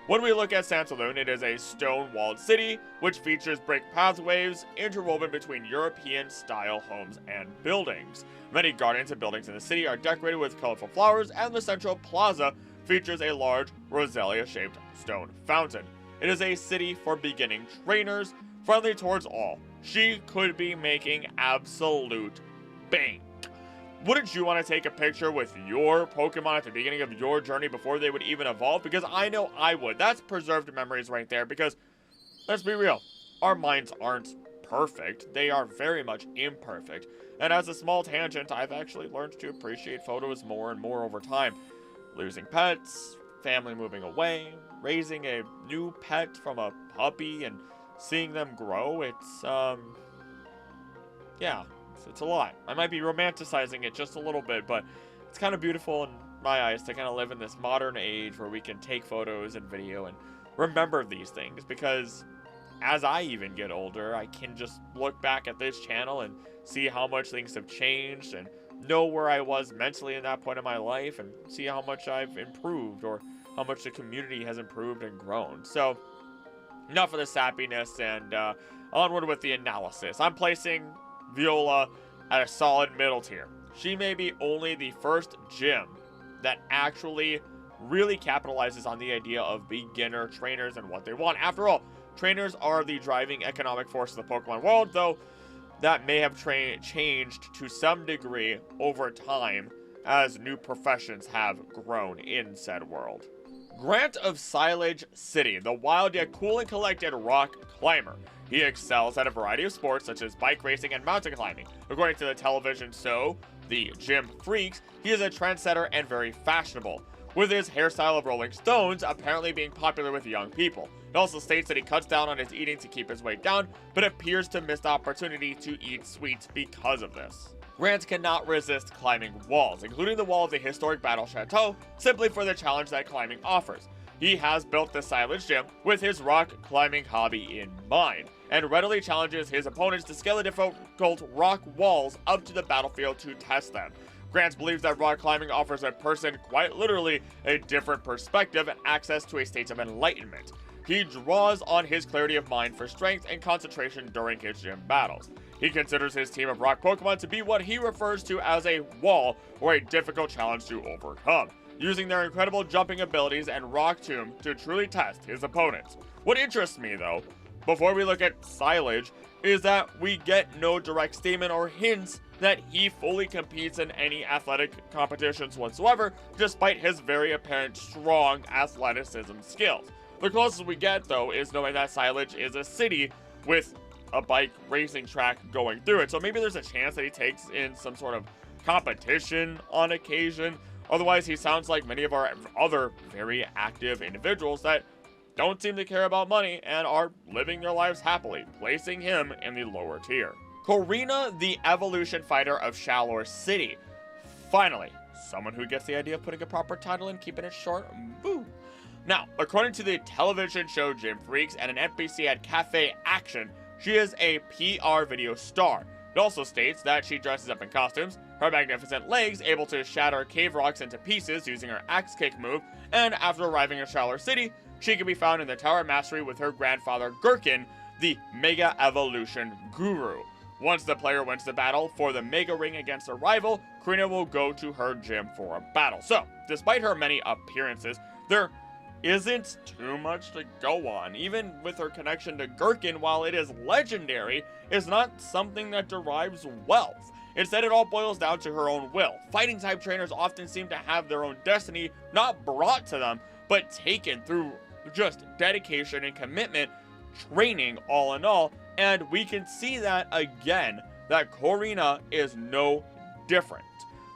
When we look at Santaloon, it is a stone-walled city, which features brick pathways interwoven between European-style homes and buildings. Many gardens and buildings in the city are decorated with colorful flowers, and the central plaza features a large Roselia-shaped stone fountain. It is a city for beginning trainers, friendly towards all. She could be making absolute bank. Wouldn't you want to take a picture with your Pokemon at the beginning of your journey before they would even evolve? Because I know I would. That's preserved memories right there, because, let's be real, our minds aren't perfect. They are very much imperfect. And as a small tangent, I've actually learned to appreciate photos more and more over time. Losing pets, family moving away, raising a new pet from a puppy and seeing them grow, it's a lot. I might be romanticizing it just a little bit, but it's kind of beautiful in my eyes to kind of live in this modern age where we can take photos and video and remember these things, because as I even get older, I can just look back at this channel and see how much things have changed and know where I was mentally at that point in my life and see how much I've improved or how much the community has improved and grown. So, enough of the sappiness and onward with the analysis. I'm placing Viola at a solid middle tier. She may be only the first gym that actually really capitalizes on the idea of beginner trainers and what they want. After all, trainers are the driving economic force of the Pokemon world, though that may have changed to some degree over time as new professions have grown in said world. Grant of Silage City, the wild yet cool and collected rock climber. He excels at a variety of sports such as bike racing and mountain climbing. According to the television show, The Gym Freaks, he is a trendsetter and very fashionable, with his hairstyle of Rolling Stones apparently being popular with young people. It also states that he cuts down on his eating to keep his weight down, but appears to miss the opportunity to eat sweets because of this. Grant cannot resist climbing walls, including the wall of the historic Battle Chateau, simply for the challenge that climbing offers. He has built the Silage Gym with his rock climbing hobby in mind, and readily challenges his opponents to scale the difficult rock walls up to the battlefield to test them. Grant believes that rock climbing offers a person, quite literally, a different perspective and access to a state of enlightenment. He draws on his clarity of mind for strength and concentration during his gym battles. He considers his team of rock Pokemon to be what he refers to as a wall or a difficult challenge to overcome, using their incredible jumping abilities and Rock Tomb to truly test his opponents. What interests me, though, before we look at Silage, is that we get no direct statement or hints that he fully competes in any athletic competitions whatsoever, despite his very apparent strong athleticism skills. The closest we get, though, is knowing that Silage is a city with a bike racing track going through it, so maybe there's a chance that he takes in some sort of competition on occasion. Otherwise, he sounds like many of our other very active individuals that don't seem to care about money and are living their lives happily, placing him in the lower tier. Korrina, the evolution fighter of Shalour City. Finally, someone who gets the idea of putting a proper title and keeping it short. Boo. Now, according to the television show Gym Freaks and an NPC at Cafe Action, she is a PR video star. It also states that she dresses up in costumes, her magnificent legs able to shatter cave rocks into pieces using her axe kick move, and after arriving in Shalour City, she can be found in the Tower of Mastery with her grandfather Gherkin, the Mega Evolution Guru. Once the player wins the battle for the Mega Ring against a rival, Korrina will go to her gym for a battle. So, despite her many appearances, there isn't too much to go on. Even with her connection to Gherkin, while it is legendary, is not something that derives wealth. Instead, it all boils down to her own will. Fighting type trainers often seem to have their own destiny not brought to them, but taken through just dedication and commitment, training all in all, and we can see that again, that Korrina is no different.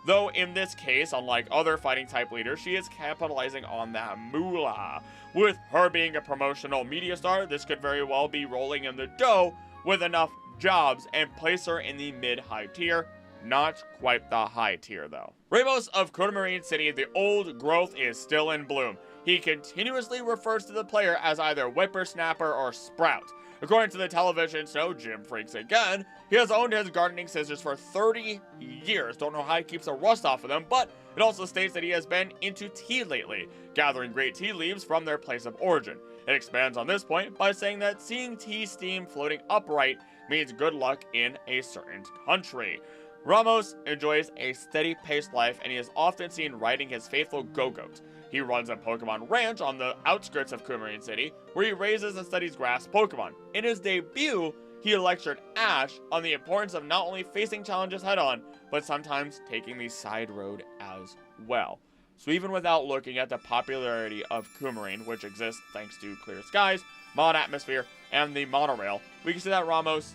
Though in this case, unlike other fighting type leaders, she is capitalizing on that moolah. With her being a promotional media star, this could very well be rolling in the dough with enough jobs and place her in the mid-high tier. Not quite the high tier though. Ramos of Coumarine City, the old growth is still in bloom. He continuously refers to the player as either whippersnapper or sprout. According to the television show Gym Freaks again, he has owned his gardening scissors for 30 years. Don't know how he keeps the rust off of them, but it also states that he has been into tea lately, gathering great tea leaves from their place of origin. It expands on this point by saying that seeing tea steam floating upright means good luck in a certain country. Ramos enjoys a steady-paced life, and he is often seen riding his faithful Go-Goat. He runs a Pokemon ranch on the outskirts of Coumarine City, where he raises and studies grass Pokemon. In his debut, he lectured Ash on the importance of not only facing challenges head-on, but sometimes taking the side road as well. So even without looking at the popularity of Coumarine, which exists thanks to clear skies, mod atmosphere, and the monorail, we can see that Ramos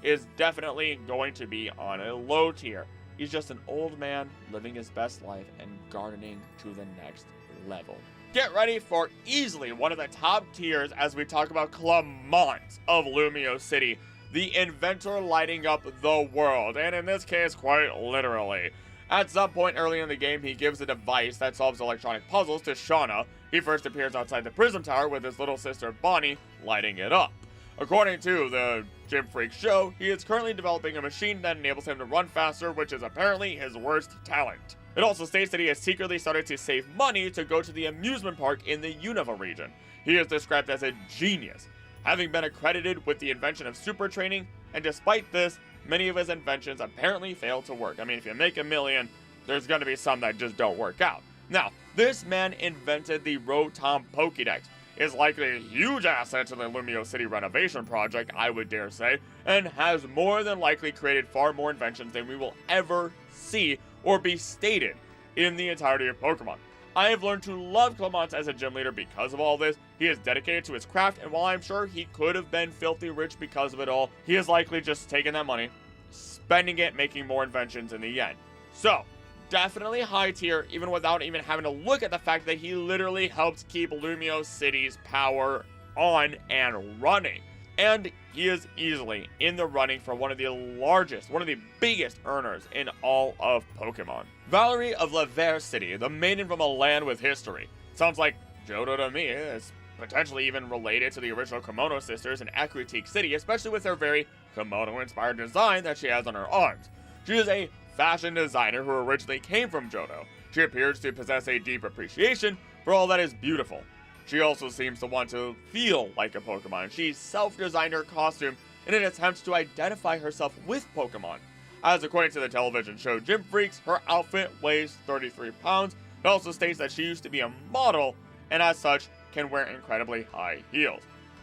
is definitely going to be on a low tier. He's just an old man living his best life and gardening to the next level. Get ready for easily one of the top tiers as we talk about Clement of Lumio City, the inventor lighting up the world, and in this case, quite literally. At some point early in the game, he gives a device that solves electronic puzzles to Shauna. He first appears outside the Prism Tower with his little sister Bonnie lighting it up. According to the Gym Freaks show, he is currently developing a machine that enables him to run faster, which is apparently his worst talent. It also states that he has secretly started to save money to go to the amusement park in the Unova region. He is described as a genius, having been accredited with the invention of super training, and despite this, many of his inventions apparently fail to work. I mean, if you make a million, there's going to be some that just don't work out. Now, this man invented the Rotom Pokédex, is likely a huge asset to the Lumio City renovation project, I would dare say, and has more than likely created far more inventions than we will ever see or be stated in the entirety of Pokemon. I have learned to love Clement as a gym leader because of all this. He is dedicated to his craft, and while I'm sure he could have been filthy rich because of it all, he is likely just taking that money, spending it, making more inventions in the end. So, definitely high tier, even without even having to look at the fact that he literally helped keep Lumio City's power on and running. And he is easily in the running for one of the biggest earners in all of Pokemon. Valerie of Laver City, the maiden from a land with history. Sounds like Johto to me. It's potentially even related to the original Komodo sisters in Aquatique City, especially with her very Komodo-inspired design that she has on her arms. She is a fashion designer who originally came from Johto. She appears to possess a deep appreciation for all that is beautiful. She also seems to want to feel like a Pokemon. She self-designed her costume in an attempt to identify herself with Pokemon. As according to the television show Gym Freaks, her outfit weighs 33 pounds. It also states that she used to be a model, and as such, can wear incredibly high heels.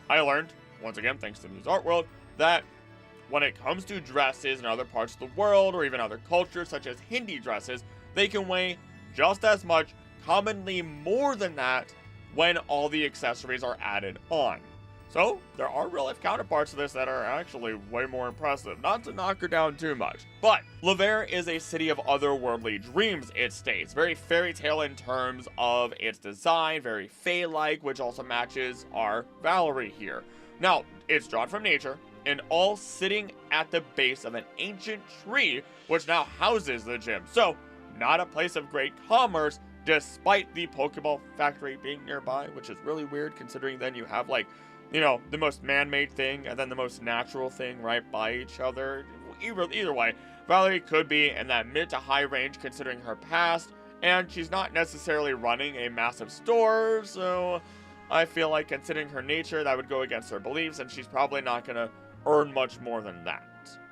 I learned, once again thanks to News Art World, that when it comes to dresses in other parts of the world, or even other cultures such as Hindi dresses, they can weigh just as much, commonly more than that, when all the accessories are added on. So, there are real-life counterparts to this that are actually way more impressive, not to knock her down too much. But, Laver is a city of otherworldly dreams, it states. Very fairy tale in terms of its design, very fae-like, which also matches our Valerie here. Now, it's drawn from nature, and all sitting at the base of an ancient tree, which now houses the gym. So, not a place of great commerce, despite the Pokeball factory being nearby, which is really weird considering then you have, like, you know, the most man-made thing and then the most natural thing right by each other. Either way, Valerie could be in that mid to high range considering her past, and she's not necessarily running a massive store, so I feel like considering her nature, that would go against her beliefs, and she's probably not going to earn much more than that.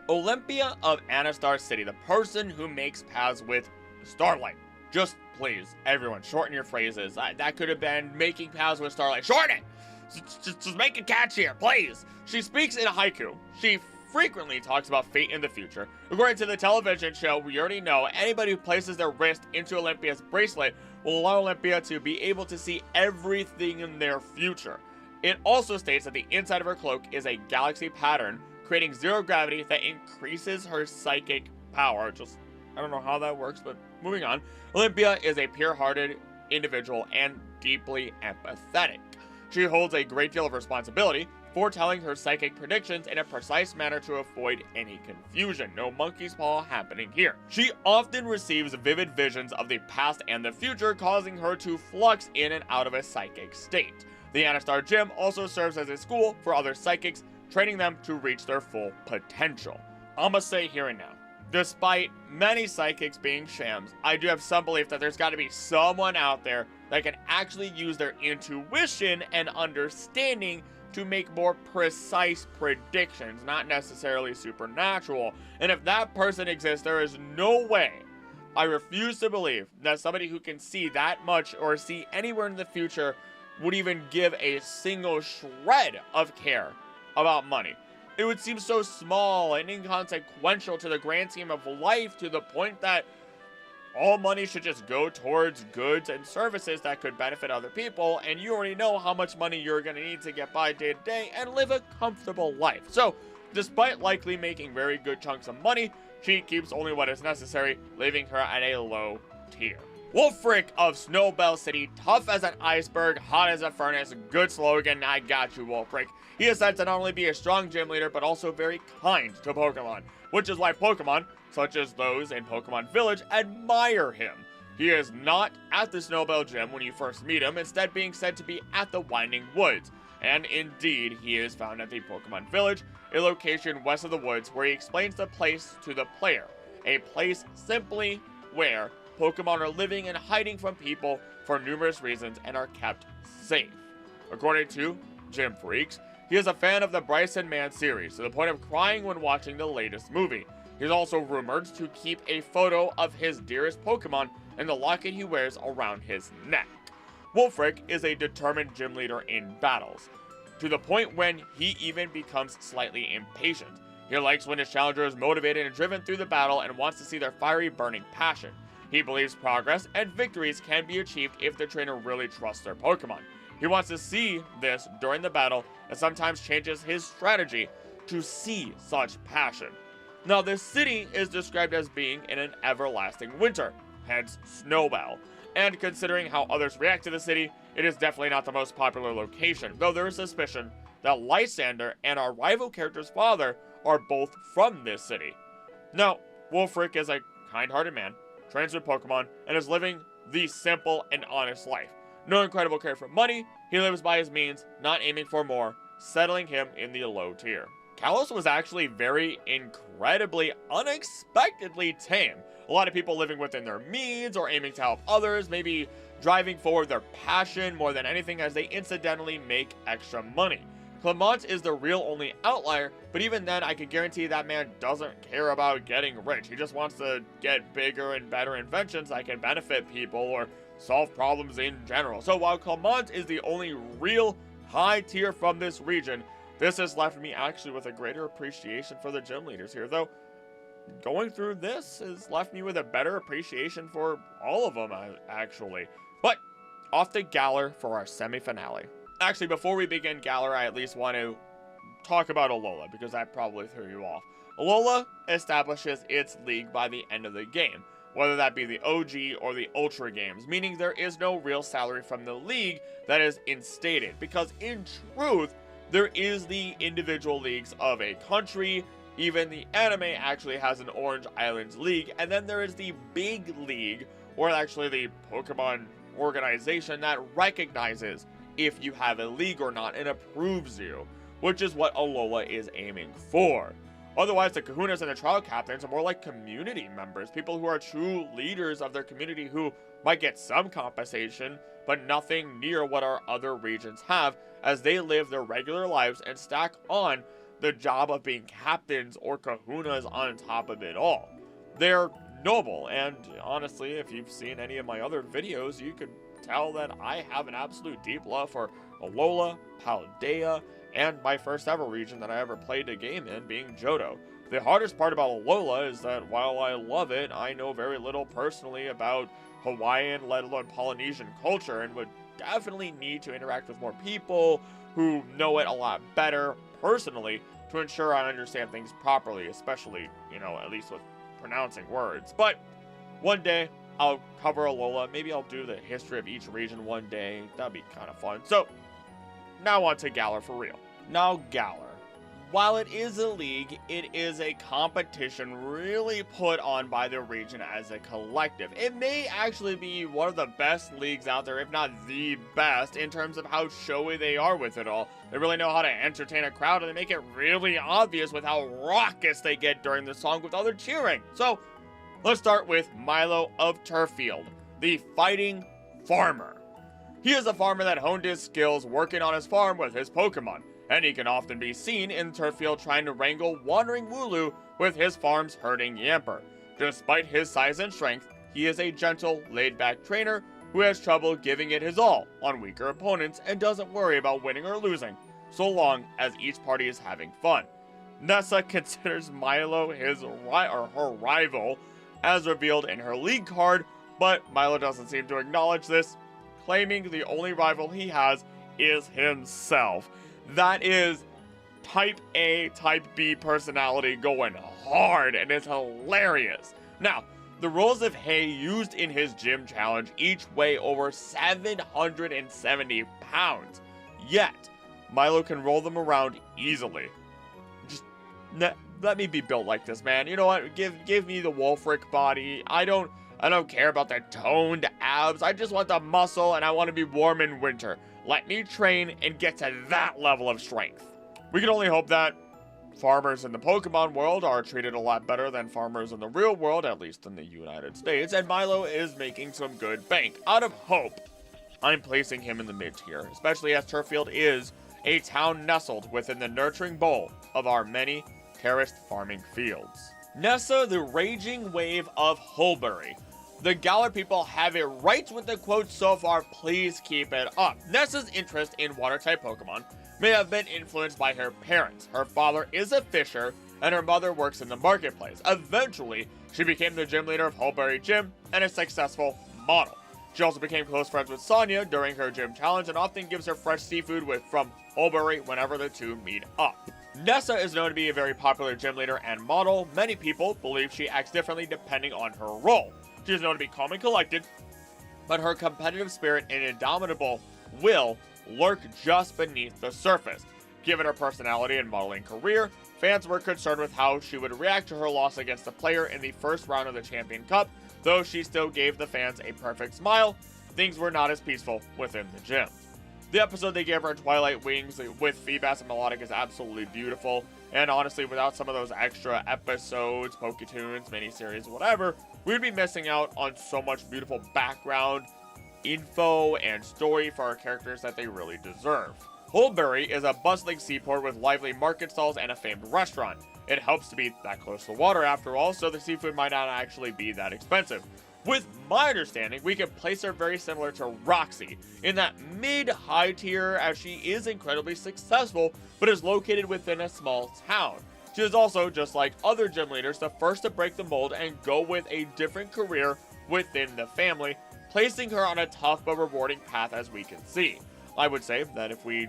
Olympia of Anastar City, the person who makes paths with Starlight. Just please, everyone, shorten your phrases. That could have been making paths with Starlight. Shorten it! Just make it catchier, please. She speaks in a haiku. She frequently talks about fate in the future. According to the television show, we already know anybody who places their wrist into Olympia's bracelet will allow Olympia to be able to see everything in their future. It also states that the inside of her cloak is a galaxy pattern, creating zero gravity that increases her psychic power. I don't know how that works, but moving on. Olympia is a pure-hearted individual and deeply empathetic. She holds a great deal of responsibility, foretelling her psychic predictions in a precise manner to avoid any confusion. No monkey's paw happening here. She often receives vivid visions of the past and the future, causing her to flux in and out of a psychic state. The Anastar Gym also serves as a school for other psychics, training them to reach their full potential. I'ma say here and now, despite many psychics being shams, I do have some belief that there's got to be someone out there that can actually use their intuition and understanding to make more precise predictions, not necessarily supernatural. And if that person exists, there is no way, I refuse to believe, that somebody who can see that much or see anywhere in the future would even give a single shred of care about money. It would seem so small and inconsequential to the grand scheme of life, to the point that all money should just go towards goods and services that could benefit other people, and you already know how much money you're going to need to get by day to day and live a comfortable life. So, despite likely making very good chunks of money, she keeps only what is necessary, leaving her at a low tier. Wolfric of Snowbell City, tough as an iceberg, hot as a furnace, good slogan, I got you, Wolfric. He is said to not only be a strong gym leader, but also very kind to Pokemon, which is why Pokemon, such as those in Pokemon Village, admire him. He is not at the Snowbell Gym when you first meet him, instead being said to be at the Winding Woods. And indeed, he is found at the Pokemon Village, a location west of the woods where he explains the place to the player. A place simply where Pokemon are living and hiding from people for numerous reasons and are kept safe. According to Gym Freaks, he is a fan of the Bryson Man series, to the point of crying when watching the latest movie. He's also rumored to keep a photo of his dearest Pokemon in the locket he wears around his neck. Wolfric is a determined gym leader in battles, to the point when he even becomes slightly impatient. He likes when his challenger is motivated and driven through the battle and wants to see their fiery, burning passion. He believes progress and victories can be achieved if the trainer really trusts their Pokemon. He wants to see this during the battle and sometimes changes his strategy to see such passion. Now, the city is described as being in an everlasting winter, hence Snowbell. And considering how others react to the city, it is definitely not the most popular location, though there is suspicion that Lysander and our rival character's father are both from this city. Now, Wolfric is a kind-hearted man, trains with Pokemon, and is living the simple and honest life. No incredible care for money, he lives by his means, not aiming for more, settling him in the low tier. Kalos was actually very incredibly, unexpectedly tame. A lot of people living within their means or aiming to help others, maybe driving forward their passion more than anything as they incidentally make extra money. Clement is the real only outlier, but even then I can guarantee that man doesn't care about getting rich. He just wants to get bigger and better inventions that can benefit people or solve problems in general. So while Clement is the only real high tier from this region, this has left me actually with a greater appreciation for the gym leaders here, though going through this has left me with a better appreciation for all of them, actually. But off to Galar for our semi-finale. Actually, before we begin Galar, I at least want to talk about Alola, because that probably threw you off. Alola establishes its league by the end of the game, whether that be the OG or the Ultra games, meaning there is no real salary from the league that is instated, because in truth, there is the individual leagues of a country. Even the anime actually has an Orange Islands League, and then there is the Big League, or actually the Pokemon organization that recognizes if you have a league or not and approves you, which is what Alola is aiming for. Otherwise, the kahunas and the trial captains are more like community members, people who are true leaders of their community who might get some compensation, but nothing near what our other regions have, as they live their regular lives and stack on the job of being captains or kahunas on top of it all. They're noble, and honestly, if you've seen any of my other videos, you could tell that I have an absolute deep love for Alola, Paldea, and my first ever region that I ever played a game in being Johto. The hardest part about Alola is that while I love it, I know very little personally about Hawaiian, let alone Polynesian culture, and would definitely need to interact with more people who know it a lot better personally to ensure I understand things properly, especially, at least with pronouncing words. But one day I'll cover Alola. Maybe I'll do the history of each region one day. That'd be kind of fun. So now on to Galar for real. Now Galar. While it is a league, it is a competition really put on by the region as a collective. It may actually be one of the best leagues out there, if not the best, in terms of how showy they are with it all. They really know how to entertain a crowd, and they make it really obvious with how raucous they get during the song with all their cheering. So, let's start with Milo of Turffield, the fighting farmer. He is a farmer that honed his skills working on his farm with his Pokemon, and he can often be seen in Turffield trying to wrangle wandering Wooloo with his farm's herding Yamper. Despite his size and strength, he is a gentle, laid-back trainer who has trouble giving it his all on weaker opponents and doesn't worry about winning or losing, so long as each party is having fun. Nessa considers Milo his her rival, as revealed in her league card, but Milo doesn't seem to acknowledge this, claiming the only rival he has is himself. That is type A, type B personality going hard, and it's hilarious. Now, the rolls of hay used in his gym challenge each weigh over 770 pounds. Yet, Milo can roll them around easily. Just let me be built like this, man. You know what? Give me the Wolfric body. I don't care about the toned abs. I just want the muscle, and I want to be warm in winter. Let me train and get to that level of strength. We can only hope that farmers in the Pokemon world are treated a lot better than farmers in the real world, at least in the United States, and Milo is making some good bank. Out of hope, I'm placing him in the mid-tier, especially as Turffield is a town nestled within the nurturing bowl of our many terraced farming fields. Nessa, the raging wave of Hulbury. The Galar people have it right with the quote so far, please keep it up. Nessa's interest in water-type Pokemon may have been influenced by her parents. Her father is a fisher, and her mother works in the marketplace. Eventually, she became the gym leader of Hulbury Gym and a successful model. She also became close friends with Sonia during her gym challenge and often gives her fresh seafood from Hulbury whenever the two meet up. Nessa is known to be a very popular gym leader and model. Many people believe she acts differently depending on her role. She is known to be calm and collected, but her competitive spirit and indomitable will lurk just beneath the surface. Given her personality and modeling career, fans were concerned with how she would react to her loss against a player in the first round of the Champion Cup. Though she still gave the fans a perfect smile, things were not as peaceful within the gym. The episode they gave her Twilight Wings with Feebas and Melodic is absolutely beautiful, and honestly, without some of those extra episodes, Poketoons, miniseries, whatever, we'd be missing out on so much beautiful background, info, and story for our characters that they really deserve. Hulbury is a bustling seaport with lively market stalls and a famed restaurant. It helps to be that close to water after all, so the seafood might not actually be that expensive. With my understanding, we can place her very similar to Roxy, in that mid-high tier as she is incredibly successful, but is located within a small town. She is also, just like other gym leaders, the first to break the mold and go with a different career within the family, placing her on a tough but rewarding path as we can see. I would say that if we,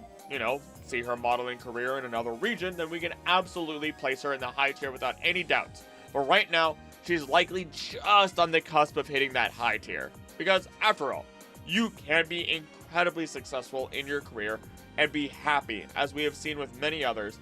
see her modeling career in another region, then we can absolutely place her in the high tier without any doubts. But right now, she's likely just on the cusp of hitting that high tier. Because after all, you can be incredibly successful in your career and be happy, as we have seen with many others,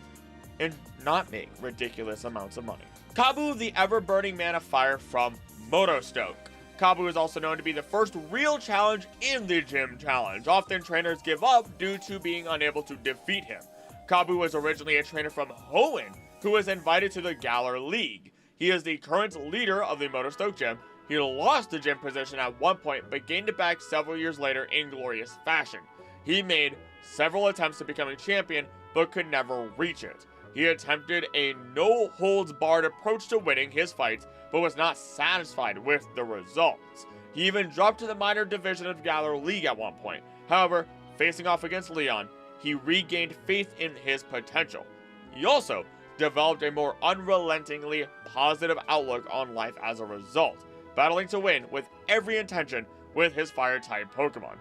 and not make ridiculous amounts of money. Kabu, the ever-burning man of fire from Motostoke. Kabu is also known to be the first real challenge in the gym challenge. Often trainers give up due to being unable to defeat him. Kabu was originally a trainer from Hoenn, who was invited to the Galar League. He is the current leader of the Motostoke gym. He lost the gym position at one point, but gained it back several years later in glorious fashion. He made several attempts at becoming champion, but could never reach it. He attempted a no-holds-barred approach to winning his fights, but was not satisfied with the results. He even dropped to the minor division of Galar League at one point. However, facing off against Leon, he regained faith in his potential. He also developed a more unrelentingly positive outlook on life as a result, battling to win with every intention with his fire-type Pokemon.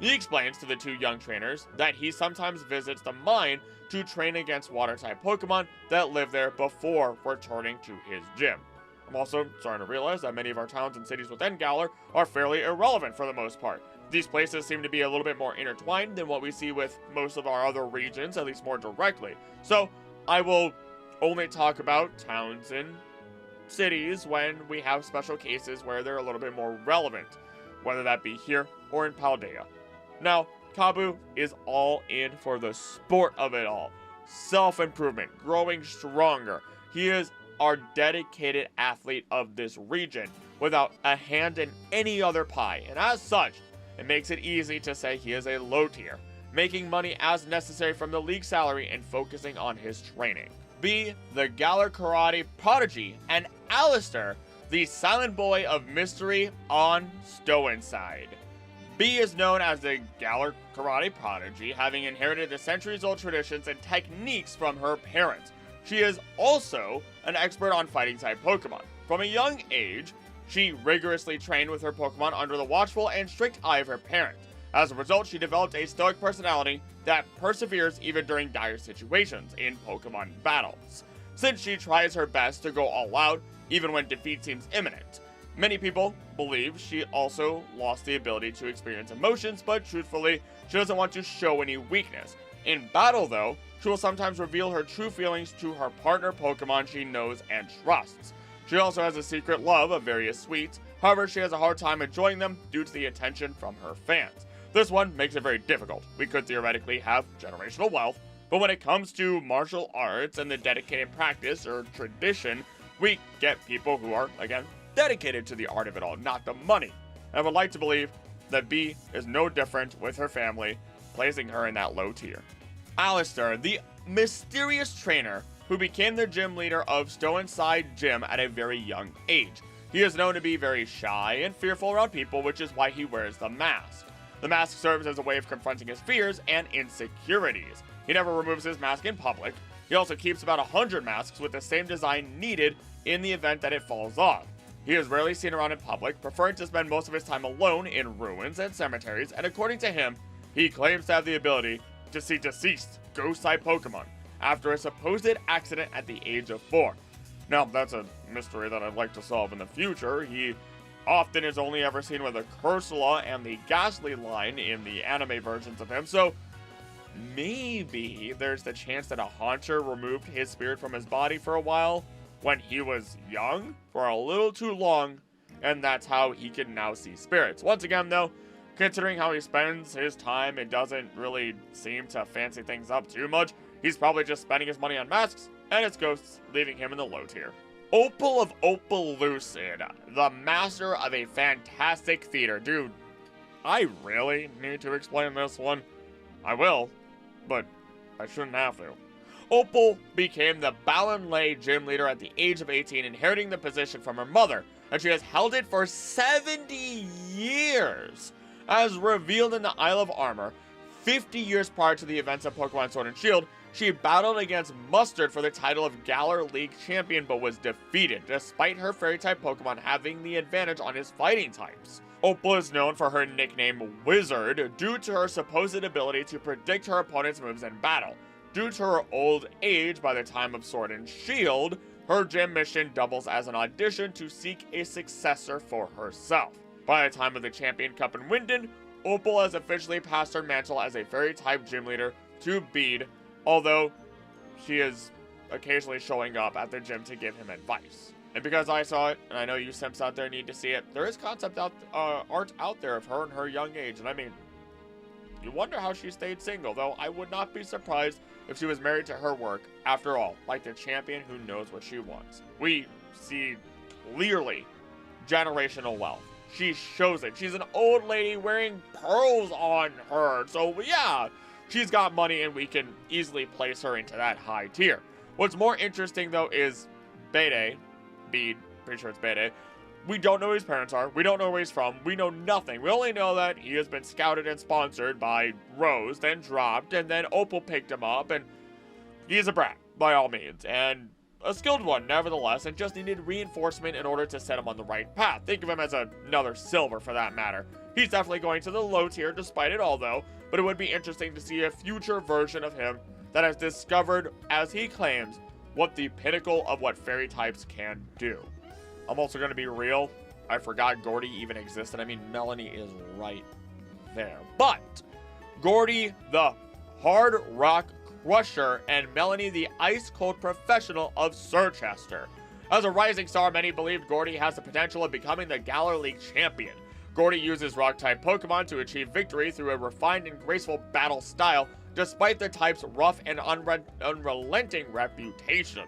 He explains to the two young trainers that he sometimes visits the mine to train against water-type Pokemon that live there before returning to his gym. I'm also starting to realize that many of our towns and cities within Galar are fairly irrelevant for the most part. These places seem to be a little bit more intertwined than what we see with most of our other regions, at least more directly. So, I will only talk about towns and cities when we have special cases where they're a little bit more relevant, whether that be here or in Paldea. Now, Kabu is all in for the sport of it all. Self-improvement, growing stronger. He is our dedicated athlete of this region without a hand in any other pie, and as such, it makes it easy to say he is a low tier, making money as necessary from the league salary and focusing on his training. B, the Galar Karate Prodigy, and Alistair, the silent boy of mystery on Stownside. B is known as the Galar Karate Prodigy, having inherited the centuries-old traditions and techniques from her parents. She is also an expert on fighting-type Pokemon. From a young age, she rigorously trained with her Pokemon under the watchful and strict eye of her parents. As a result, she developed a stoic personality that perseveres even during dire situations in Pokemon battles, since she tries her best to go all out even when defeat seems imminent. Many people believe she also lost the ability to experience emotions, but truthfully, she doesn't want to show any weakness. In battle, though, she will sometimes reveal her true feelings to her partner Pokemon she knows and trusts. She also has a secret love of various sweets, however, she has a hard time enjoying them due to the attention from her fans. This one makes it very difficult. We could theoretically have generational wealth, but when it comes to martial arts and the dedicated practice or tradition, we get people who are, again, dedicated to the art of it all, not the money. And I would like to believe that B is no different with her family, placing her in that low tier. Alistair, the mysterious trainer who became the gym leader of Stownside Gym at a very young age. He is known to be very shy and fearful around people, which is why he wears the mask. The mask serves as a way of confronting his fears and insecurities. He never removes his mask in public. He also keeps about 100 masks with the same design needed in the event that it falls off. He is rarely seen around in public, preferring to spend most of his time alone in ruins and cemeteries, and according to him, he claims to have the ability to see deceased ghost-type Pokemon after a supposed accident at the age of 4. Now, that's a mystery that I'd like to solve in the future. He often is only ever seen with a Cursula and the Ghastly line in the anime versions of him, so maybe there's the chance that a Haunter removed his spirit from his body for a while when he was young for a little too long, and that's how he can now see spirits. Once again, though, considering how he spends his time, it doesn't really seem to fancy things up too much. He's probably just spending his money on masks and its ghosts, leaving him in the low tier. Opal of Opalucid, the master of a fantastic theater. Dude, I really need to explain this one. I will, but I shouldn't have to. Opal became the Balonlay gym leader at the age of 18, inheriting the position from her mother, and she has held it for 70 years. As revealed in the Isle of Armor, 50 years prior to the events of Pokemon Sword and Shield, she battled against Mustard for the title of Galar League champion, but was defeated, despite her fairy-type Pokemon having the advantage on his fighting types. Opal is known for her nickname Wizard, due to her supposed ability to predict her opponent's moves in battle. Due to her old age by the time of Sword and Shield, her gym mission doubles as an audition to seek a successor for herself. By the time of the Champion Cup in Winden, Opal has officially passed her mantle as a fairy-type gym leader to Bede, although she is occasionally showing up at the gym to give him advice. And because I saw it, and I know you simps out there need to see it, there is art out there of her in her young age, and I mean, you wonder how she stayed single, though I would not be surprised if she was married to her work. After all, like the champion who knows what she wants. We see clearly generational wealth. She shows it. She's an old lady wearing pearls on her. So yeah, she's got money and we can easily place her into that high tier. What's more interesting though is Bede, pretty sure it's Bede. We don't know who his parents are. We don't know where he's from. We know nothing. We only know that he has been scouted and sponsored by Rose, then dropped, and then Opal picked him up, and he's a brat, by all means, and a skilled one, nevertheless, and just needed reinforcement in order to set him on the right path. Think of him as another Silver, for that matter. He's definitely going to the low tier, despite it all, though, but it would be interesting to see a future version of him that has discovered, as he claims, what the pinnacle of what fairy types can do. I'm also going to be real. I forgot Gordy even existed. I mean, Melanie is right there. But Gordy, the hard rock crusher, and Melanie, the ice cold professional of Sirchester. As a rising star, many believe Gordy has the potential of becoming the Galar League champion. Gordy uses rock-type Pokemon to achieve victory through a refined and graceful battle style, despite the type's rough and unrelenting reputation.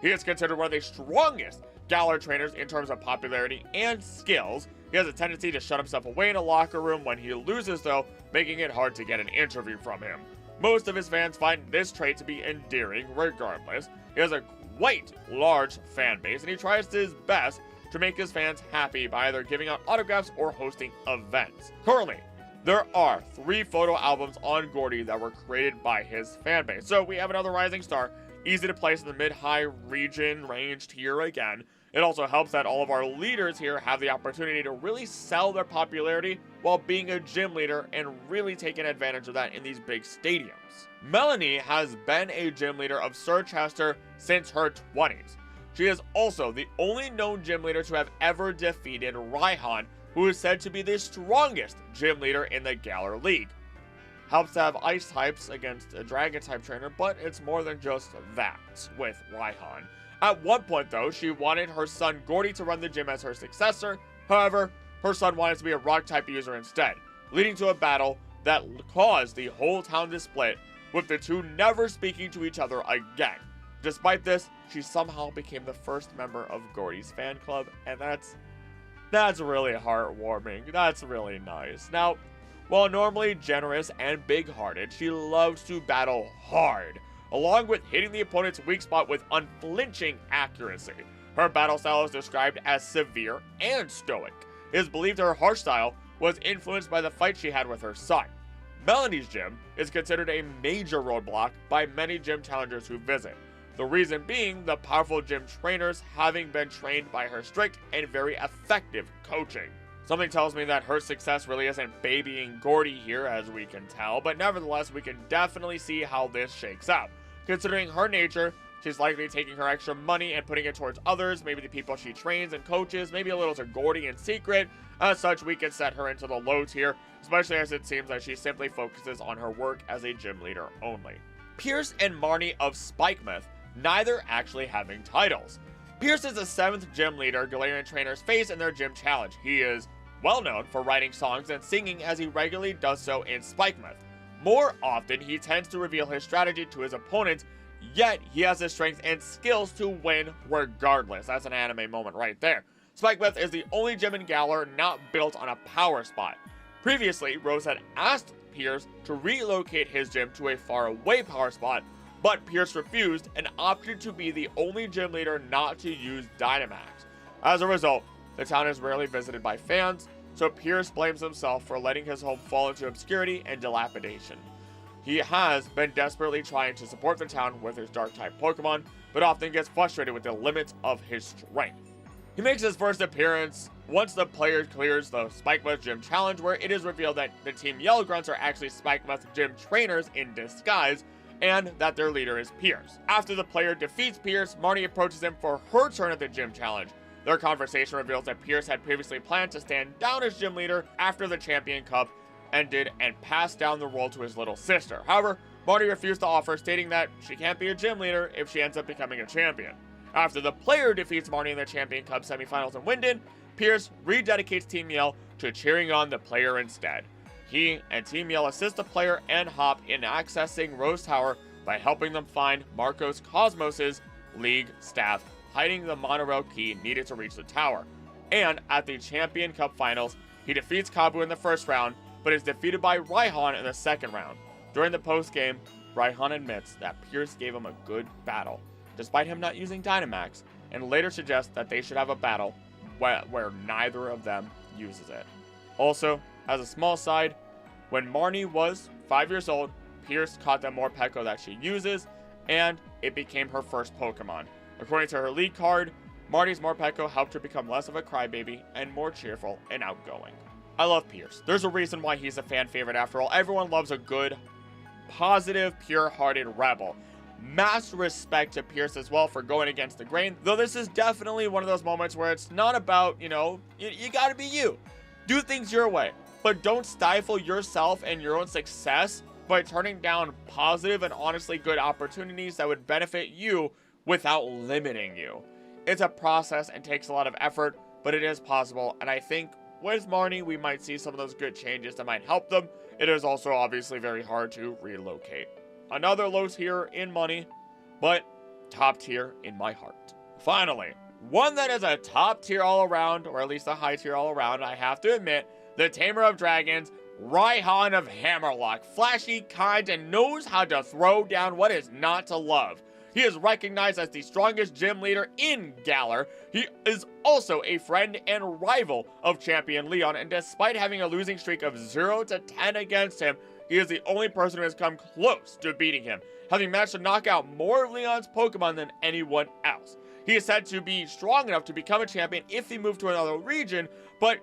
He is considered one of the strongest Galar trainers in terms of popularity and skills. He has a tendency to shut himself away in a locker room when he loses, though, making it hard to get an interview from him. Most of his fans find this trait to be endearing regardless. He has a quite large fan base, and he tries his best to make his fans happy by either giving out autographs or hosting events. Currently, there are 3 photo albums on Gordy that were created by his fan base. So we have another rising star, easy to place in the mid-high region range tier again. It also helps that all of our leaders here have the opportunity to really sell their popularity while being a gym leader and really taking advantage of that in these big stadiums. Melanie has been a gym leader of Sirchester since her 20s. She is also the only known gym leader to have ever defeated Raihan, who is said to be the strongest gym leader in the Galar League. Helps to have ice types against a dragon type trainer, but it's more than just that with Raihan. At one point though, she wanted her son Gordy to run the gym as her successor. However, her son wanted to be a rock type user instead, leading to a battle that caused the whole town to split, with the two never speaking to each other again. Despite this, she somehow became the first member of Gordy's fan club, and that's really heartwarming. That's really nice. Now, while normally generous and big-hearted, she loves to battle hard, along with hitting the opponent's weak spot with unflinching accuracy. Her battle style is described as severe and stoic. It is believed her harsh style was influenced by the fight she had with her son. Melanie's gym is considered a major roadblock by many gym challengers who visit. The reason being the powerful gym trainers having been trained by her strict and very effective coaching. Something tells me that her success really isn't babying Gordy here, as we can tell, but nevertheless we can definitely see how this shakes out. Considering her nature, she's likely taking her extra money and putting it towards others, maybe the people she trains and coaches, maybe a little to Gordy in secret. As such, we can set her into the low tier, especially as it seems that she simply focuses on her work as a gym leader only. Pierce and Marnie of Spikemouth, neither actually having titles. Pierce is the 7th gym leader Galarian trainers face in their gym challenge. He is well known for writing songs and singing, as he regularly does so in Spikemouth. More often, he tends to reveal his strategy to his opponents, yet he has the strength and skills to win regardless. That's an anime moment right there. Spikemouth is the only gym in Galar not built on a power spot. Previously, Rose had asked Pierce to relocate his gym to a faraway power spot, but Pierce refused and opted to be the only gym leader not to use Dynamax. As a result, the town is rarely visited by fans, so Pierce blames himself for letting his home fall into obscurity and dilapidation. He has been desperately trying to support the town with his Dark-type Pokemon, but often gets frustrated with the limits of his strength. He makes his first appearance once the player clears the Spikemouth Gym Challenge, where it is revealed that the Team Yellow Grunts are actually Spikemouth Gym trainers in disguise, and that their leader is Pierce. After the player defeats Pierce, Marnie approaches him for her turn at the gym challenge. Their conversation reveals that Pierce had previously planned to stand down as gym leader after the Champion Cup ended and pass down the role to his little sister. However, Marty refused to offer, stating that she can't be a gym leader if she ends up becoming a champion. After the player defeats Marty in the Champion Cup semifinals in Winden, Pierce rededicates Team Yell to cheering on the player instead. He and Team Yell assist the player and Hop in accessing Rose Tower by helping them find Marcos Cosmos' league staff hiding the monorail key needed to reach the tower. And at the Champion Cup finals, he defeats Kabu in the first round, but is defeated by Raihan in the second round. During the post-game, Raihan admits that Pierce gave him a good battle, despite him not using Dynamax, and later suggests that they should have a battle where neither of them uses it. Also, as a small side, when Marnie was 5 years old, Pierce caught the Morpeko that she uses, and it became her first Pokemon. According to her league card, Marnie's Morpeko helped her become less of a crybaby and more cheerful and outgoing. I love Pierce. There's a reason why he's a fan favorite after all. Everyone loves a good, positive, pure-hearted rebel. Mass respect to Pierce as well for going against the grain, though this is definitely one of those moments where it's not about, you gotta be you. Do things your way, but don't stifle yourself and your own success by turning down positive and honestly good opportunities that would benefit you without limiting you. It's a process and takes a lot of effort, but it is possible, and I think with Marnie, we might see some of those good changes that might help them. It is also obviously very hard to relocate. Another low tier in money, but top tier in my heart. Finally, one that is a top tier all around, or at least a high tier all around, I have to admit, the Tamer of Dragons, Raihan of Hammerlock. Flashy, kind, and knows how to throw down what is not to love. He is recognized as the strongest gym leader in Galar. He is also a friend and rival of Champion Leon, and despite having a losing streak of 0 to 10 against him, he is the only person who has come close to beating him, having managed to knock out more of Leon's Pokemon than anyone else. He is said to be strong enough to become a champion if he moved to another region, but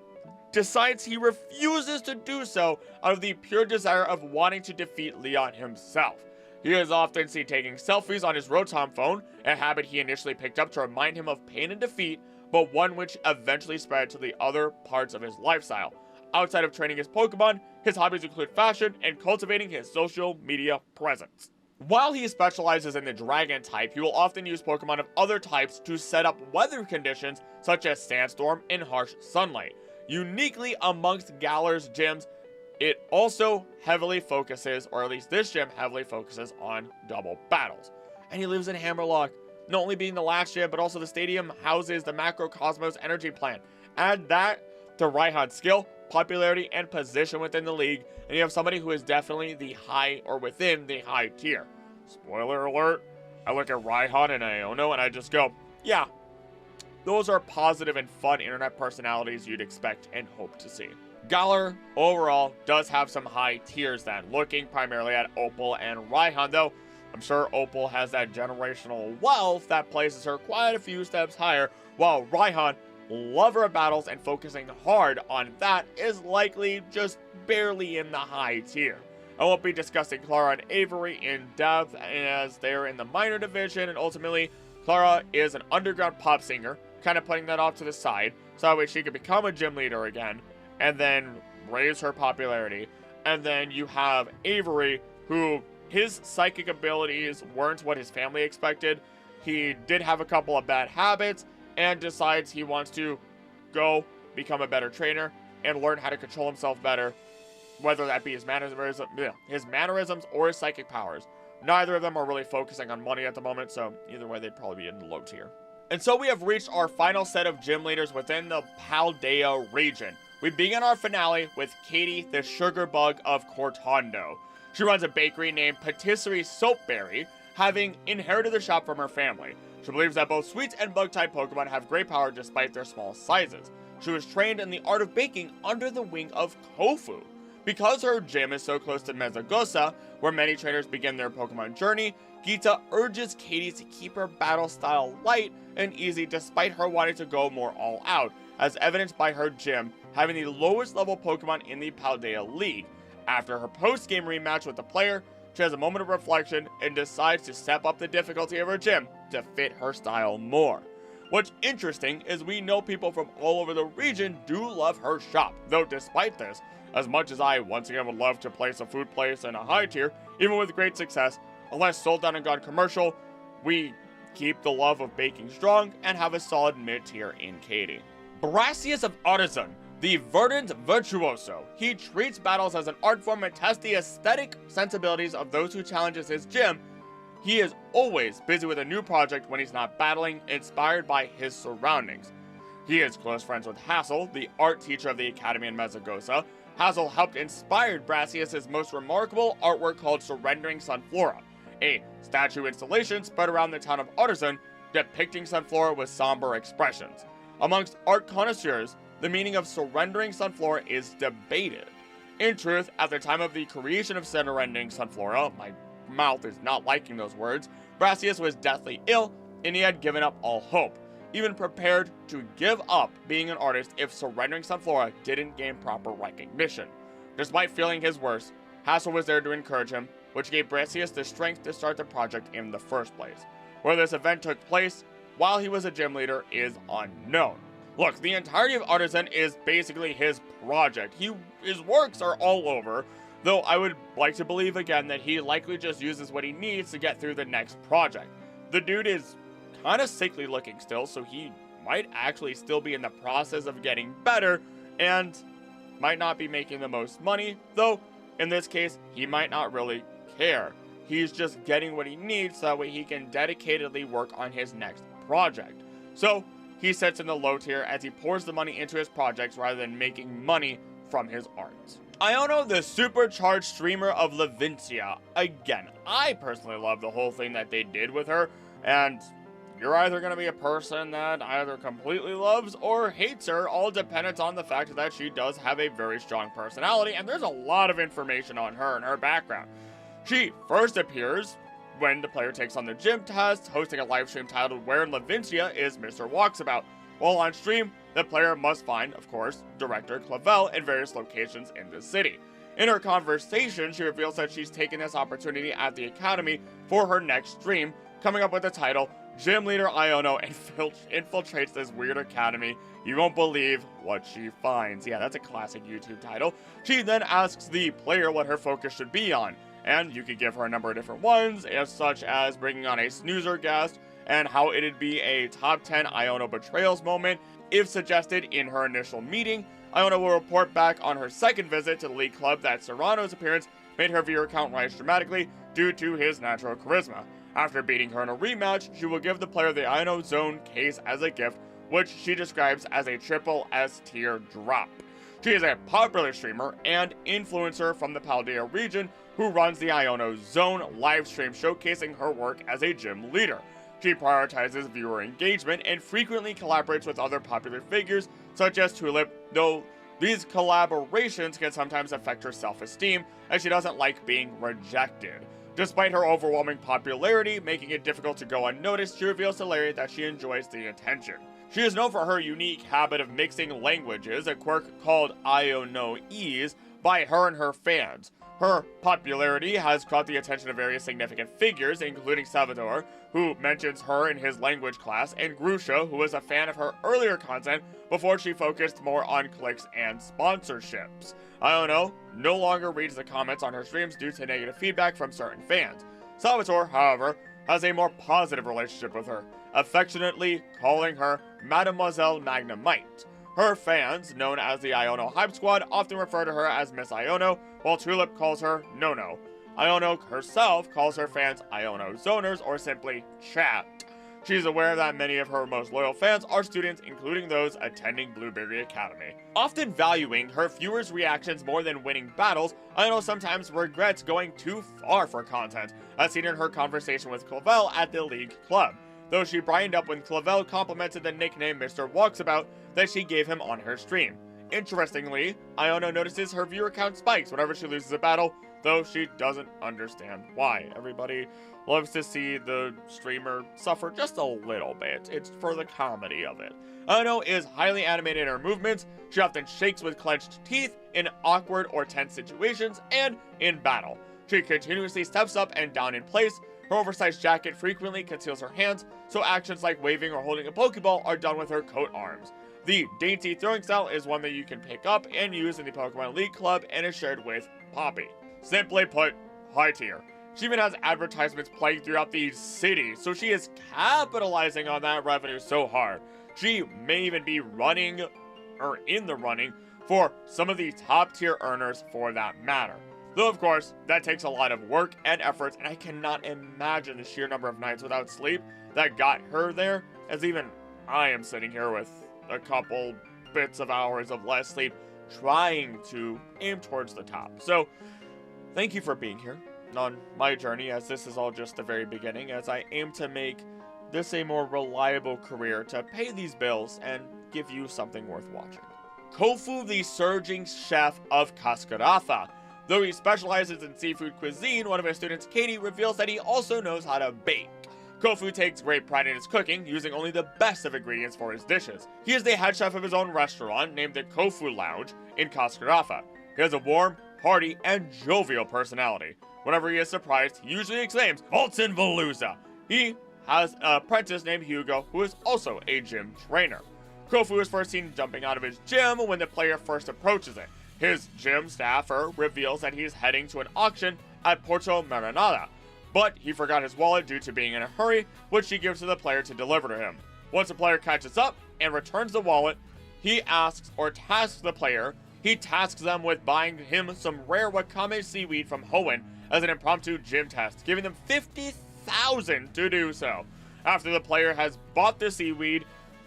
decides he refuses to do so out of the pure desire of wanting to defeat Leon himself. He is often seen taking selfies on his Rotom phone, a habit he initially picked up to remind him of pain and defeat, but one which eventually spread to the other parts of his lifestyle. Outside of training his Pokemon, his hobbies include fashion and cultivating his social media presence. While he specializes in the Dragon type, he will often use Pokemon of other types to set up weather conditions such as sandstorm and harsh sunlight. Uniquely amongst Galar's gyms, it also heavily focuses, or at least this gym heavily focuses on double battles. And he lives in Hammerlock, not only being the last gym, but also the stadium houses the Macrocosmos energy plant. Add that to Raihan's skill, popularity, and position within the league, and you have somebody who is definitely the high or within the high tier. Spoiler alert, I look at Raihan and Iono and I just go, yeah, those are positive and fun internet personalities you'd expect and hope to see. Galar, overall, does have some high tiers then, looking primarily at Opal and Raihan, though I'm sure Opal has that generational wealth that places her quite a few steps higher, while Raihan, lover of battles and focusing hard on that, is likely just barely in the high tier. I won't be discussing Clara and Avery in depth as they're in the minor division, and ultimately, Clara is an underground pop singer, kind of putting that off to the side, so that way she could become a gym leader again, and then raise her popularity. And then you have Avery, who his psychic abilities weren't what his family expected. He did have a couple of bad habits and decides he wants to go become a better trainer and learn how to control himself better, whether that be his mannerisms or his psychic powers. Neither of them are really focusing on money at the moment, so either way they'd probably be in the low tier. And so we have reached our final set of gym leaders within the Paldea region. We begin our finale with Katie, the sugar bug of Cortondo. She runs a bakery named Patisserie Soapberry, having inherited the shop from her family. She believes that both sweets and bug-type Pokemon have great power despite their small sizes. She was trained in the art of baking under the wing of Kofu. Because her gym is so close to Mezagosa, where many trainers begin their Pokemon journey, Gita urges Katie to keep her battle style light and easy despite her wanting to go more all out, as evidenced by her gym having the lowest level Pokemon in the Paldea League. After her post-game rematch with the player, she has a moment of reflection and decides to step up the difficulty of her gym to fit her style more. What's interesting is we know people from all over the region do love her shop, though despite this, as much as I once again would love to place a food place in a high tier, even with great success, unless sold down and gone commercial, we keep the love of baking strong and have a solid mid-tier in Katie. Brassius of Artisan, the verdant virtuoso. He treats battles as an art form and tests the aesthetic sensibilities of those who challenges his gym. He is always busy with a new project when he's not battling, inspired by his surroundings. He is close friends with Hassel, the art teacher of the Academy in Mezzagosa. Hassel helped inspire Brassius' most remarkable artwork called Surrendering Sunflora, a statue installation spread around the town of Artisan, depicting Sunflora with somber expressions. Amongst art connoisseurs, the meaning of Surrendering Sunflora is debated. In truth, at the time of the creation of Surrendering Sunflora, my mouth is not liking those words, Brassius was deathly ill, and he had given up all hope, even prepared to give up being an artist if Surrendering Sunflora didn't gain proper recognition. Despite feeling his worst, Hassel was there to encourage him, which gave Brassius the strength to start the project in the first place. Where this event took place while he was a gym leader is unknown. Look, the entirety of Artisan is basically his project. His works are all over, though I would like to believe again that he likely just uses what he needs to get through the next project. The dude is kind of sickly looking still, so he might actually still be in the process of getting better, and might not be making the most money, though in this case, he might not really care. He's just getting what he needs so that way he can dedicatedly work on his next project. So, he sits in the low tier as he pours the money into his projects rather than making money from his art. Iono, the supercharged streamer of Levincia. Again, I personally love the whole thing that they did with her, and you're either going to be a person that either completely loves or hates her, all dependent on the fact that she does have a very strong personality, and there's a lot of information on her and her background. She first appears when the player takes on the gym test, hosting a live stream titled Where in Levincia is Mr. Walksabout. While on stream, the player must find, of course, Director Clavel in various locations in the city. In her conversation, she reveals that she's taken this opportunity at the Academy for her next stream, coming up with the title, Gym Leader Iono infiltrates this weird academy. You won't believe what she finds. Yeah, that's a classic YouTube title. She then asks the player what her focus should be on, and you could give her a number of different ones, such as bringing on a snoozer guest, and how it'd be a top 10 Iono betrayals moment. If suggested in her initial meeting, Iono will report back on her second visit to the League Club that Serrano's appearance made her viewer count rise dramatically due to his natural charisma. After beating her in a rematch, she will give the player the Iono Zone case as a gift, which she describes as a triple S tier drop. She is a popular streamer and influencer from the Paldea region who runs the Iono Zone live stream showcasing her work as a gym leader. She prioritizes viewer engagement and frequently collaborates with other popular figures such as Tulip, though these collaborations can sometimes affect her self-esteem as she doesn't like being rejected. Despite her overwhelming popularity making it difficult to go unnoticed, she reveals to Larry that she enjoys the attention. She is known for her unique habit of mixing languages, a quirk called Ionoese, by her and her fans. Her popularity has caught the attention of various significant figures, including Salvador, who mentions her in his language class, and Grusha, who was a fan of her earlier content before she focused more on clicks and sponsorships. Iono no longer reads the comments on her streams due to negative feedback from certain fans. Salvatore, however, has a more positive relationship with her, affectionately calling her Mademoiselle Magnemite. Her fans, known as the Iono Hype Squad, often refer to her as Miss Iono, while Tulip calls her Nono. Iono herself calls her fans Iono Zoners or simply chat. She's aware that many of her most loyal fans are students, including those attending Blueberry Academy. Often valuing her viewers' reactions more than winning battles, Iono sometimes regrets going too far for content, as seen in her conversation with Clavel at the League Club, though she brightened up when Clavel complimented the nickname Mr. Walksabout that she gave him on her stream. Interestingly, Iono notices her viewer count spikes whenever she loses a battle, though she doesn't understand why. Everybody loves to see the streamer suffer just a little bit. It's for the comedy of it. Iono is highly animated in her movements. She often shakes with clenched teeth in awkward or tense situations and in battle. She continuously steps up and down in place, Her oversized jacket frequently conceals her hands, so actions like waving or holding a Pokeball are done with her coat arms. The dainty throwing style is one that you can pick up and use in the Pokemon League Club and is shared with Poppy. Simply put, high tier. She even has advertisements playing throughout the city, so she is capitalizing on that revenue so hard. She may even be running, or in the running, for some of the top tier earners for that matter. Though of course, that takes a lot of work and effort, and I cannot imagine the sheer number of nights without sleep that got her there, as even I am sitting here with a couple bits of hours of less sleep, trying to aim towards the top. So, thank you for being here on my journey, as this is all just the very beginning, as I aim to make this a more reliable career to pay these bills and give you something worth watching. Kofu, the surging chef of Cascaratha. Though he specializes in seafood cuisine, one of his students, Katie, reveals that he also knows how to bake. Kofu takes great pride in his cooking, using only the best of ingredients for his dishes. He is the head chef of his own restaurant, named the Kofu Lounge, in Cascaratha. He has a warm, hearty, and jovial personality. Whenever he is surprised, he usually exclaims, "Alton Veluza!" He has an apprentice named Hugo, who is also a gym trainer. Kofu is first seen jumping out of his gym when the player first approaches it. His gym staffer reveals that he is heading to an auction at Porto Maranada, but he forgot his wallet due to being in a hurry, which he gives to the player to deliver to him. Once the player catches up and returns the wallet, he tasks them with buying him some rare Wakame seaweed from Hoenn as an impromptu gym test, giving them 50,000 to do so. After the player has bought the seaweed,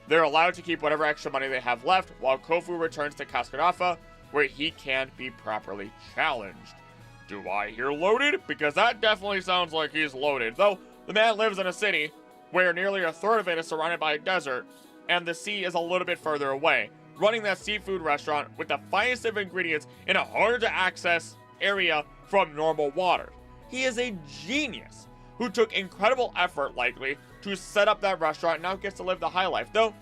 they're allowed to keep whatever extra money they have left, while Kofu returns to Cascaratha, where he can be properly challenged. Do I hear loaded? Because that definitely sounds like he's loaded. Though, the man lives in a city where nearly a third of it is surrounded by a desert, and the sea is a little bit further away, running that seafood restaurant with the finest of ingredients in a harder-to-access area from normal water. He is a genius who took incredible effort, likely, to set up that restaurant and now gets to live the high life. Though,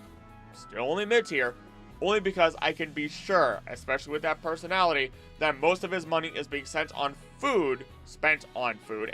still only mid-tier, only because I can be sure, especially with that personality, that most of his money is being spent on food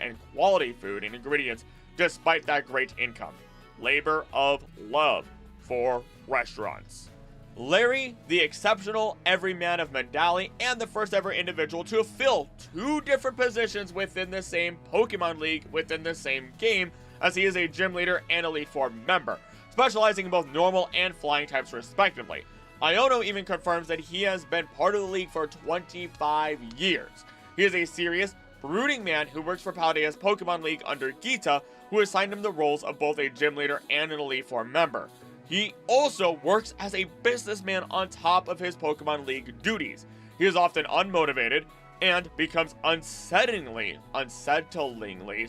and quality food and ingredients, despite that great income. Labor of love for restaurants. Larry, the exceptional everyman of Mandali and the first ever individual to fill 2 different positions within the same Pokemon League within the same game, as he is a gym leader and Elite Four member, specializing in both normal and flying types respectively. Iono even confirms that he has been part of the league for 25 years. He is a serious, brooding man who works for Paldea's Pokemon League under Gita, who assigned him the roles of both a gym leader and an Elite Four member. He also works as a businessman on top of his Pokemon League duties. He is often unmotivated and becomes unsettlingly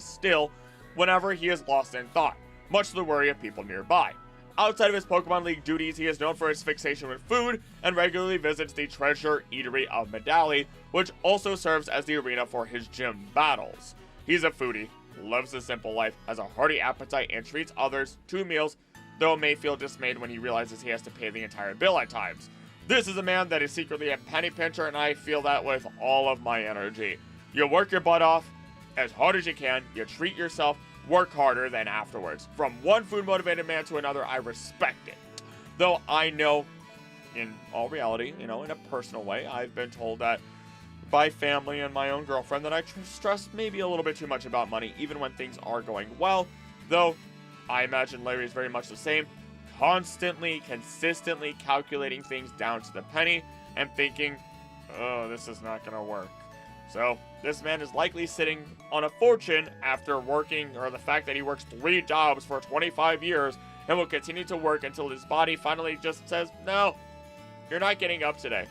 still whenever he is lost in thought, much to the worry of people nearby. Outside of his Pokemon League duties, he is known for his fixation with food and regularly visits the Treasure Eatery of Medali, which also serves as the arena for his gym battles. He's a foodie, loves the simple life, has a hearty appetite, and treats others to meals, though may feel dismayed when he realizes he has to pay the entire bill at times. This is a man that is secretly a penny pincher, and I feel that with all of my energy. You work your butt off as hard as you can, you treat yourself, work harder than afterwards. From one food-motivated man to another, I respect it. Though I know, in all reality, in a personal way, I've been told that by family and my own girlfriend that I stress maybe a little bit too much about money, even when things are going well. Though, I imagine Larry is very much the same, constantly, consistently calculating things down to the penny and thinking, oh, this is not gonna work. So, this man is likely sitting on a fortune after working, or the fact that he works 3 jobs for 25 years and will continue to work until his body finally just says, no, you're not getting up today.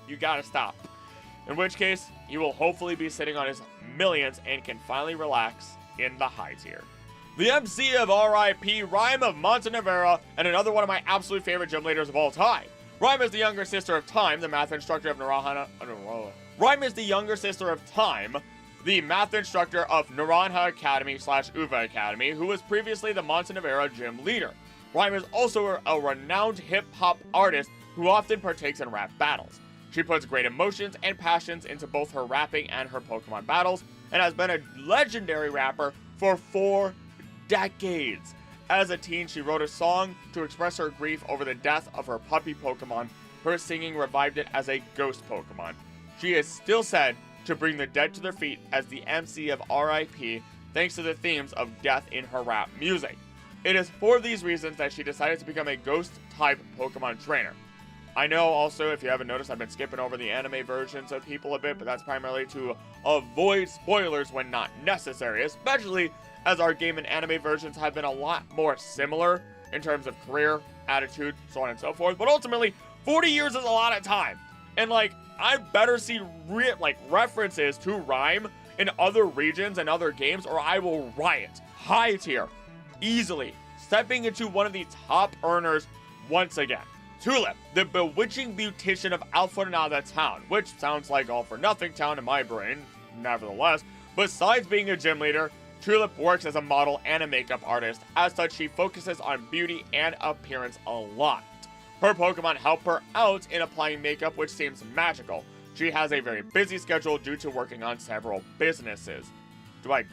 You gotta stop. In which case, he will hopefully be sitting on his millions and can finally relax in the high tier. The MC of RIP, Rhyme of Montenevera, and another one of my absolute favorite gym leaders of all time. Rhyme is the younger sister of Time, the math instructor of Rhyme is the younger sister of Time, the math instructor of Naranja Academy / Uva Academy, who was previously the Montenevera gym leader. Rhyme is also a renowned hip-hop artist who often partakes in rap battles. She puts great emotions and passions into both her rapping and her Pokemon battles, and has been a legendary rapper for 4 decades. As a teen, she wrote a song to express her grief over the death of her puppy Pokemon. Her singing revived it as a ghost Pokemon. She is still said to bring the dead to their feet as the MC of RIP, thanks to the themes of death in her rap music. It is for these reasons that she decided to become a ghost-type Pokemon trainer. I know also, if you haven't noticed, I've been skipping over the anime versions of people a bit, but that's primarily to avoid spoilers when not necessary, especially as our game and anime versions have been a lot more similar in terms of career, attitude, so on and so forth. But ultimately, 40 years is a lot of time. And I better see references to rhyme in other regions and other games, or I will riot. High tier, easily stepping into one of the top earners once again. Tulip, the bewitching beautician of Alphanada Town, which sounds like All for Nothing Town in my brain. Nevertheless, besides being a gym leader, Tulip works as a model and a makeup artist. As such, she focuses on beauty and appearance a lot. Her Pokemon help her out in applying makeup, which seems magical. She has a very busy schedule due to working on several businesses. Do I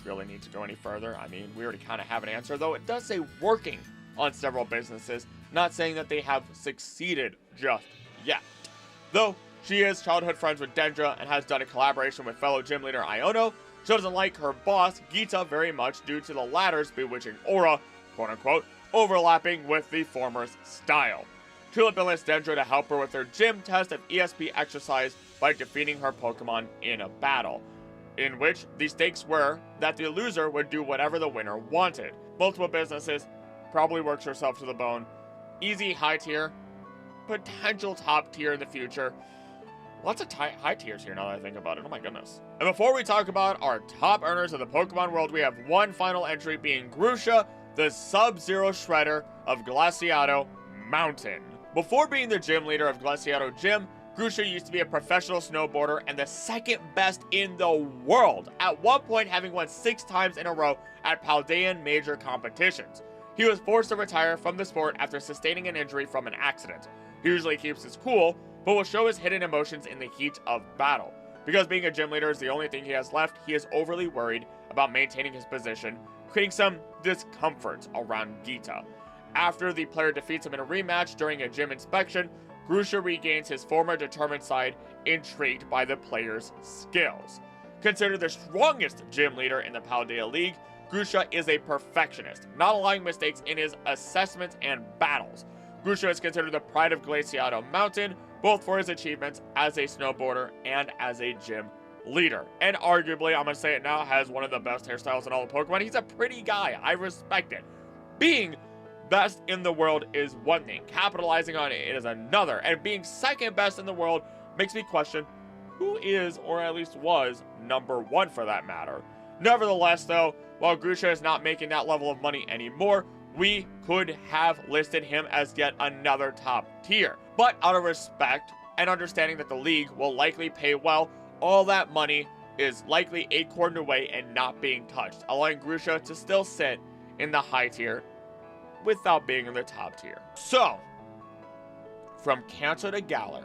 really need to go any further? I mean, we already kind of have an answer, though it does say working on several businesses, not saying that they have succeeded just yet. Though she is childhood friends with Dendra and has done a collaboration with fellow gym leader Iono, she doesn't like her boss, Geeta, very much due to the latter's bewitching aura, quote-unquote, overlapping with the former's style. Tulip enlists Dendra to help her with her gym test of ESP exercise by defeating her Pokemon in a battle, in which the stakes were that the loser would do whatever the winner wanted. Multiple businesses, probably works herself to the bone. Easy high tier, potential top tier in the future. Lots of high tiers here now that I think about it, oh my goodness. And before we talk about our top earners of the Pokemon world, we have one final entry being Grusha, the Sub-Zero Shredder of Glaciado Mountain. Before being the gym leader of Glaciado Gym, Grusha used to be a professional snowboarder and the second best in the world, at one point having won 6 times in a row at Paldean major competitions. He was forced to retire from the sport after sustaining an injury from an accident. He usually keeps his cool, but will show his hidden emotions in the heat of battle. Because being a gym leader is the only thing he has left, he is overly worried about maintaining his position, creating some discomfort around Geeta. After the player defeats him in a rematch during a gym inspection, Grusha regains his former determined side, intrigued by the player's skills. Considered the strongest gym leader in the Paldea League, Grusha is a perfectionist, not allowing mistakes in his assessments and battles. Grusha is considered the pride of Glaciado Mountain, both for his achievements as a snowboarder and as a gym leader. And arguably, I'm gonna say it now, has one of the best hairstyles in all of Pokemon. He's a pretty guy, I respect it. Being best in the world is one thing, capitalizing on it is another, and being second best in the world makes me question who is, or at least was, number 1 for that matter. Nevertheless though, while Grusha is not making that level of money anymore, we could have listed him as yet another top tier. But out of respect and understanding that the league will likely pay well, all that money is likely acorned away and not being touched, allowing Grusha to still sit in the high tier without being in the top tier. So, from Kanto to Galar,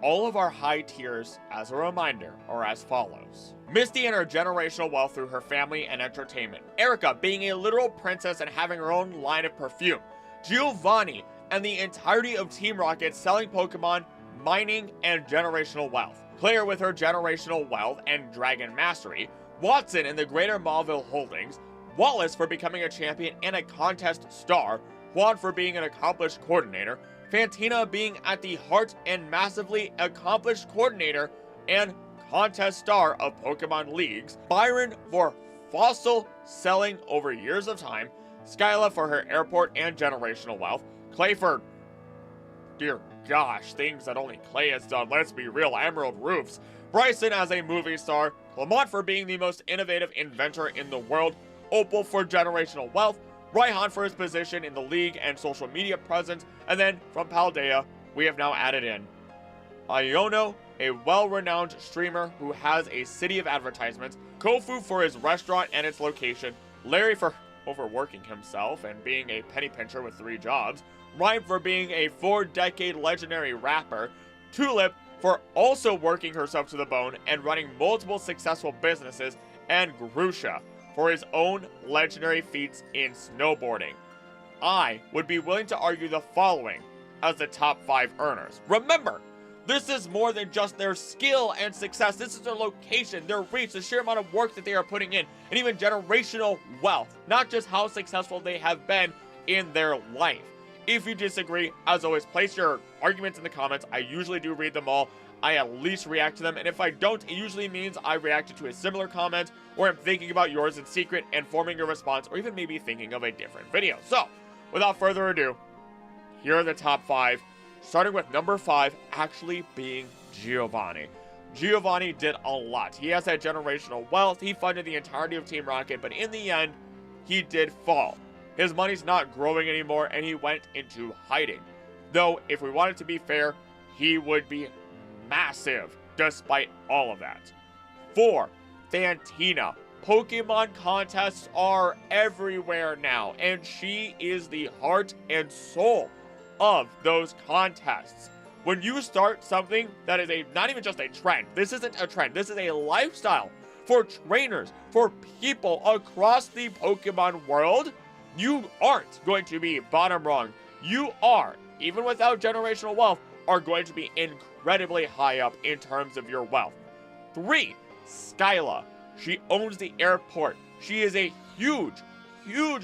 all of our high tiers, as a reminder, are as follows. Misty and her generational wealth through her family and entertainment. Erica being a literal princess and having her own line of perfume. Giovanni and the entirety of Team Rocket selling Pokemon, mining, and generational wealth. Claire with her generational wealth and dragon mastery. Watson and the Greater Mauville Holdings. Wallace for becoming a champion and a contest star. Juan for being an accomplished coordinator. Fantina being at the heart and massively accomplished coordinator and contest star of Pokemon Leagues. Byron for fossil selling over years of time. Skyla for her airport and generational wealth. Clay for, dear gosh, things that only Clay has done, let's be real, emerald roofs. Bryson as a movie star. Clement for being the most innovative inventor in the world. Opal for generational wealth. Raihan for his position in the league and social media presence. And then from Paldea, we have now added in Iono, a well-renowned streamer who has a city of advertisements. Kofu for his restaurant and its location. Larry for overworking himself and being a penny pincher with 3 jobs. Rhyme for being a 4-decade legendary rapper. Tulip for also working herself to the bone and running multiple successful businesses. And Grusha for his own legendary feats in snowboarding. I would be willing to argue the following as the top 5 earners. Remember, this is more than just their skill and success. This is their location, their reach, the sheer amount of work that they are putting in, and even generational wealth, not just how successful they have been in their life. If you disagree, as always, place your arguments in the comments. I usually do read them all. I at least react to them, and if I don't, it usually means I reacted to a similar comment, or I'm thinking about yours in secret and forming a response, or even maybe thinking of a different video. So, without further ado, here are the top 5, starting with number 5 actually being Giovanni. Giovanni did a lot. He has that generational wealth, he funded the entirety of Team Rocket, but in the end, he did fall. His money's not growing anymore, and he went into hiding. Though, if we wanted to be fair, he would be massive despite all of that. 4. Fantina. Pokemon contests are everywhere now, and she is the heart and soul of those contests. When you start something that is not even just a trend, this isn't a trend, this is a lifestyle for trainers, for people across the Pokemon world, you aren't going to be bottom rung. You are, even without generational wealth, are going to be incredibly high up in terms of your wealth. 3. Skyla. She owns the airport. She is a huge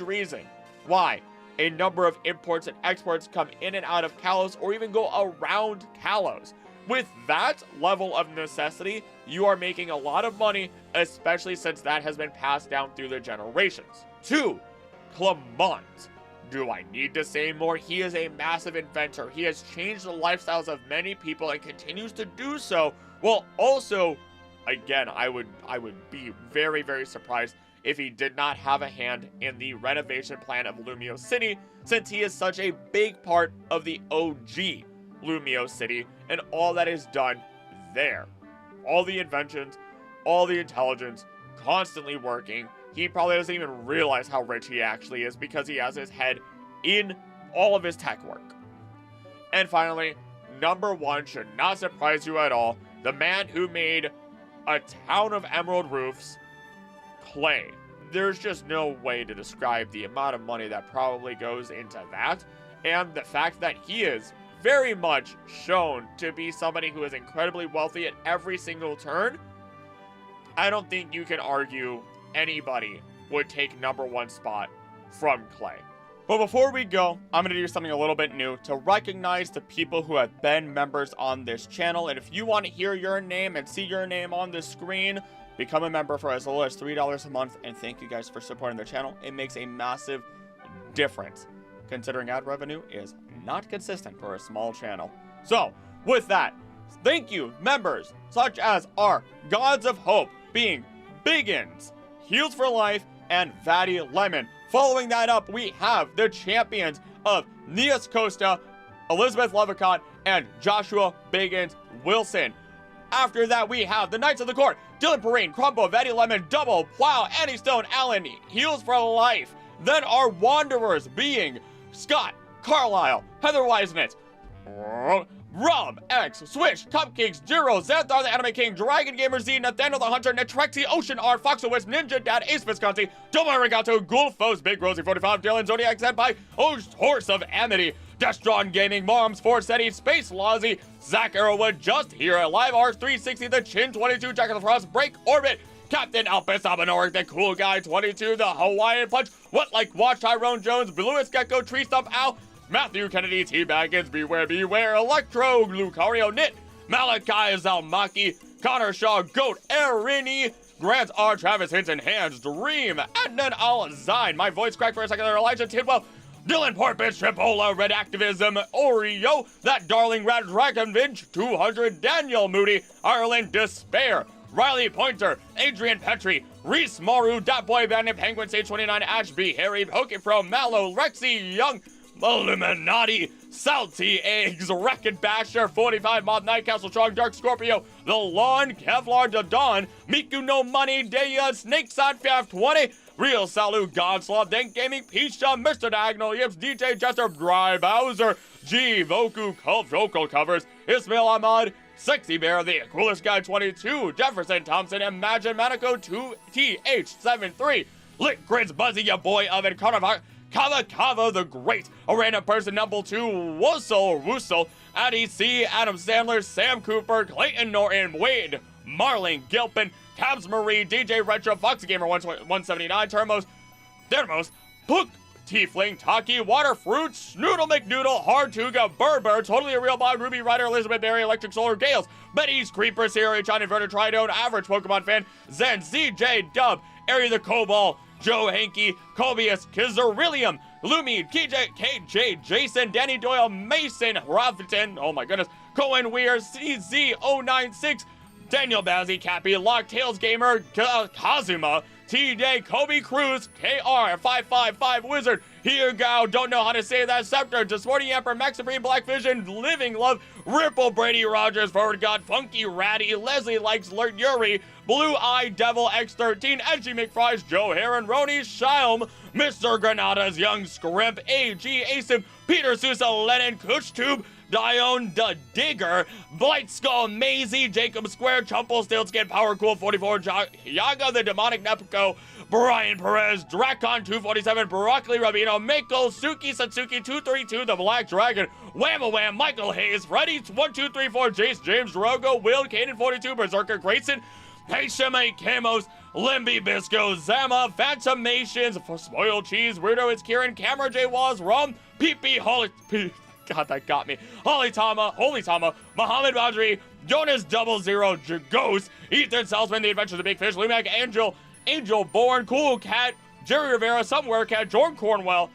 reason why a number of imports and exports come in and out of Kalos, or even go around Kalos. With that level of necessity, you are making a lot of money, especially since that has been passed down through the generations. 2. Clement. Do I need to say more? He is a massive inventor. He has changed the lifestyles of many people and continues to do so, while also, again, I would be very surprised if he did not have a hand in the renovation plan of Lumio City, since he is such a big part of the OG Lumio City and all that is done there. All the inventions, all the intelligence, constantly working. He probably doesn't even realize how rich he actually is because he has his head in all of his tech work. And finally, number 1 should not surprise you at all. The man who made a town of emerald roofs, Clay. There's just no way to describe the amount of money that probably goes into that, and the fact that he is very much shown to be somebody who is incredibly wealthy at every single turn. I don't think you can argue anybody would take number 1 spot from Clay. But before we go, I'm going to do something a little bit new to recognize the people who have been members on this channel. And if you want to hear your name and see your name on the screen, become a member for as little as $3 a month. And thank you guys for supporting the channel. It makes a massive difference, considering ad revenue is not consistent for a small channel. So, with that, thank you, members such as our Gods of Hope, being Biggins, Heals for Life, and Vatty Lemon. Following that up, we have the champions of Nias Costa, Elizabeth Lovicott, and Joshua Biggins Wilson. After that, we have the Knights of the Court, Dylan Perrine, Crumbo, Vatty Lemon, Double, Plow, Annie Stone, Allen, Heals for Life. Then our Wanderers being Scott, Carlisle, Heather Weisnitz, Rum, X, Swish, Cupcakes, Jiro, Xanthar the Anime King, Dragon Gamer Z, Nathaniel the Hunter, Netrexy, Ocean R, Foxowitz, Ninja Dad, Ace Visconti, Domo Regato, Gulfos, Big Rosie 45, Dylan, Zodiac Senpai, Horse of Amity, Destron Gaming, Moms, Forsetti, Space Lozzy, Zach Arrowwood, Just Here, Live Ars 360, The Chin 22, Jack of the Frost, Break Orbit, Captain Alpus Abenoric, The Cool Guy 22, The Hawaiian Punch, What Like Watch, Tyrone Jones, Bluest Gecko, Tree Stump Ow, Matthew Kennedy, T. Baggins, Beware, Electro, Lucario, Knit, Malachi, Zalmaki, Connor Shaw, Goat, Erini, Grant R. Travis Hinton, Hands, Dream, Adnan Al-Zine, my voice cracked for a second there, Elijah Tidwell, Dylan Porpoise, Tripola, Red Activism, Oreo, That Darling Red Dragonvinch, 200, Daniel Moody, Ireland Despair, Riley Pointer, Adrian Petrie, Reese Maru, Dat Boy Bandit, Penguin Sage 29, Ashby, Harry, Pokepro, Mallow, Rexy, Young, Illuminati, Salty Eggs, Wreck-It Basher, 45, Moth Night Castle, Strong Dark Scorpio, The Lawn, Kevlar, The Dawn, Miku No Money, Deya, Snake Side, Faf 20, Real Salu, Godslaw, Dank Gaming, Pisha, Mr. Diagonal, Yips, DJ Jester, Dry Bowser, G, Voku, Cult Vocal Covers, Ismail Ahmad, Sexy Bear, The Coolest Guy 22, Jefferson Thompson, Imagine Manico 2TH73, Lit Grids, Buzzy, your boy Oven, Kava the Great, a random person, number 2, Wussel, Addie C, Adam Sandler, Sam Cooper, Clayton Norton, Wade, Marlene Gilpin, Cabs Marie, DJ Retro, Fox Gamer 179, Thermos, Book, Tiefling, Taki, Waterfruit, Snoodle McNoodle, Hardtuga, Burr, Totally a Real Bob, Ruby Rider, Elizabeth Berry, Electric Solar, Gales, Betty's, Creeper, Sierra, John Inverter, Tridone, Average Pokemon Fan, Zen, ZJ, Dub, Ari the Cobalt, Joe Hankey, Cobius, Kizarillium, Lumi, KJ, Jason, Danny Doyle, Mason, Rafton, oh my goodness, Cohen Weir, CZ096, Daniel Bazzi, Cappy, Lock, Tails Gamer, Kazuma, T-Day, Kobe Cruz, KR555 Wizard, Here Go, don't know how to say that, Scepter, Disporting Emperor, Maxabrine, Black Vision, Living Love, Ripple, Brady Rogers, Forward God, Funky Ratty, Leslie Likes, Lurt Yuri, Blue Eye Devil X13, Edgy McFries, Joe Heron, Roni Schaum, Mr. Granada's Young Scrimp, AG Asim, Peter Sousa, Lennon, Cooch Tube, Dione the Digger, Blight Skull, Maisie, Jacob Square, Chumple, Stiltskin, Power Cool 44, Yaga the Demonic Nepico, Brian Perez, Dracon 247, Broccoli Rabino, Mako, Suki Satsuki 232, The Black Dragon, Wham-A-Wham, Michael Hayes, Freddy 1234, Jace James, Drogo, Will, Caden 42, Berserker Grayson, Heshame Camos, Limby Bisco, Zama, Phantomations, Spoiled Cheese, Weirdo is Kieran, Camera J Walls, Rum, Pee Holly, God, that got me. Holy Tama, Muhammad Badri, Jonas 00, Ghost, Ethan Salzman, The Adventures of the Big Fish, Lumac, Angel Born, Cool Cat, Jerry Rivera, Somewhere Cat, John Cornwell,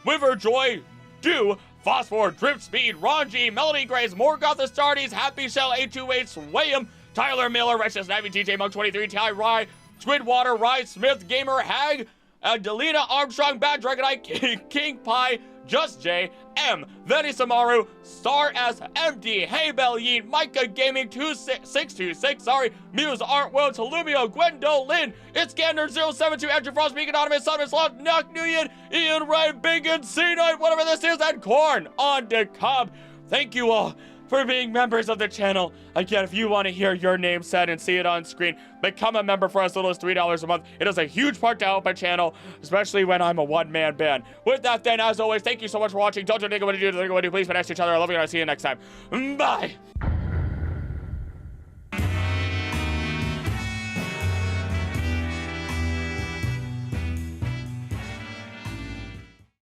Wiver Joy, Do, Phosphor, Drip Speed, Ron G, Melody Grace, Morgoth Astartes, Happy Shell 828, Swayam, Tyler Miller, Righteous Navy, TJ Monk 23, Ty Rye, Squidwater, Rye Smith, Gamer Hag, Delina Armstrong, Bad Dragon Eye, King Pie, Just J, M, Venny Samaru, Star S, MD, Hey Bell Yeet, Micah Gaming 2626, Muse Art World, Talumio, Gwendo Lynn, It's Gander 072, Andrew Frost, Beacon Anonymous, Simon Slot, Knock Nguyen, Ian Ray, Bacon, C-Night, whatever this is, and Corn on the Cob. Thank you all for being members of the channel. Again, if you want to hear your name said and see it on screen, become a member for as little as $3 a month. It is a huge part to help my channel, especially when I'm a one-man band. With that then, as always, thank you so much for watching. Don't you think what to do, please, but next to each other. I love you, and I'll see you next time. Bye!